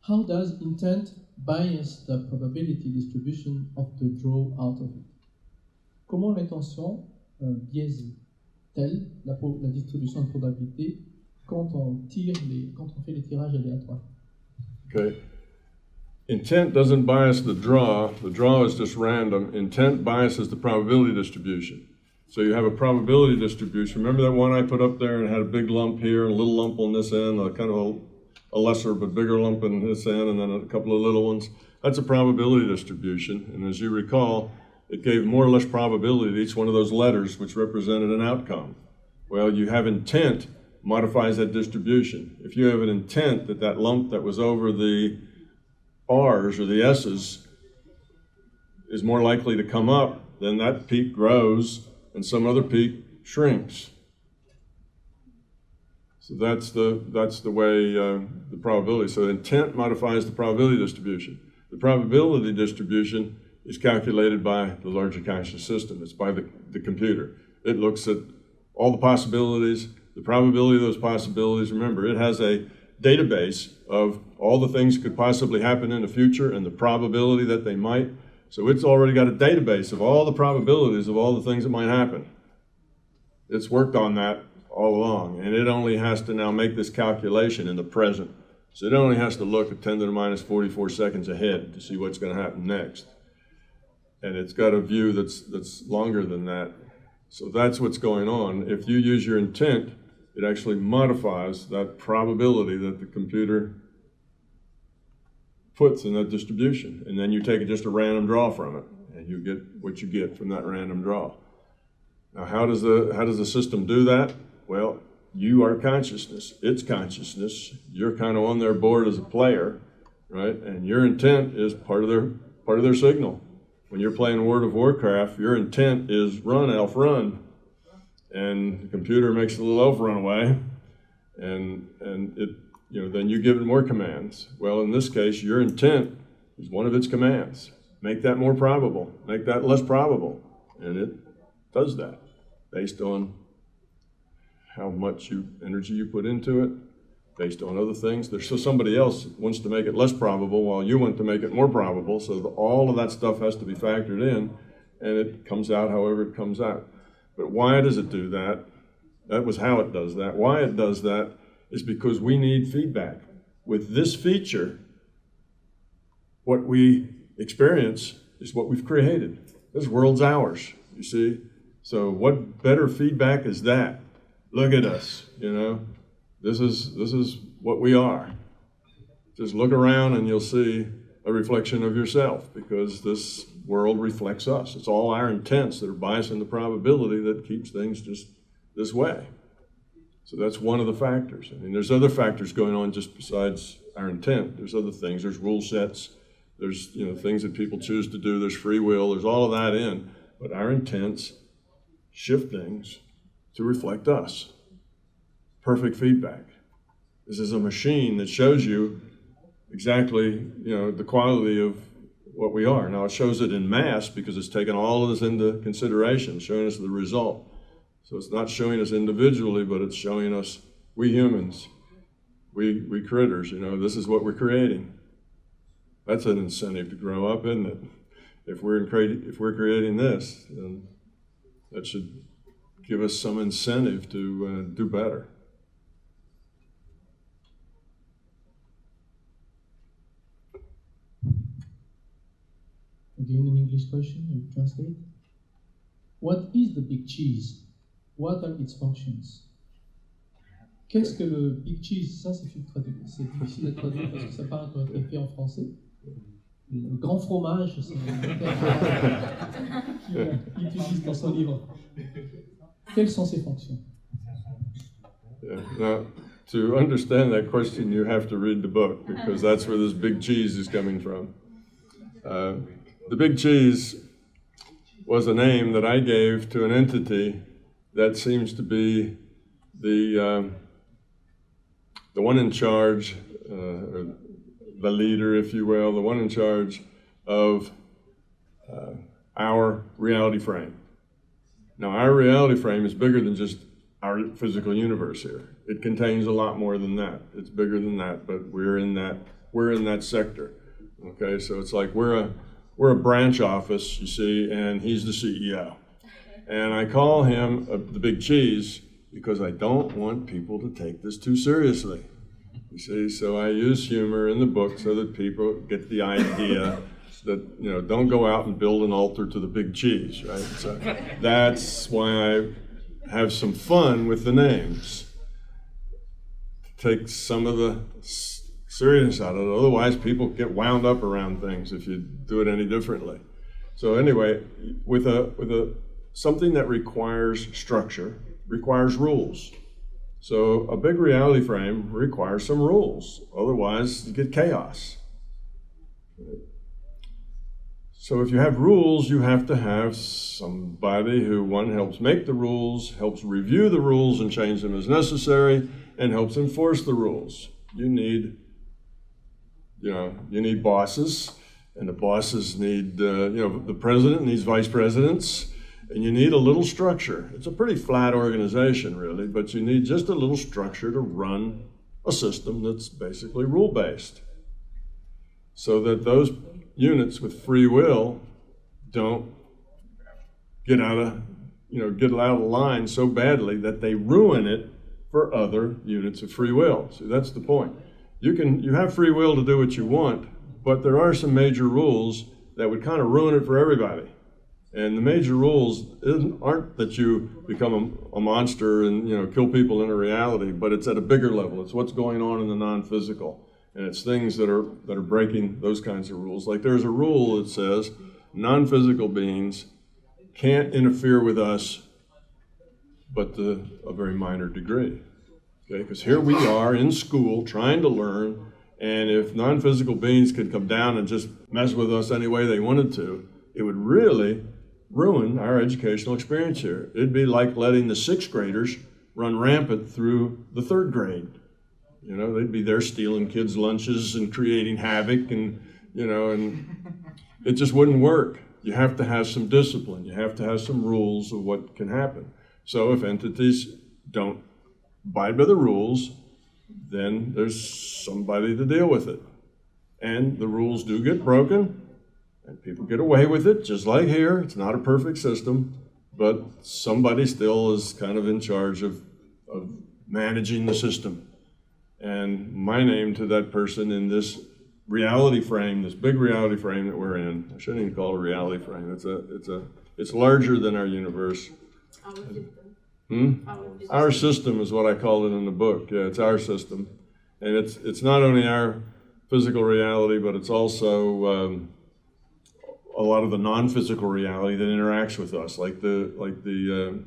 How does intent bias the probability distribution of the draw out of it? Comment l'intention biaise-t-elle la distribution de probabilité quand on fait les tirages aléatoires? Okay. Intent doesn't bias the draw. The draw is just random. Intent biases the probability distribution. So you have a probability distribution. Remember that one I put up there and had a big lump here and a little lump on this end, kind of a lesser but bigger lump in this end, and then a couple of little ones? That's a probability distribution. And as you recall, it gave more or less probability to each one of those letters, which represented an outcome. Well, you have intent modifies that distribution. If you have an intent that that lump that was over the R's or the S's is more likely to come up, then that peak grows and some other peak shrinks. So that's the way the probability. So intent modifies the probability distribution. The probability distribution is calculated by the larger conscious system. It's by the computer. It looks at all the possibilities, the probability of those possibilities. Remember, it has a database of all the things that could possibly happen in the future and the probability that they might. So it's already got a database of all the probabilities of all the things that might happen. It's worked on that all along, and it only has to now make this calculation in the present. So it only has to look at 10 to the minus 44 seconds ahead to see what's going to happen next. And it's got a view that's longer than that. So that's what's going on. If you use your intent, it actually modifies that probability that the computer puts in that distribution. And then you take just a random draw from it, and you get what you get from that random draw. Now, how does the system do that? Well, you are consciousness. It's consciousness. You're kind of on their board as a player, right? And your intent is part of their signal. When you're playing World of Warcraft, your intent is run, elf, run. And the computer makes the little elf run away, and it, then you give it more commands. Well, in this case, your intent is one of its commands. Make that more probable, make that less probable. And it does that based on how much energy you put into it, based on other things. So somebody else wants to make it less probable while you want to make it more probable. So all of that stuff has to be factored in, and it comes out however it comes out. But why does it do that? That was how it does that. Why it does that is because we need feedback. With this feature, what we experience is what we've created. This world's ours, you see? So what better feedback is that? Look at us, This is what we are. Just look around and you'll see a reflection of yourself, because this world reflects us. It's all our intents that are biasing the probability that keeps things just this way. So that's one of the factors. I mean, there's other factors going on just besides our intent. There's other things. There's rule sets. There's things that people choose to do. There's free will. There's all of that in. But our intents shiftings to reflect us. Perfect feedback. This is a machine that shows you exactly, the quality of what we are. Now it shows it in mass because it's taken all of this into consideration, showing us the result. So it's not showing us individually, but it's showing us, we humans, we critters, this is what we're creating. That's an incentive to grow up, isn't it? If we're creating this, then that should give us some incentive to do better. Again, an English question, I translate. What is the big cheese? What are its functions? Qu'est-ce que le big cheese? Ça, c'est difficile à traduire parce que ça parle doit être fait en français. Le grand fromage, c'est le terme qu'il utilise dans son livre. Quelles sont ses fonctions? Yeah. Now, to understand that question, you have to read the book because that's where this big cheese is coming from. The big cheese was a name that I gave to an entity that seems to be the one in charge, or the leader, if you will, the one in charge of our reality frame. Now, our reality frame is bigger than just our physical universe here. It contains a lot more than that. It's bigger than that, but we're in that sector. Okay, so it's like we're a branch office, you see, and he's the CEO. And I call him the big cheese because I don't want people to take this too seriously. You see, so I use humor in the book so that people get the idea that, don't go out and build an altar to the big cheese, right? So that's why I have some fun with the names. Take some of the serious out of it. Otherwise, people get wound up around things if you do it any differently. So anyway, with something that requires structure, requires rules. So a big reality frame requires some rules. Otherwise, you get chaos. So if you have rules, you have to have somebody who, one, helps make the rules, helps review the rules and change them as necessary, and helps enforce the rules. You need bosses, and the bosses need, the president needs vice presidents, and you need a little structure. It's a pretty flat organization, really, but you need just a little structure to run a system that's basically rule-based, so that those units with free will don't get out of line so badly that they ruin it for other units of free will. See, that's the point. You have free will to do what you want, but there are some major rules that would kind of ruin it for everybody. And the major rules aren't that you become a monster and kill people in a reality, but it's at a bigger level. It's what's going on in the non-physical. And it's things that are breaking those kinds of rules. Like there's a rule that says non-physical beings can't interfere with us, but to a very minor degree. Okay, because here we are in school trying to learn, and if non-physical beings could come down and just mess with us any way they wanted to, it would really ruin our educational experience here. It'd be like letting the 6th graders run rampant through the 3rd grade. They'd be there stealing kids' lunches and creating havoc, and it just wouldn't work. You have to have some discipline. You have to have some rules of what can happen. So if entities don't abide by the rules, then there's somebody to deal with it. And the rules do get broken, and people get away with it, just like here. It's not a perfect system, but somebody still is kind of in charge of managing the system. And my name to that person in this reality frame, this big reality frame that we're in, I shouldn't even call it a reality frame. It's larger than our universe. Our system. Our system is what I call it in the book. Yeah, it's our system, and it's not only our physical reality, but it's also a lot of the non-physical reality that interacts with us, like the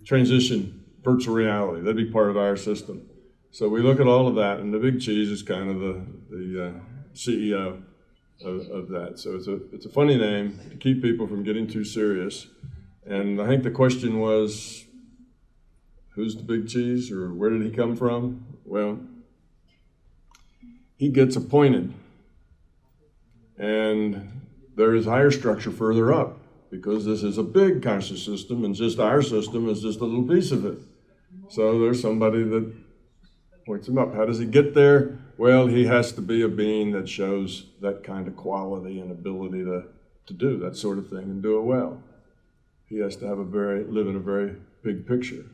transition virtual reality. That'd be part of our system. So we look at all of that, and the big cheese is kind of the CEO of that. So it's a funny name to keep people from getting too serious. And I think the question was, who's the big cheese, or where did he come from? Well, he gets appointed, and there is higher structure further up, because this is a big conscious system, and just our system is just a little piece of it. So there's somebody that points him up. How does he get there? Well, he has to be a being that shows that kind of quality and ability to do that sort of thing and do it well. He has to have live in a very big picture,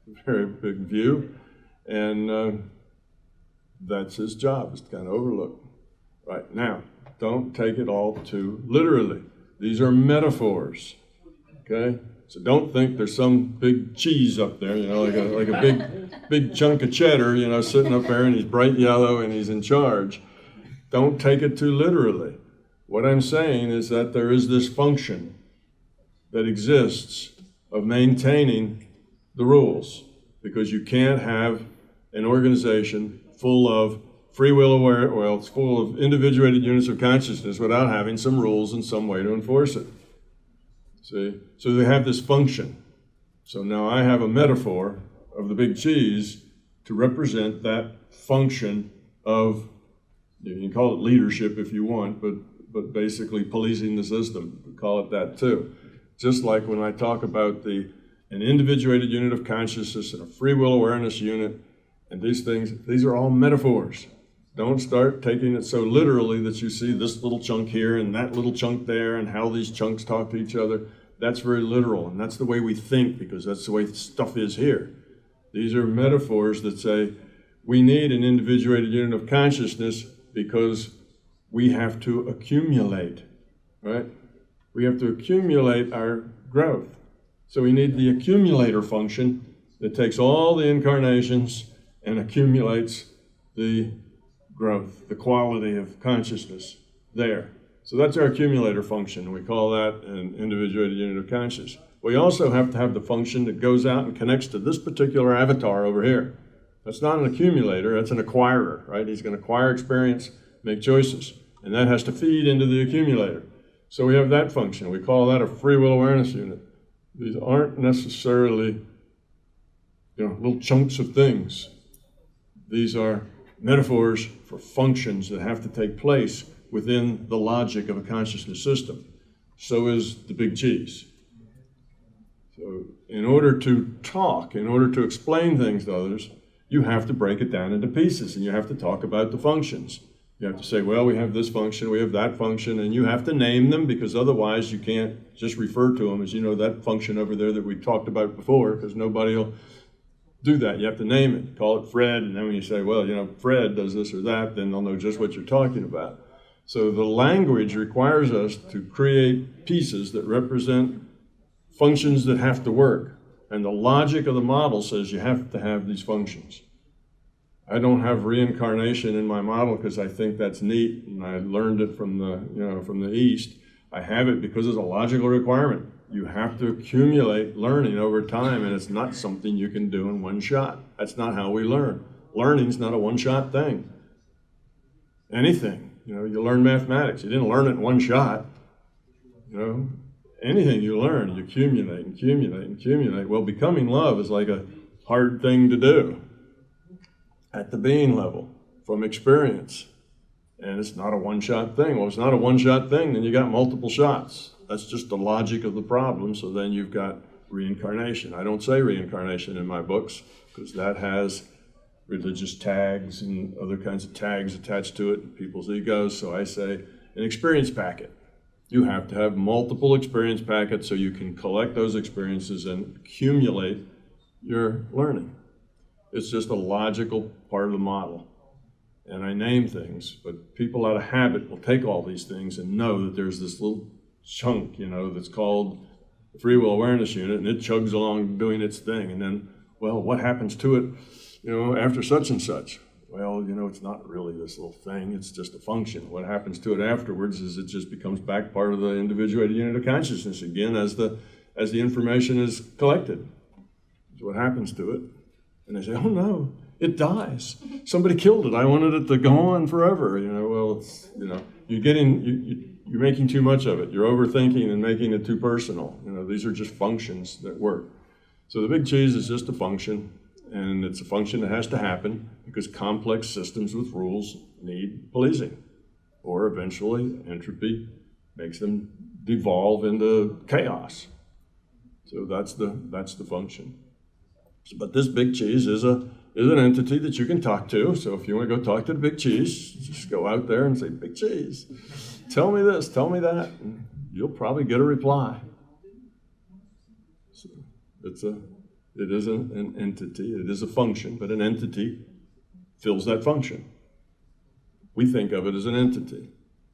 a very big view, and that's his job, is to kind of overlook. Right, now, don't take it all too literally. These are metaphors, okay? So don't think there's some big cheese up there, like a big chunk of cheddar, sitting up there, and he's bright yellow and he's in charge. Don't take it too literally. What I'm saying is that there is this function that exists of maintaining the rules, because you can't have an organization full of free will aware, well, it's full of individuated units of consciousness without having some rules and some way to enforce it. See? So they have this function. So now I have a metaphor of the big cheese to represent that function of, you can call it leadership if you want, but basically policing the system. We call it that too. Just like when I talk about an individuated unit of consciousness and a free will awareness unit, and these things, these are all metaphors. Don't start taking it so literally that you see this little chunk here and that little chunk there and how these chunks talk to each other. That's very literal, and that's the way we think, because that's the way stuff is here. These are metaphors that say we need an individuated unit of consciousness because we have to accumulate, right? We have to accumulate our growth. So we need the accumulator function that takes all the incarnations and accumulates the growth, the quality of consciousness there. So that's our accumulator function. We call that an individuated unit of consciousness. We also have to have the function that goes out and connects to this particular avatar over here. That's not an accumulator, that's an acquirer, right? He's going to acquire experience, make choices, and that has to feed into the accumulator. So we have that function. We call that a free will awareness unit. These aren't necessarily, little chunks of things. These are metaphors for functions that have to take place within the logic of a consciousness system. So is the big cheese. So in order to talk, in order to explain things to others, you have to break it down into pieces, and you have to talk about the functions. You have to say, well, we have this function, we have that function, and you have to name them, because otherwise you can't just refer to them as, that function over there that we talked about before, because nobody will do that. You have to name it, call it Fred, and then when you say, well, Fred does this or that, then they'll know just what you're talking about. So the language requires us to create pieces that represent functions that have to work. And the logic of the model says you have to have these functions. I don't have reincarnation in my model because I think that's neat, and I learned it from the East. I have it because it's a logical requirement. You have to accumulate learning over time, and it's not something you can do in one shot. That's not how we learn. Learning's not a one-shot thing. Anything, you learn mathematics. You didn't learn it in one shot. Anything you learn, you accumulate and accumulate and accumulate. Well, becoming love is like a hard thing to do at the being level from experience. And it's not a one-shot thing. Well, if it's not a one-shot thing, then you got multiple shots. That's just the logic of the problem. So then you've got reincarnation. I don't say reincarnation in my books because that has religious tags and other kinds of tags attached to it, people's egos. So I say an experience packet. You have to have multiple experience packets so you can collect those experiences and accumulate your learning. It's just a logical part of the model. And I name things, but people out of habit will take all these things and know that there's this little chunk, that's called the free will awareness unit, and it chugs along doing its thing. And then, well, what happens to it, after such and such? Well, it's not really this little thing, it's just a function. What happens to it afterwards is it just becomes back part of the individuated unit of consciousness again as the information is collected. That's what happens to it. And they say, oh no, it dies. Somebody killed it. I wanted it to go on forever. Well, it's, you you're making too much of it. You're overthinking and making it too personal. You know, these are just functions that work. So the big cheese is just a function, and it's a function that has to happen because complex systems with rules need policing, or eventually entropy makes them devolve into chaos. So that's the function. But this big cheese is an entity that you can talk to. So if you want to go talk to the big cheese, just go out there and say, "Big cheese, tell me this, tell me that," and you'll probably get a reply. So it is an entity, it is a function, but an entity fills that function. We think of it as an entity.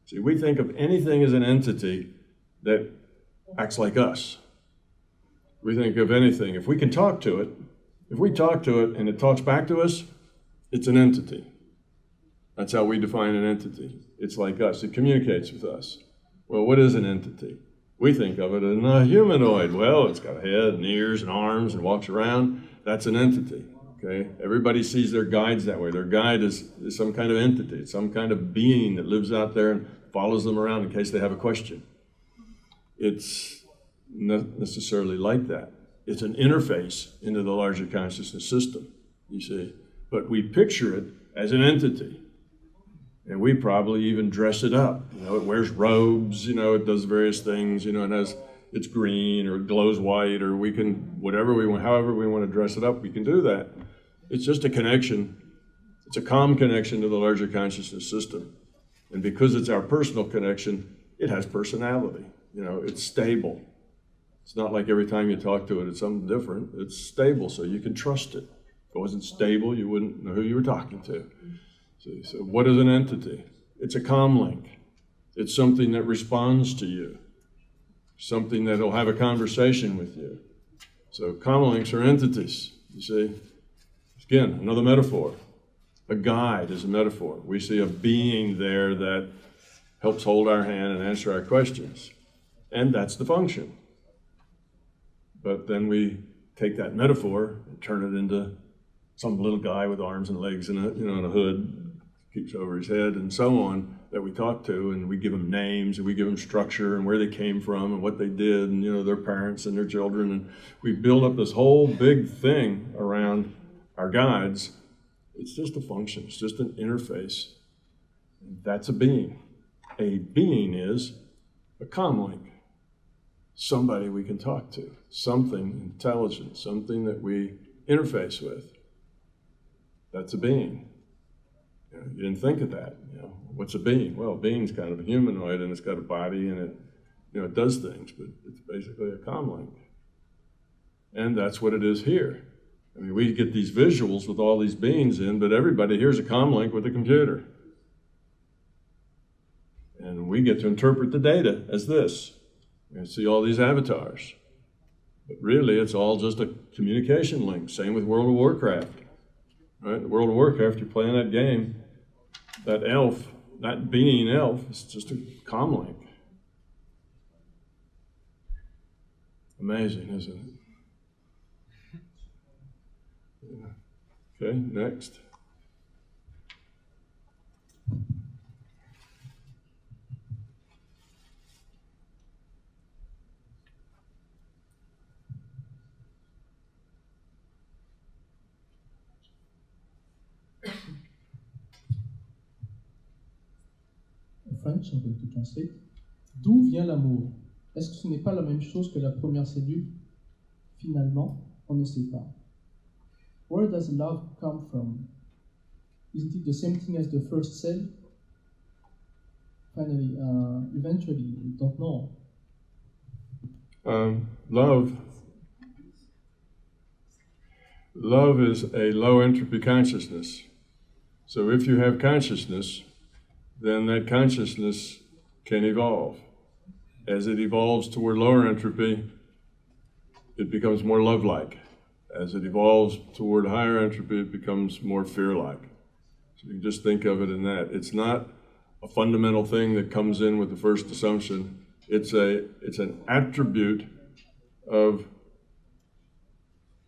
See, we think of anything as an entity that acts like us. We think of anything, if we can talk to it, if we talk to it and it talks back to us, it's an entity. That's how we define an entity. It's like us, it communicates with us. Well, what is an entity? We think of it as a humanoid. Well, it's got a head and ears and arms and walks around. That's an entity, okay? Everybody sees their guides that way. Their guide is some kind of entity. It's some kind of being that lives out there and follows them around in case they have a question. It's not necessarily like that. It's an interface into the larger consciousness system, you see. But we picture it as an entity. And we probably even dress it up. You know, it wears robes, you know, it does various things, you know, it's green or it glows white, or we can, whatever we want, however we want to dress it up, we can do that. It's just a connection. It's a calm connection to the larger consciousness system. And because it's our personal connection, it has personality. You know, it's stable. It's not like every time you talk to it, it's something different. It's stable, so you can trust it. If it wasn't stable, you wouldn't know who you were talking to. So what is an entity? It's a comm link. It's something that responds to you, something that will have a conversation with you. So comm links are entities, you see. Again, another metaphor. A guide is a metaphor. We see a being there that helps hold our hand and answer our questions. And that's the function. But then we take that metaphor and turn it into some little guy with arms and legs and and a hood, keeps over his head and so on, that we talk to, and we give them names and we give them structure and where they came from and what they did and, you know, their parents and their children. And we build up this whole big thing around our guides. It's just a function. It's just an interface. That's a being. A being is a comm link. Somebody we can talk to, something intelligent, something that we interface with. That's a being. You know, you didn't think of that. You know, what's a being? Well, a being's kind of a humanoid, and it's got a body, and it does things, but it's basically a comm link. And that's what it is here. I mean, we get these visuals with all these beings in, but everybody here's a comm link with a computer. And we get to interpret the data as this. You see all these avatars. But really, it's all just a communication link. Same with World of Warcraft. Right? In World of Warcraft, you're playing that game. That elf, that being elf, is just a comm link. Amazing, isn't it? Yeah. Okay, next. French, I'm going to translate. D'où vient l'amour? Est-ce que ce n'est pas la même chose que la première cellule? Finalement, on ne sait pas. Where does love come from? Isn't it the same thing as the first cell? Finally, eventually, we don't know. Love is a low entropy consciousness. So if you have consciousness, then that consciousness can evolve. As it evolves toward lower entropy, it becomes more love-like. As it evolves toward higher entropy, it becomes more fear-like. So you can just think of it in that. It's not a fundamental thing that comes in with the first assumption. It's an attribute of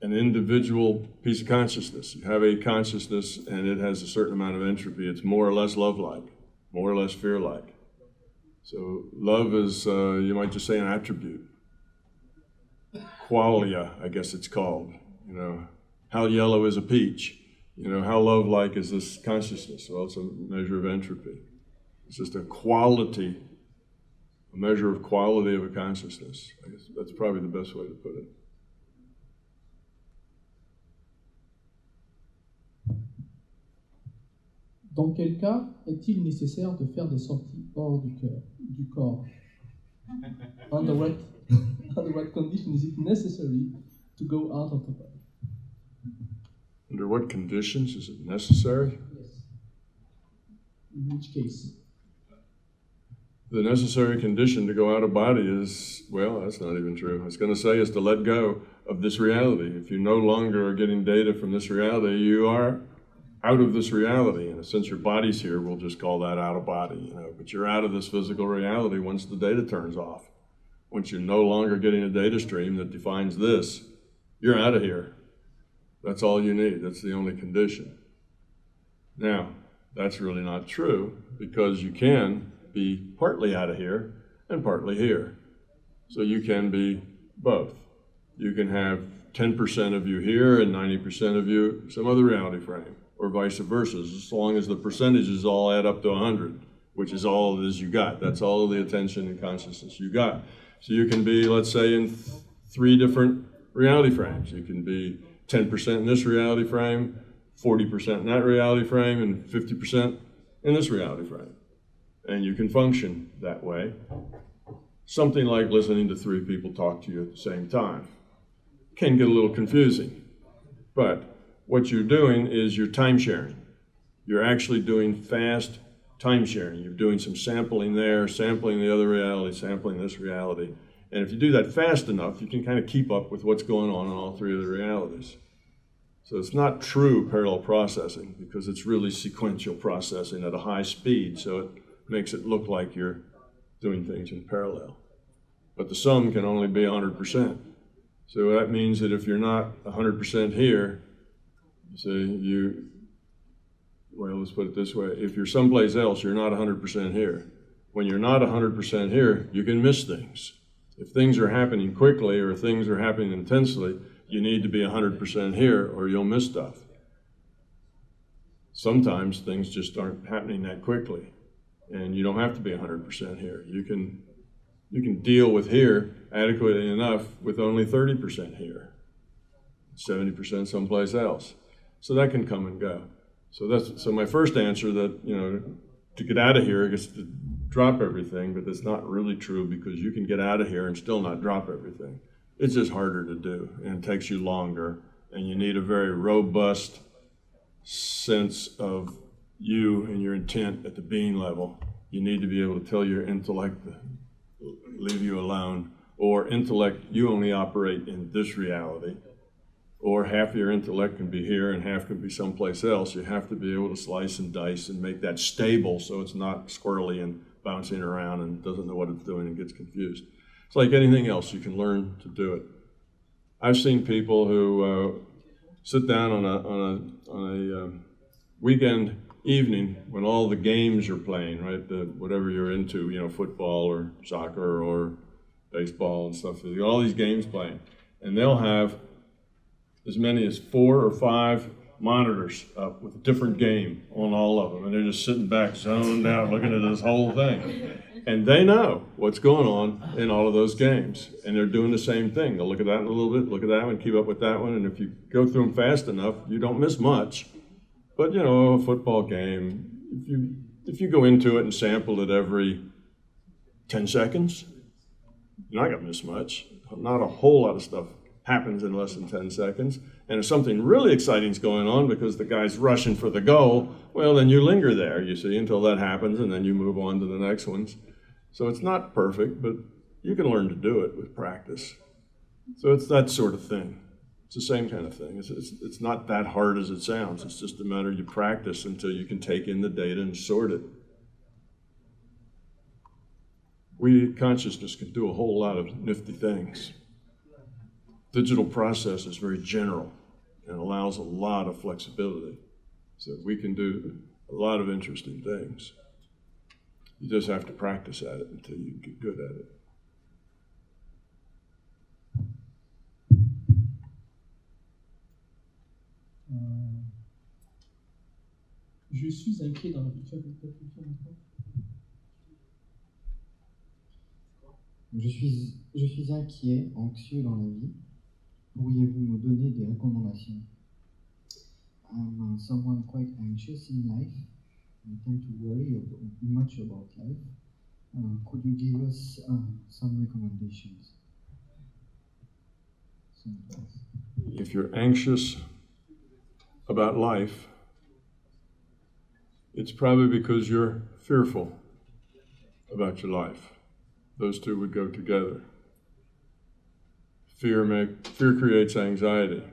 an individual piece of consciousness. You have a consciousness and it has a certain amount of entropy. It's more or less love-like, more or less fear-like. So love is, you might just say, an attribute. Qualia, I guess it's called. You know, how yellow is a peach? You know, how love-like is this consciousness? Well, it's a measure of entropy. It's just a quality, a measure of quality of a consciousness. I guess that's probably the best way to put it. Dans quel cas est-il nécessaire de faire des sorties hors du corps? Under what condition is it necessary to go out of the body? Under what conditions is it necessary? Yes. In which case? The necessary condition to go out of body is, well, that's not even true. I was going to say is to let go of this reality. If you no longer are getting data from this reality, you are out of this reality. And since your body's here, we'll just call that out of body, you know. But you're out of this physical reality once the data turns off. Once you're no longer getting a data stream that defines this, you're out of here. That's all you need. That's the only condition. Now, that's really not true, because you can be partly out of here and partly here. So you can be both. You can have 10% of you here and 90% of you some other reality frame, or vice versa, as long as the percentages all add up to 100, which is all it is you got. That's all of the attention and consciousness you got. So you can be, let's say, in 3 different reality frames. You can be 10% in this reality frame, 40% in that reality frame, and 50% in this reality frame. And you can function that way. Something like listening to 3 people talk to you at the same time can get a little confusing. But what you're doing is you're time sharing. You're actually doing fast time sharing. You're doing some sampling there, sampling the other reality, sampling this reality. And if you do that fast enough, you can kind of keep up with what's going on in all 3 of the realities. So it's not true parallel processing, because it's really sequential processing at a high speed. So it makes it look like you're doing things in parallel. But the sum can only be 100%. So that means that if you're not 100% here, well, let's put it this way. If you're someplace else, you're not 100% here. When you're not 100% here, you can miss things. If things are happening quickly or things are happening intensely, you need to be 100% here or you'll miss stuff. Sometimes things just aren't happening that quickly, and you don't have to be 100% here. You can deal with here adequately enough with only 30% here, 70% someplace else. So that can come and go. So my first answer that, you know, to get out of here is to drop everything, but that's not really true, because you can get out of here and still not drop everything. It's just harder to do, and it takes you longer, and you need a very robust sense of you and your intent at the being level. You need to be able to tell your intellect to leave you alone, or intellect, you only operate in this reality, or half your intellect can be here and half can be someplace else. You have to be able to slice and dice and make that stable so it's not squirrely and bouncing around and doesn't know what it's doing and gets confused. It's like anything else, you can learn to do it. I've seen people who sit down on a weekend evening when all the games are playing, right? Whatever you're into, you know, football or soccer or baseball and stuff. All these games playing, and they'll have as many as 4 or 5 monitors up with a different game on all of them, and they're just sitting back, zoned out, looking at this whole thing. And they know what's going on in all of those games, and they're doing the same thing. They'll look at that in a little bit, look at that one, keep up with that one, and if you go through them fast enough, you don't miss much. But, you know, a football game, if you go into it and sample it every 10 seconds, you're not going to miss much. Not a whole lot of stuff happens in less than 10 seconds. And if something really exciting is going on because the guy's rushing for the goal, well, then you linger there, you see, until that happens, and then you move on to the next ones. So it's not perfect, but you can learn to do it with practice. So it's that sort of thing. It's the same kind of thing. It's not that hard as it sounds. It's just a matter you practice until you can take in the data and sort it. Consciousness can do a whole lot of nifty things. Digital process is very general and allows a lot of flexibility. So we can do a lot of interesting things. You just have to practice at it until you get good at it. Je suis inquiet dans la vie. Je suis inquiet, anxieux dans la vie. Pourriez-vous nous donner des recommandations? I'm someone quite anxious in life. I tend to worry much about life. Could you give us some recommendations? Some advice. If you're anxious about life, it's probably because you're fearful about your life. Those two would go together. Fear creates anxiety.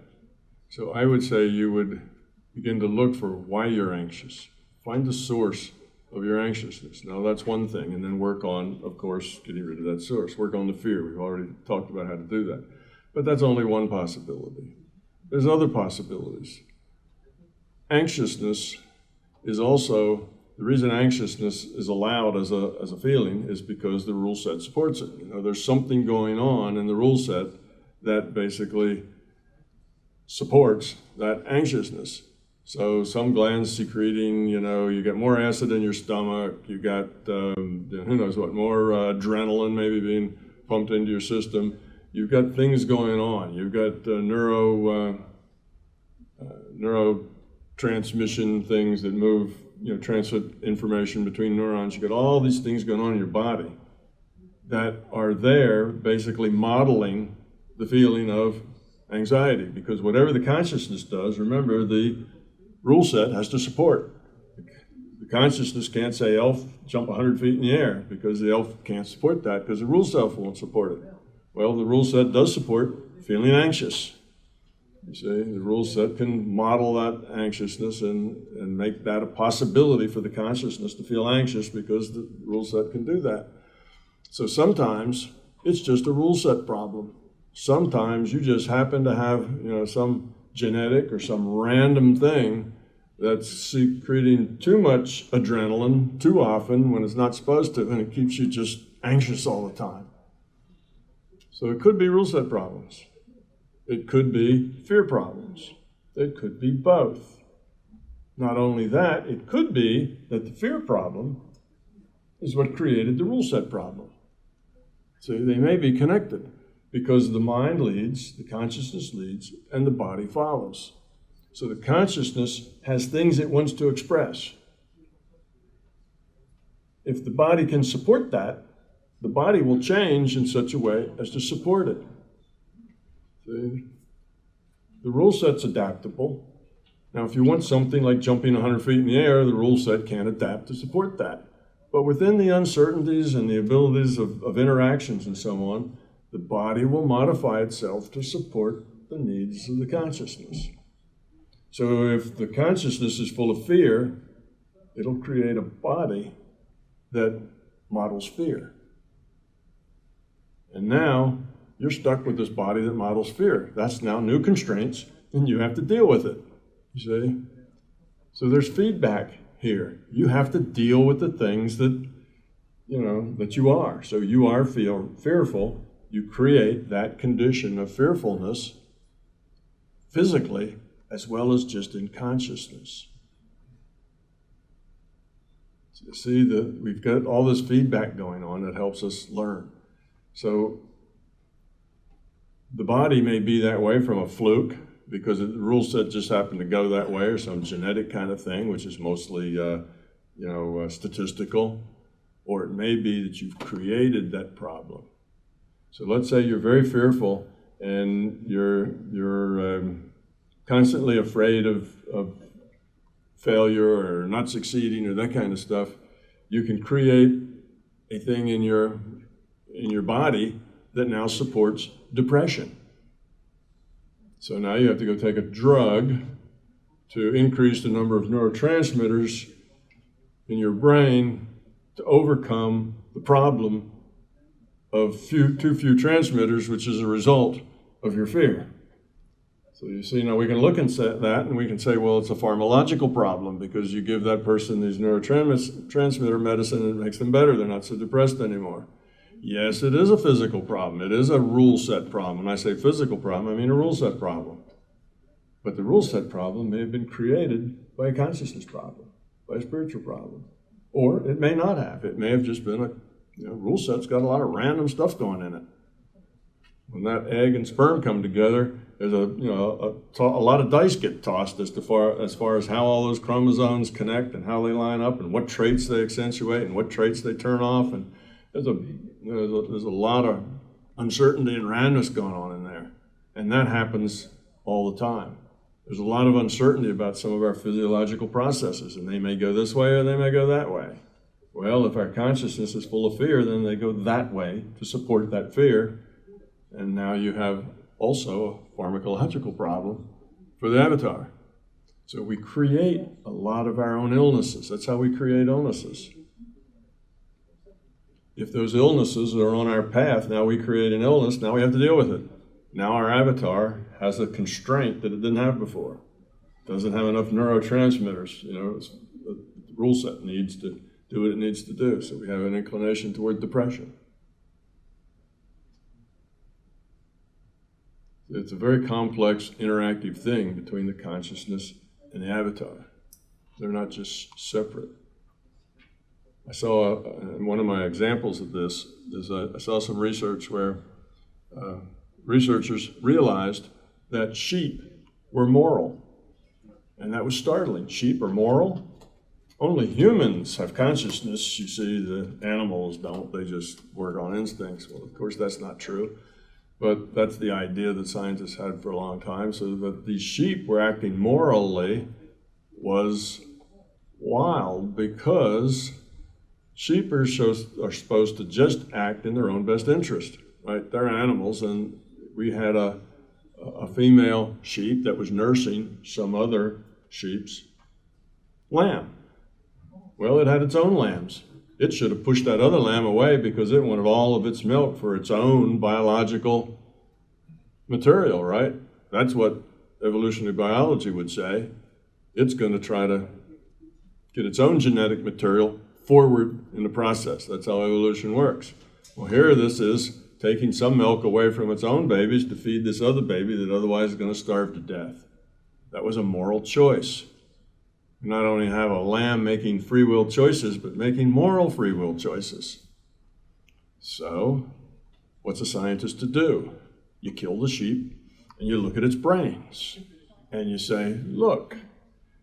So I would say you would begin to look for why you're anxious. Find the source of your anxiousness. Now that's one thing, and then work on, of course, getting rid of that source. Work on the fear. We've already talked about how to do that. But that's only one possibility. There's other possibilities. Anxiousness is also, the reason anxiousness is allowed as a feeling is because the rule set supports it. You know, there's something going on in the rule set that basically supports that anxiousness. So some glands secreting, you get more acid in your stomach, you got, who knows what, more adrenaline maybe being pumped into your system. You've got things going on. You've got neurotransmission things that move, transfer information between neurons. You've got all these things going on in your body that are there basically modeling the feeling of anxiety, because whatever the consciousness does, remember, the rule set has to support. The consciousness can't say, elf, jump 100 feet in the air, because the elf can't support that, because the rule set won't support it. Well, the rule set does support feeling anxious. You see, the rule set can model that anxiousness and make that a possibility for the consciousness to feel anxious, because the rule set can do that. So sometimes it's just a rule set problem. Sometimes you just happen to have, some genetic or some random thing that's secreting too much adrenaline too often when it's not supposed to, and it keeps you just anxious all the time. So it could be rule set problems. It could be fear problems. It could be both. Not only that, it could be that the fear problem is what created the rule set problem. So they may be connected, because the mind leads, the consciousness leads, and the body follows. So the consciousness has things it wants to express. If the body can support that, the body will change in such a way as to support it. See? The rule set's adaptable. Now, if you want something like jumping 100 feet in the air, the rule set can't adapt to support that. But within the uncertainties and the abilities of interactions and so on, the body will modify itself to support the needs of the consciousness. So if the consciousness is full of fear, it'll create a body that models fear. And now you're stuck with this body that models fear. That's now new constraints, and you have to deal with it, you see? So there's feedback here. You have to deal with the things that, that you are. So you are fearful. You create that condition of fearfulness physically as well as just in consciousness. So you see that we've got all this feedback going on that helps us learn. So the body may be that way from a fluke, because the rule set just happened to go that way, or some genetic kind of thing, which is mostly statistical, or it may be that you've created that problem. So let's say you're very fearful and you're constantly afraid of failure or not succeeding or that kind of stuff. You can create a thing in your body that now supports depression. So now you have to go take a drug to increase the number of neurotransmitters in your brain to overcome the problem of too few transmitters, which is a result of your fear. So you see, now we can look and say that, and we can say, well, it's a pharmacological problem because you give that person these neurotransmitter medicine and it makes them better. They're not so depressed anymore. Yes, it is a physical problem. It is a rule set problem. When I say physical problem, I mean a rule set problem. But the rule set problem may have been created by a consciousness problem, by a spiritual problem. Or it may not have. It may have just been a rule set's got a lot of random stuff going in it. When that egg and sperm come together, there's a lot of dice get tossed as far as how all those chromosomes connect and how they line up and what traits they accentuate and what traits they turn off. And there's a lot of uncertainty and randomness going on in there. And that happens all the time. There's a lot of uncertainty about some of our physiological processes, and they may go this way or they may go that way. Well, if our consciousness is full of fear, then they go that way to support that fear. And now you have also a pharmacological problem for the avatar. So we create a lot of our own illnesses. That's how we create illnesses. If those illnesses are on our path, now we create an illness, now we have to deal with it. Now our avatar has a constraint that it didn't have before. It doesn't have enough neurotransmitters. The rule set needs to do what it needs to do. So we have an inclination toward depression. It's a very complex, interactive thing between the consciousness and the avatar. They're not just separate. I saw, in one of my examples of this, I saw some research where researchers realized that sheep were moral. And that was startling. Sheep are moral? Only humans have consciousness. You see, the animals don't. They just work on instincts. Well, of course, that's not true. But that's the idea that scientists had for a long time. So that these sheep were acting morally was wild, because sheep are supposed to just act in their own best interest, right? They're animals, and we had a female sheep that was nursing some other sheep's lamb. Well, it had its own lambs. It should have pushed that other lamb away because it wanted all of its milk for its own biological material, right? That's what evolutionary biology would say. It's going to try to get its own genetic material forward in the process. That's how evolution works. Well, here this is taking some milk away from its own babies to feed this other baby that otherwise is going to starve to death. That was a moral choice. You not only have a lamb making free will choices, but making moral free will choices. So, what's a scientist to do? You kill the sheep and you look at its brains and you say, look,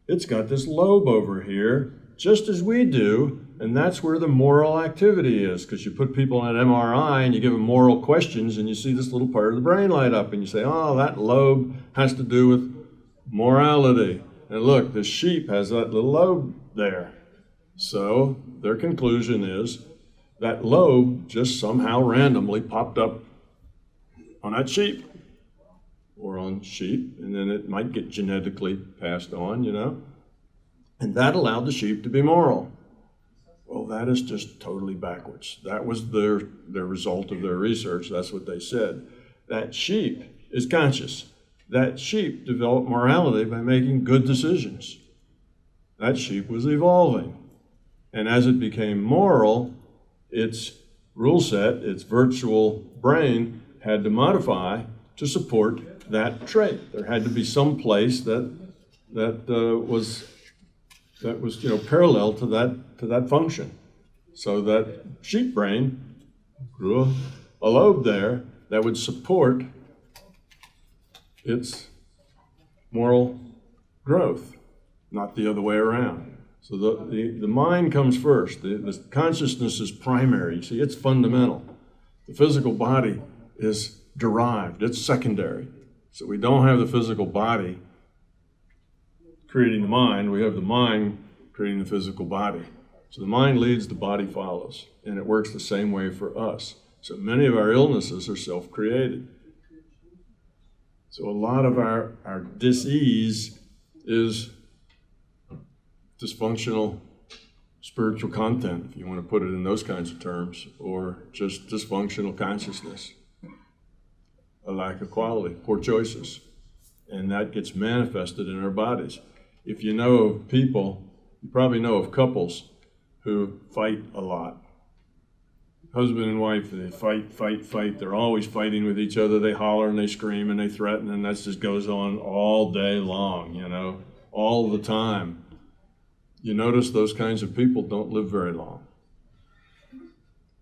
it's got this lobe over here, just as we do, and that's where the moral activity is, because you put people on an MRI and you give them moral questions and you see this little part of the brain light up and you say, oh, that lobe has to do with morality. And look, the sheep has that little lobe there. So their conclusion is that lobe just somehow randomly popped up on that sheep or on sheep, and then it might get genetically passed on, and that allowed the sheep to be moral. Well, that is just totally backwards. That was their result of their research. That's what they said. That sheep is conscious. That sheep developed morality by making good decisions. That sheep was evolving. And as it became moral, its rule set, its virtual brain, had to modify to support that trait. There had to be some place that was parallel to that function. So that sheep brain grew a lobe there that would support its moral growth, not the other way around. So the mind comes first. The consciousness is primary. You see, it's fundamental. The physical body is derived. It's secondary. So we don't have the physical body creating the mind. We have the mind creating the physical body. So the mind leads, the body follows. And it works the same way for us. So many of our illnesses are self-created. So a lot of our dis-ease is dysfunctional spiritual content, if you want to put it in those kinds of terms, or just dysfunctional consciousness, a lack of quality, poor choices. and that gets manifested in our bodies. If you know of people, you probably know of couples who fight a lot. Husband and wife, they fight. They're always fighting with each other. They holler and they scream and they threaten, and that just goes on all day long, you know, all the time. You notice those kinds of people don't live very long.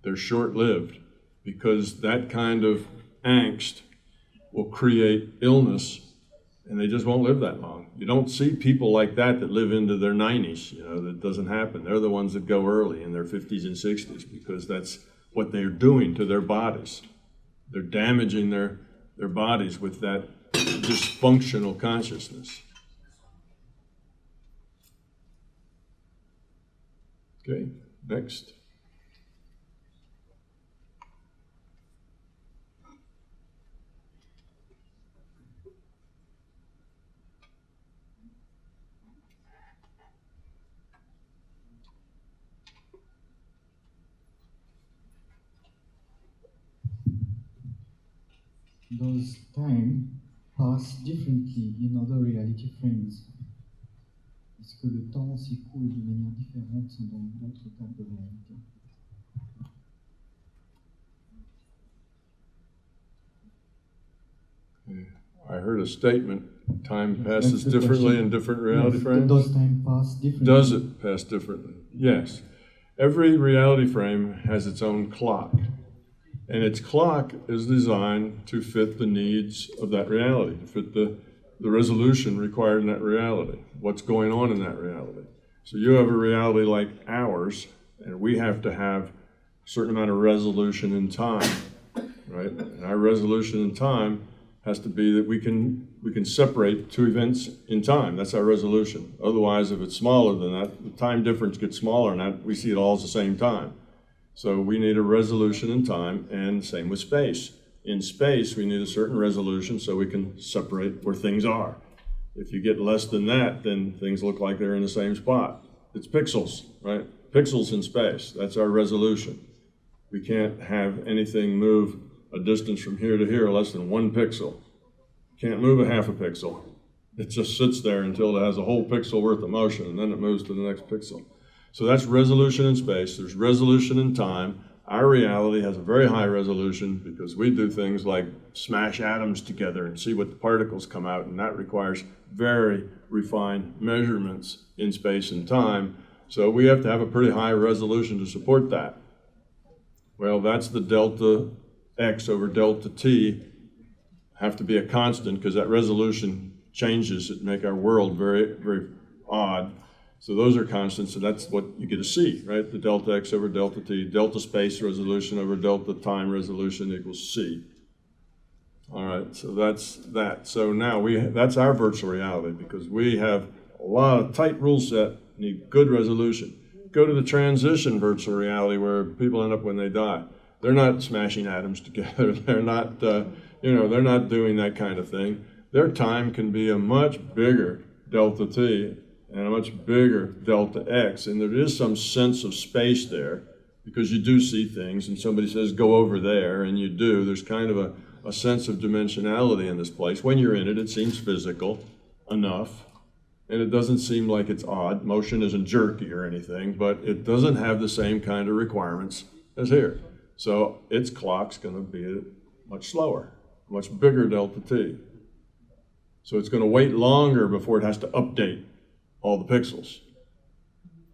They're short-lived because that kind of angst will create illness, and they just won't live that long. You don't see people like that live into their 90s, you know, that doesn't happen. They're the ones that go early in their 50s and 60s because that's what they're doing to their bodies. They're damaging their bodies with that dysfunctional consciousness. Okay, next. Does time pass differently in other reality frames? Est-ce que le temps s'écoule de manière différente dans d'autres étapes de réalité? I heard a statement, time passes differently in different reality frames. Does time pass differently? Does it pass differently? Yes. Every reality frame has its own clock. And its clock is designed to fit the needs of that reality, to fit the resolution required in that reality, what's going on in that reality. So you have a reality like ours, and we have to have a certain amount of resolution in time, right? And our resolution in time has to be that we can separate two events in time. That's our resolution. Otherwise, if it's smaller than that, the time difference gets smaller, and that we see it all at the same time. So we need a resolution in time, and same with space. In space, we need a certain resolution so we can separate where things are. If you get less than that, then things look like they're in the same spot. It's pixels, right? Pixels in space, that's our resolution. We can't have anything move a distance from here to here less than 1 pixel. Can't move a half a pixel. It just sits there until it has a whole pixel worth of motion, and then it moves to the next pixel. So that's resolution in space. There's resolution in time. Our reality has a very high resolution because we do things like smash atoms together and see what the particles come out, and that requires very refined measurements in space and time. So we have to have a pretty high resolution to support that. Well, that's the delta x over delta t have to be a constant because that resolution changes. It make our world very, very odd. So those are constants, so that's what you get to see, right? The delta x over delta t, delta space resolution over delta time resolution equals c. All right, so that's that. So now that's our virtual reality because we have a lot of tight rule set, need good resolution. Go to the transition virtual reality where people end up when they die. They're not smashing atoms together. They're not, they're not doing that kind of thing. Their time can be a much bigger delta t and a much bigger delta x, and there is some sense of space there because you do see things, and somebody says, go over there, and you do. There's kind of a sense of dimensionality in this place. When you're in it, it seems physical enough, and it doesn't seem like it's odd. Motion isn't jerky or anything, but it doesn't have the same kind of requirements as here. So its clock's going to be much slower, much bigger delta t. So it's going to wait longer before it has to update all the pixels.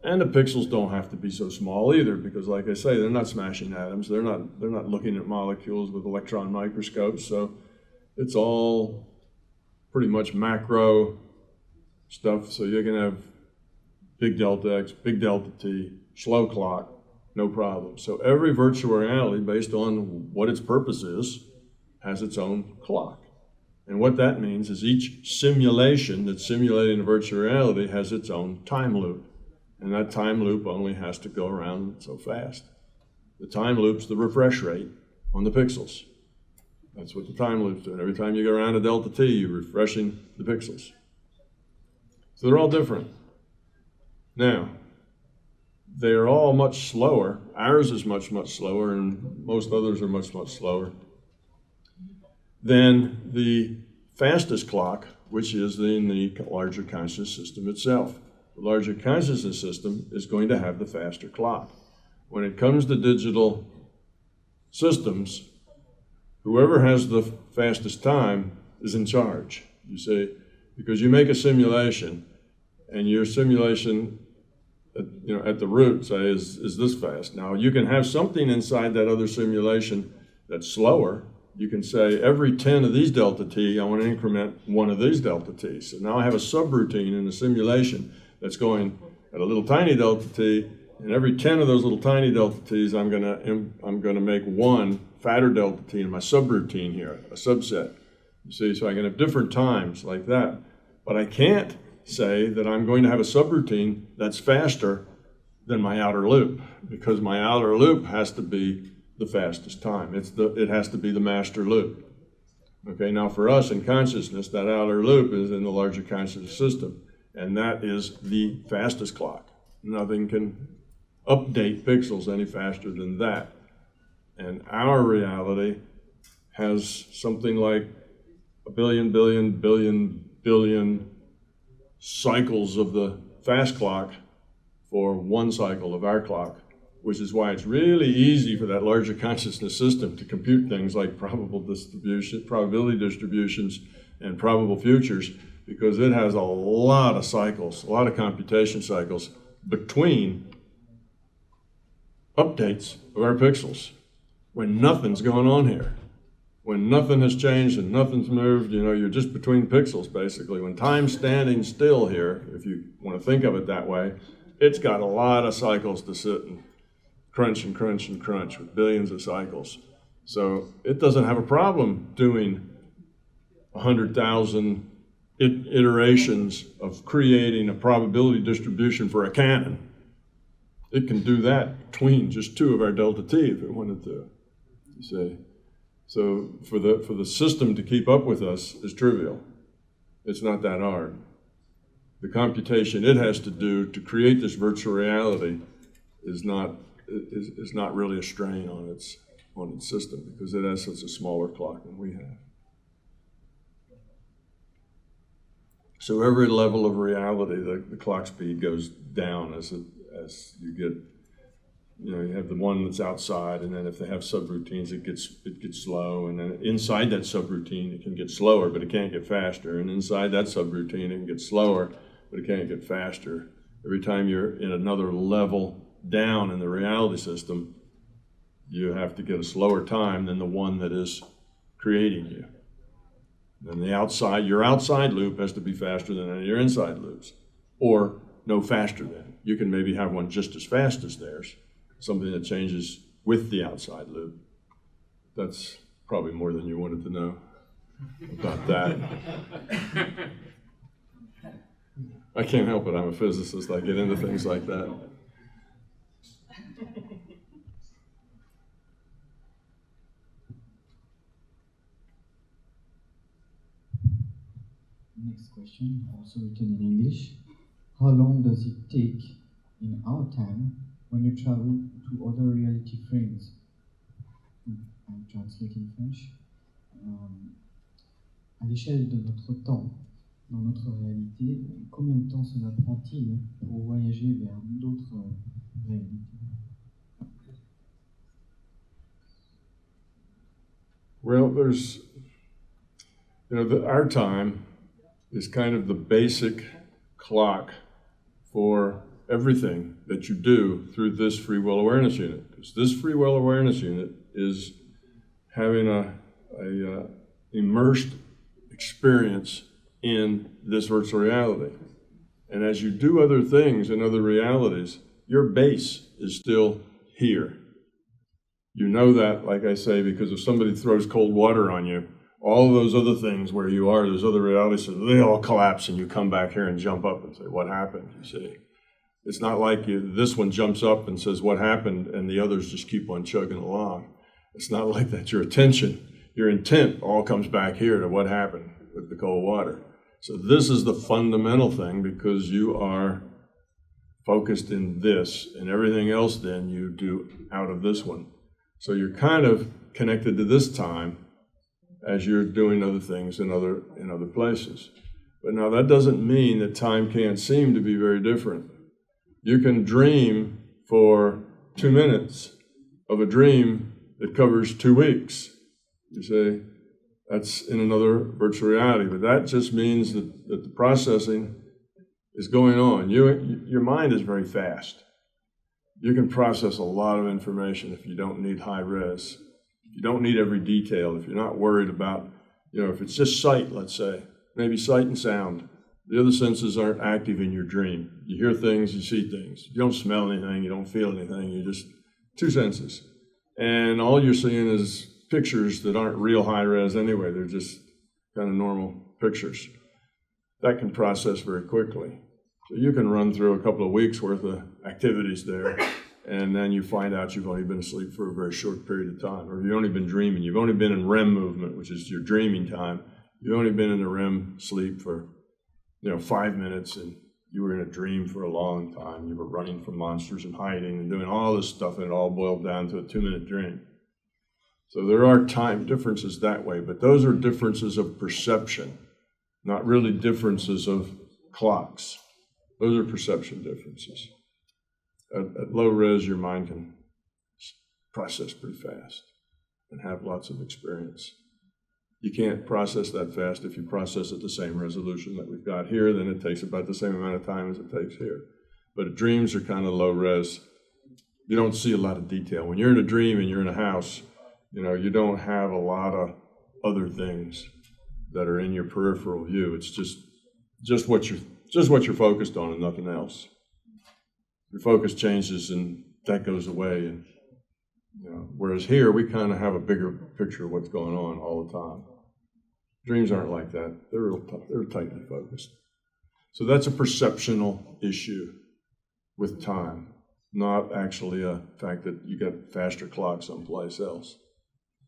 And the pixels don't have to be so small either because, like I say, they're not smashing atoms. They're not looking at molecules with electron microscopes. So it's all pretty much macro stuff. So you can have big delta x, big delta t, slow clock, no problem. So every virtual reality, based on what its purpose is, has its own clock. And what that means is each simulation that's simulating a virtual reality has its own time loop. And that time loop only has to go around so fast. The time loop's the refresh rate on the pixels. That's what the time loop's doing. Every time you go around a delta t, you're refreshing the pixels. So they're all different. Now, they're all much slower. Ours is much, much slower, and most others are much, much slower. Then the fastest clock, which is in the larger conscious system itself. The larger consciousness system is going to have the faster clock. When it comes to digital systems, whoever has the fastest time is in charge, you see, because you make a simulation, and your simulation at the root, say, is this fast. Now, you can have something inside that other simulation that's slower. You can say, every 10 of these delta t, I want to increment one of these delta t. So now I have a subroutine in the simulation that's going at a little tiny delta t, and every 10 of those little tiny delta t's, I'm gonna make one fatter delta t in my subroutine here, a subset. You see, so I can have different times like that. But I can't say that I'm going to have a subroutine that's faster than my outer loop, because my outer loop has to be the fastest time. It has to be the master loop. Okay, now for us in consciousness, that outer loop is in the larger consciousness system, and that is the fastest clock. Nothing can update pixels any faster than that. And our reality has something like a billion cycles of the fast clock for one cycle of our clock, which is why it's really easy for that larger consciousness system to compute things like probability distributions and probable futures, because it has a lot of cycles, a lot of computation cycles between updates of our pixels when nothing's going on here. When nothing has changed and nothing's moved, you're just between pixels, basically. When time's standing still here, if you want to think of it that way, it's got a lot of cycles to sit and crunch and crunch and crunch with billions of cycles. So it doesn't have a problem doing 100,000 iterations of creating a probability distribution for a cannon. It can do that between just 2 of our delta t if it wanted to, you see. So for the system to keep up with us is trivial. It's not that hard. The computation it has to do to create this virtual reality is not really a strain on its system, because it has such a smaller clock than we have. So every level of reality, the clock speed goes down as you get. You have the one that's outside, and then if they have subroutines, it gets slow, and then inside that subroutine, it can get slower, but it can't get faster, and inside that subroutine, it can get slower, but it can't get faster. Every time you're in another level down in the reality system, you have to get a slower time than the one that is creating you. And your outside loop has to be faster than any of your inside loops, or no faster than. You can maybe have one just as fast as theirs, something that changes with the outside loop. That's probably more than you wanted to know about that. I can't help it, I'm a physicist, I get into things like that. Next question, also written in English. How long does it take in our time when you travel to other reality frames? I'm translating French. À l'échelle de notre temps, dans notre réalité, combien de temps cela prend-il pour voyager vers d'autres réalités? Well, there's, our time is kind of the basic clock for everything that you do through this free will awareness unit. Because this free will awareness unit is having a immersed experience in this virtual reality. And as you do other things in other realities, your base is still here. You know that, like I say, because if somebody throws cold water on you, all those other things where you are, those other realities, they all collapse and you come back here and jump up and say, what happened, you see? It's not like this one jumps up and says, what happened, and the others just keep on chugging along. It's not like that. Your intent all comes back here to what happened with the cold water. So this is the fundamental thing, because you are focused in this, and everything else then you do out of this one. So you're kind of connected to this time as you're doing other things in other places. But now that doesn't mean that time can't seem to be very different. You can dream for 2 minutes of a dream that covers 2 weeks. You say, that's in another virtual reality, but that just means that the processing is going on. Your mind is very fast. You can process a lot of information if you don't need high res. You don't need every detail. If you're not worried about, if it's just sight, let's say, maybe sight and sound. The other senses aren't active in your dream. You hear things, you see things. You don't smell anything, you don't feel anything, you just 2 senses. And all you're seeing is pictures that aren't real high res anyway. They're just kind of normal pictures. That can process very quickly. So you can run through a couple of weeks worth of activities there, and then you find out you've only been asleep for a very short period of time, or you've only been dreaming. You've only been in REM movement, which is your dreaming time. You've only been in the REM sleep for 5 minutes, and you were in a dream for a long time. You were running from monsters and hiding and doing all this stuff, and it all boiled down to a 2-minute dream. So there are time differences that way, but those are differences of perception, not really differences of clocks. Those are perception differences. At low res, your mind can process pretty fast and have lots of experience. You can't process that fast if you process at the same resolution that we've got here, then it takes about the same amount of time as it takes here. But dreams are kind of low res. You don't see a lot of detail. When you're in a dream and you're in a house, you don't have a lot of other things that are in your peripheral view. It's just what you're focused on and nothing else. Your focus changes and that goes away. And whereas here we kind of have a bigger picture of what's going on all the time. Dreams aren't like that. They're tightly focused. So that's a perceptional issue with time, not actually a fact that you got faster clocks someplace else.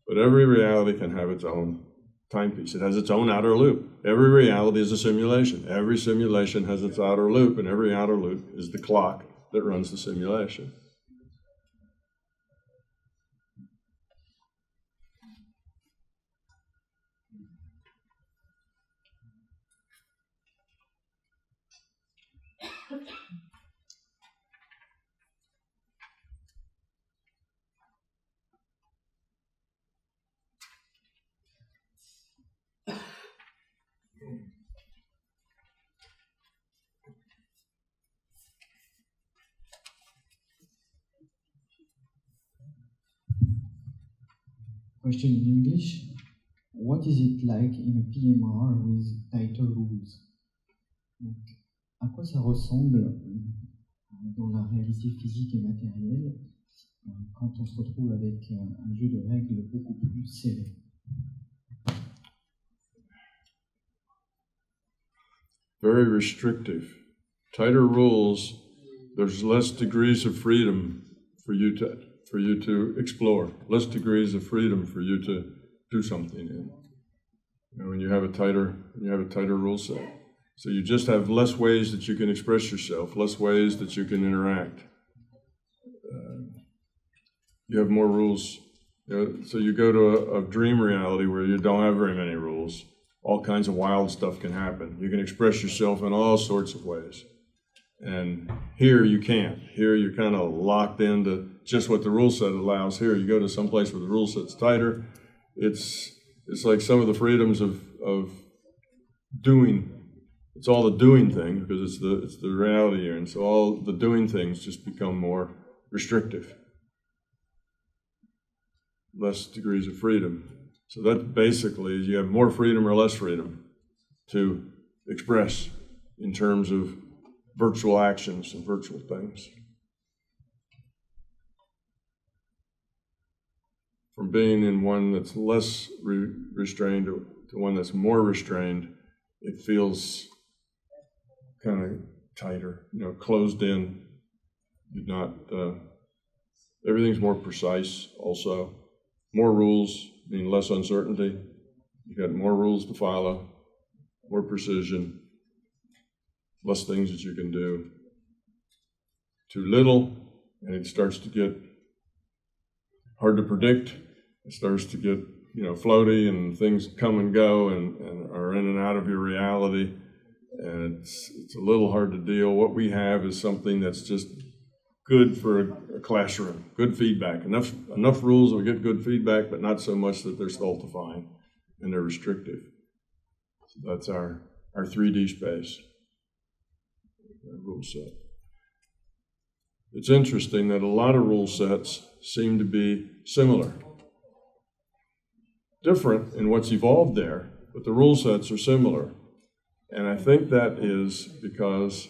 But every reality can have its own timepiece. It has its own outer loop. Every reality is a simulation. Every simulation has its outer loop, and every outer loop is the clock that runs the simulation. Question in English. What is it like in a PMR with tighter rules? Donc, à quoi ça ressemble dans la réalité physique et matérielle quand on se retrouve avec un jeu de règles beaucoup plus serré? Very restrictive. Tighter rules, there's less degrees of freedom for you to explore, less degrees of freedom for you to do something in. When you have a tighter rule set. So you just have less ways that you can express yourself, less ways that you can interact. You have more rules. So you go to a dream reality where you don't have very many rules. All kinds of wild stuff can happen. You can express yourself in all sorts of ways. And here you can't. Here you're kind of locked into just what the rule set allows. Here you go to some place where the rule set's tighter. It's like some of the freedoms of doing. It's all the doing thing because it's the reality here. And so all the doing things just become more restrictive. Less degrees of freedom. So that basically is you have more freedom or less freedom to express in terms of virtual actions and virtual things. From being in one that's less restrained to one that's more restrained, it feels kind of tighter, closed in. You're not, everything's more precise also. More rules mean less uncertainty. You've got more rules to follow, more precision, less things that you can do. Too little, and it starts to get hard to predict. It starts to get, floaty, and things come and go and are in and out of your reality. And it's a little hard to deal. What we have is something that's just good for a classroom, good feedback. Enough rules that we get good feedback, but not so much that they're stultifying and they're restrictive. So that's our 3D space, our rule set. It's interesting that a lot of rule sets seem to be similar. Different in what's evolved there, but the rule sets are similar. And I think that is because,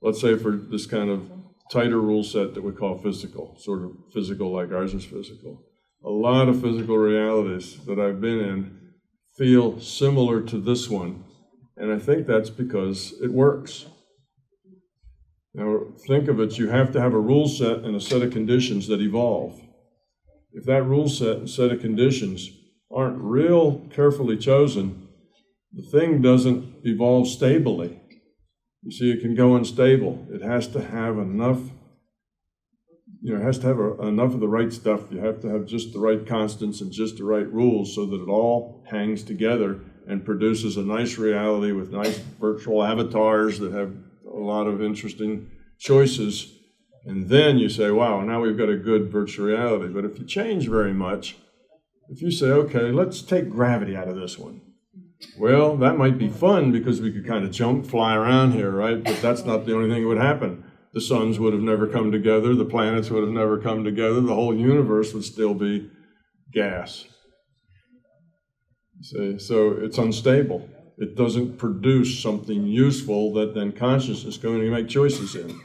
let's say for this kind of tighter rule set that we call physical, sort of physical like ours is physical, a lot of physical realities that I've been in feel similar to this one. And I think that's because it works. Now, think of it, you have to have a rule set and a set of conditions that evolve. If that rule set and set of conditions aren't real carefully chosen, the thing doesn't evolve stably. You see, it can go unstable. It has to have enough, it has to have enough of the right stuff. You have to have just the right constants and just the right rules so that it all hangs together and produces a nice reality with nice virtual avatars that have a lot of interesting choices. And then you say, wow, now we've got a good virtual reality. But if you change very much, if you say, okay, let's take gravity out of this one. Well, that might be fun because we could kind of jump, fly around here, right? But that's not the only thing that would happen. The suns would have never come together. The planets would have never come together. The whole universe would still be gas. See? So it's unstable. It doesn't produce something useful that then consciousness is going to make choices in.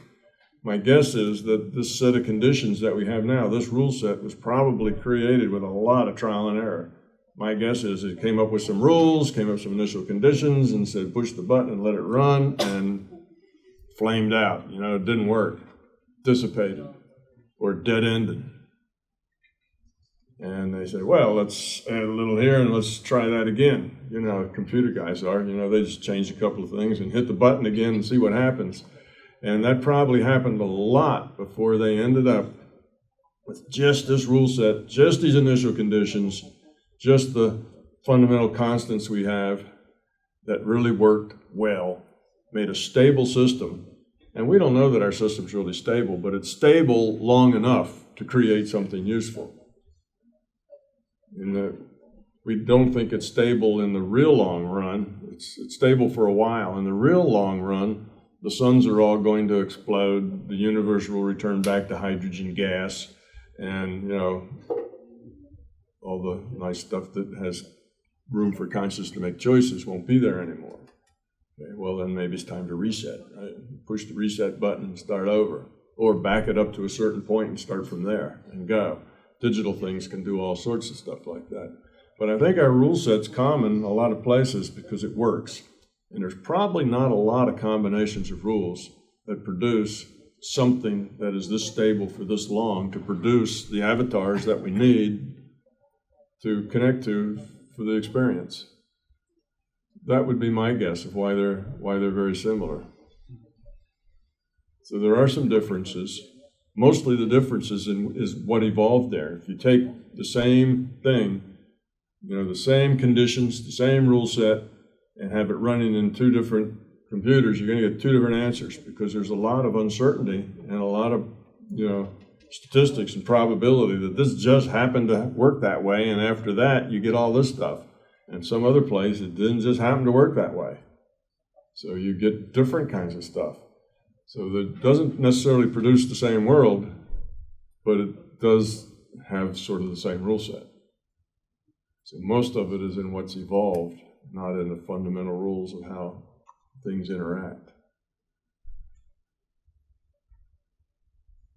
My guess is that this set of conditions that we have now, this rule set, was probably created with a lot of trial and error. My guess is it came up with some rules, came up with some initial conditions, and said push the button and let it run, and flamed out. It didn't work, dissipated, or dead-ended. And they say, well, let's add a little here and let's try that again. Computer guys are, they just change a couple of things and hit the button again and see what happens. And that probably happened a lot before they ended up with just this rule set, just these initial conditions, just the fundamental constants we have that really worked well, made a stable system. And we don't know that our system's really stable, but it's stable long enough to create something useful. We don't think it's stable in the real long run. It's stable for a while. In the real long run, the suns are all going to explode. The universe will return back to hydrogen gas, and all the nice stuff that has room for consciousness to make choices won't be there anymore. Okay, well, then maybe it's time to reset, right? Push the reset button and start over, or back it up to a certain point and start from there and go. Digital things can do all sorts of stuff like that. But I think our rule set's common in a lot of places because it works. And there's probably not a lot of combinations of rules that produce something that is this stable for this long to produce the avatars that we need to connect to for the experience. That would be my guess of why they're very similar. So there are some differences. Mostly the differences is what evolved there. If you take the same thing, the same conditions, the same rule set, and have it running in two different computers, you're going to get two different answers because there's a lot of uncertainty and a lot of, statistics and probability that this just happened to work that way, and after that you get all this stuff. And some other place it didn't just happen to work that way. So you get different kinds of stuff. So that doesn't necessarily produce the same world, but it does have sort of the same rule set. So most of it is in what's evolved, not in the fundamental rules of how things interact.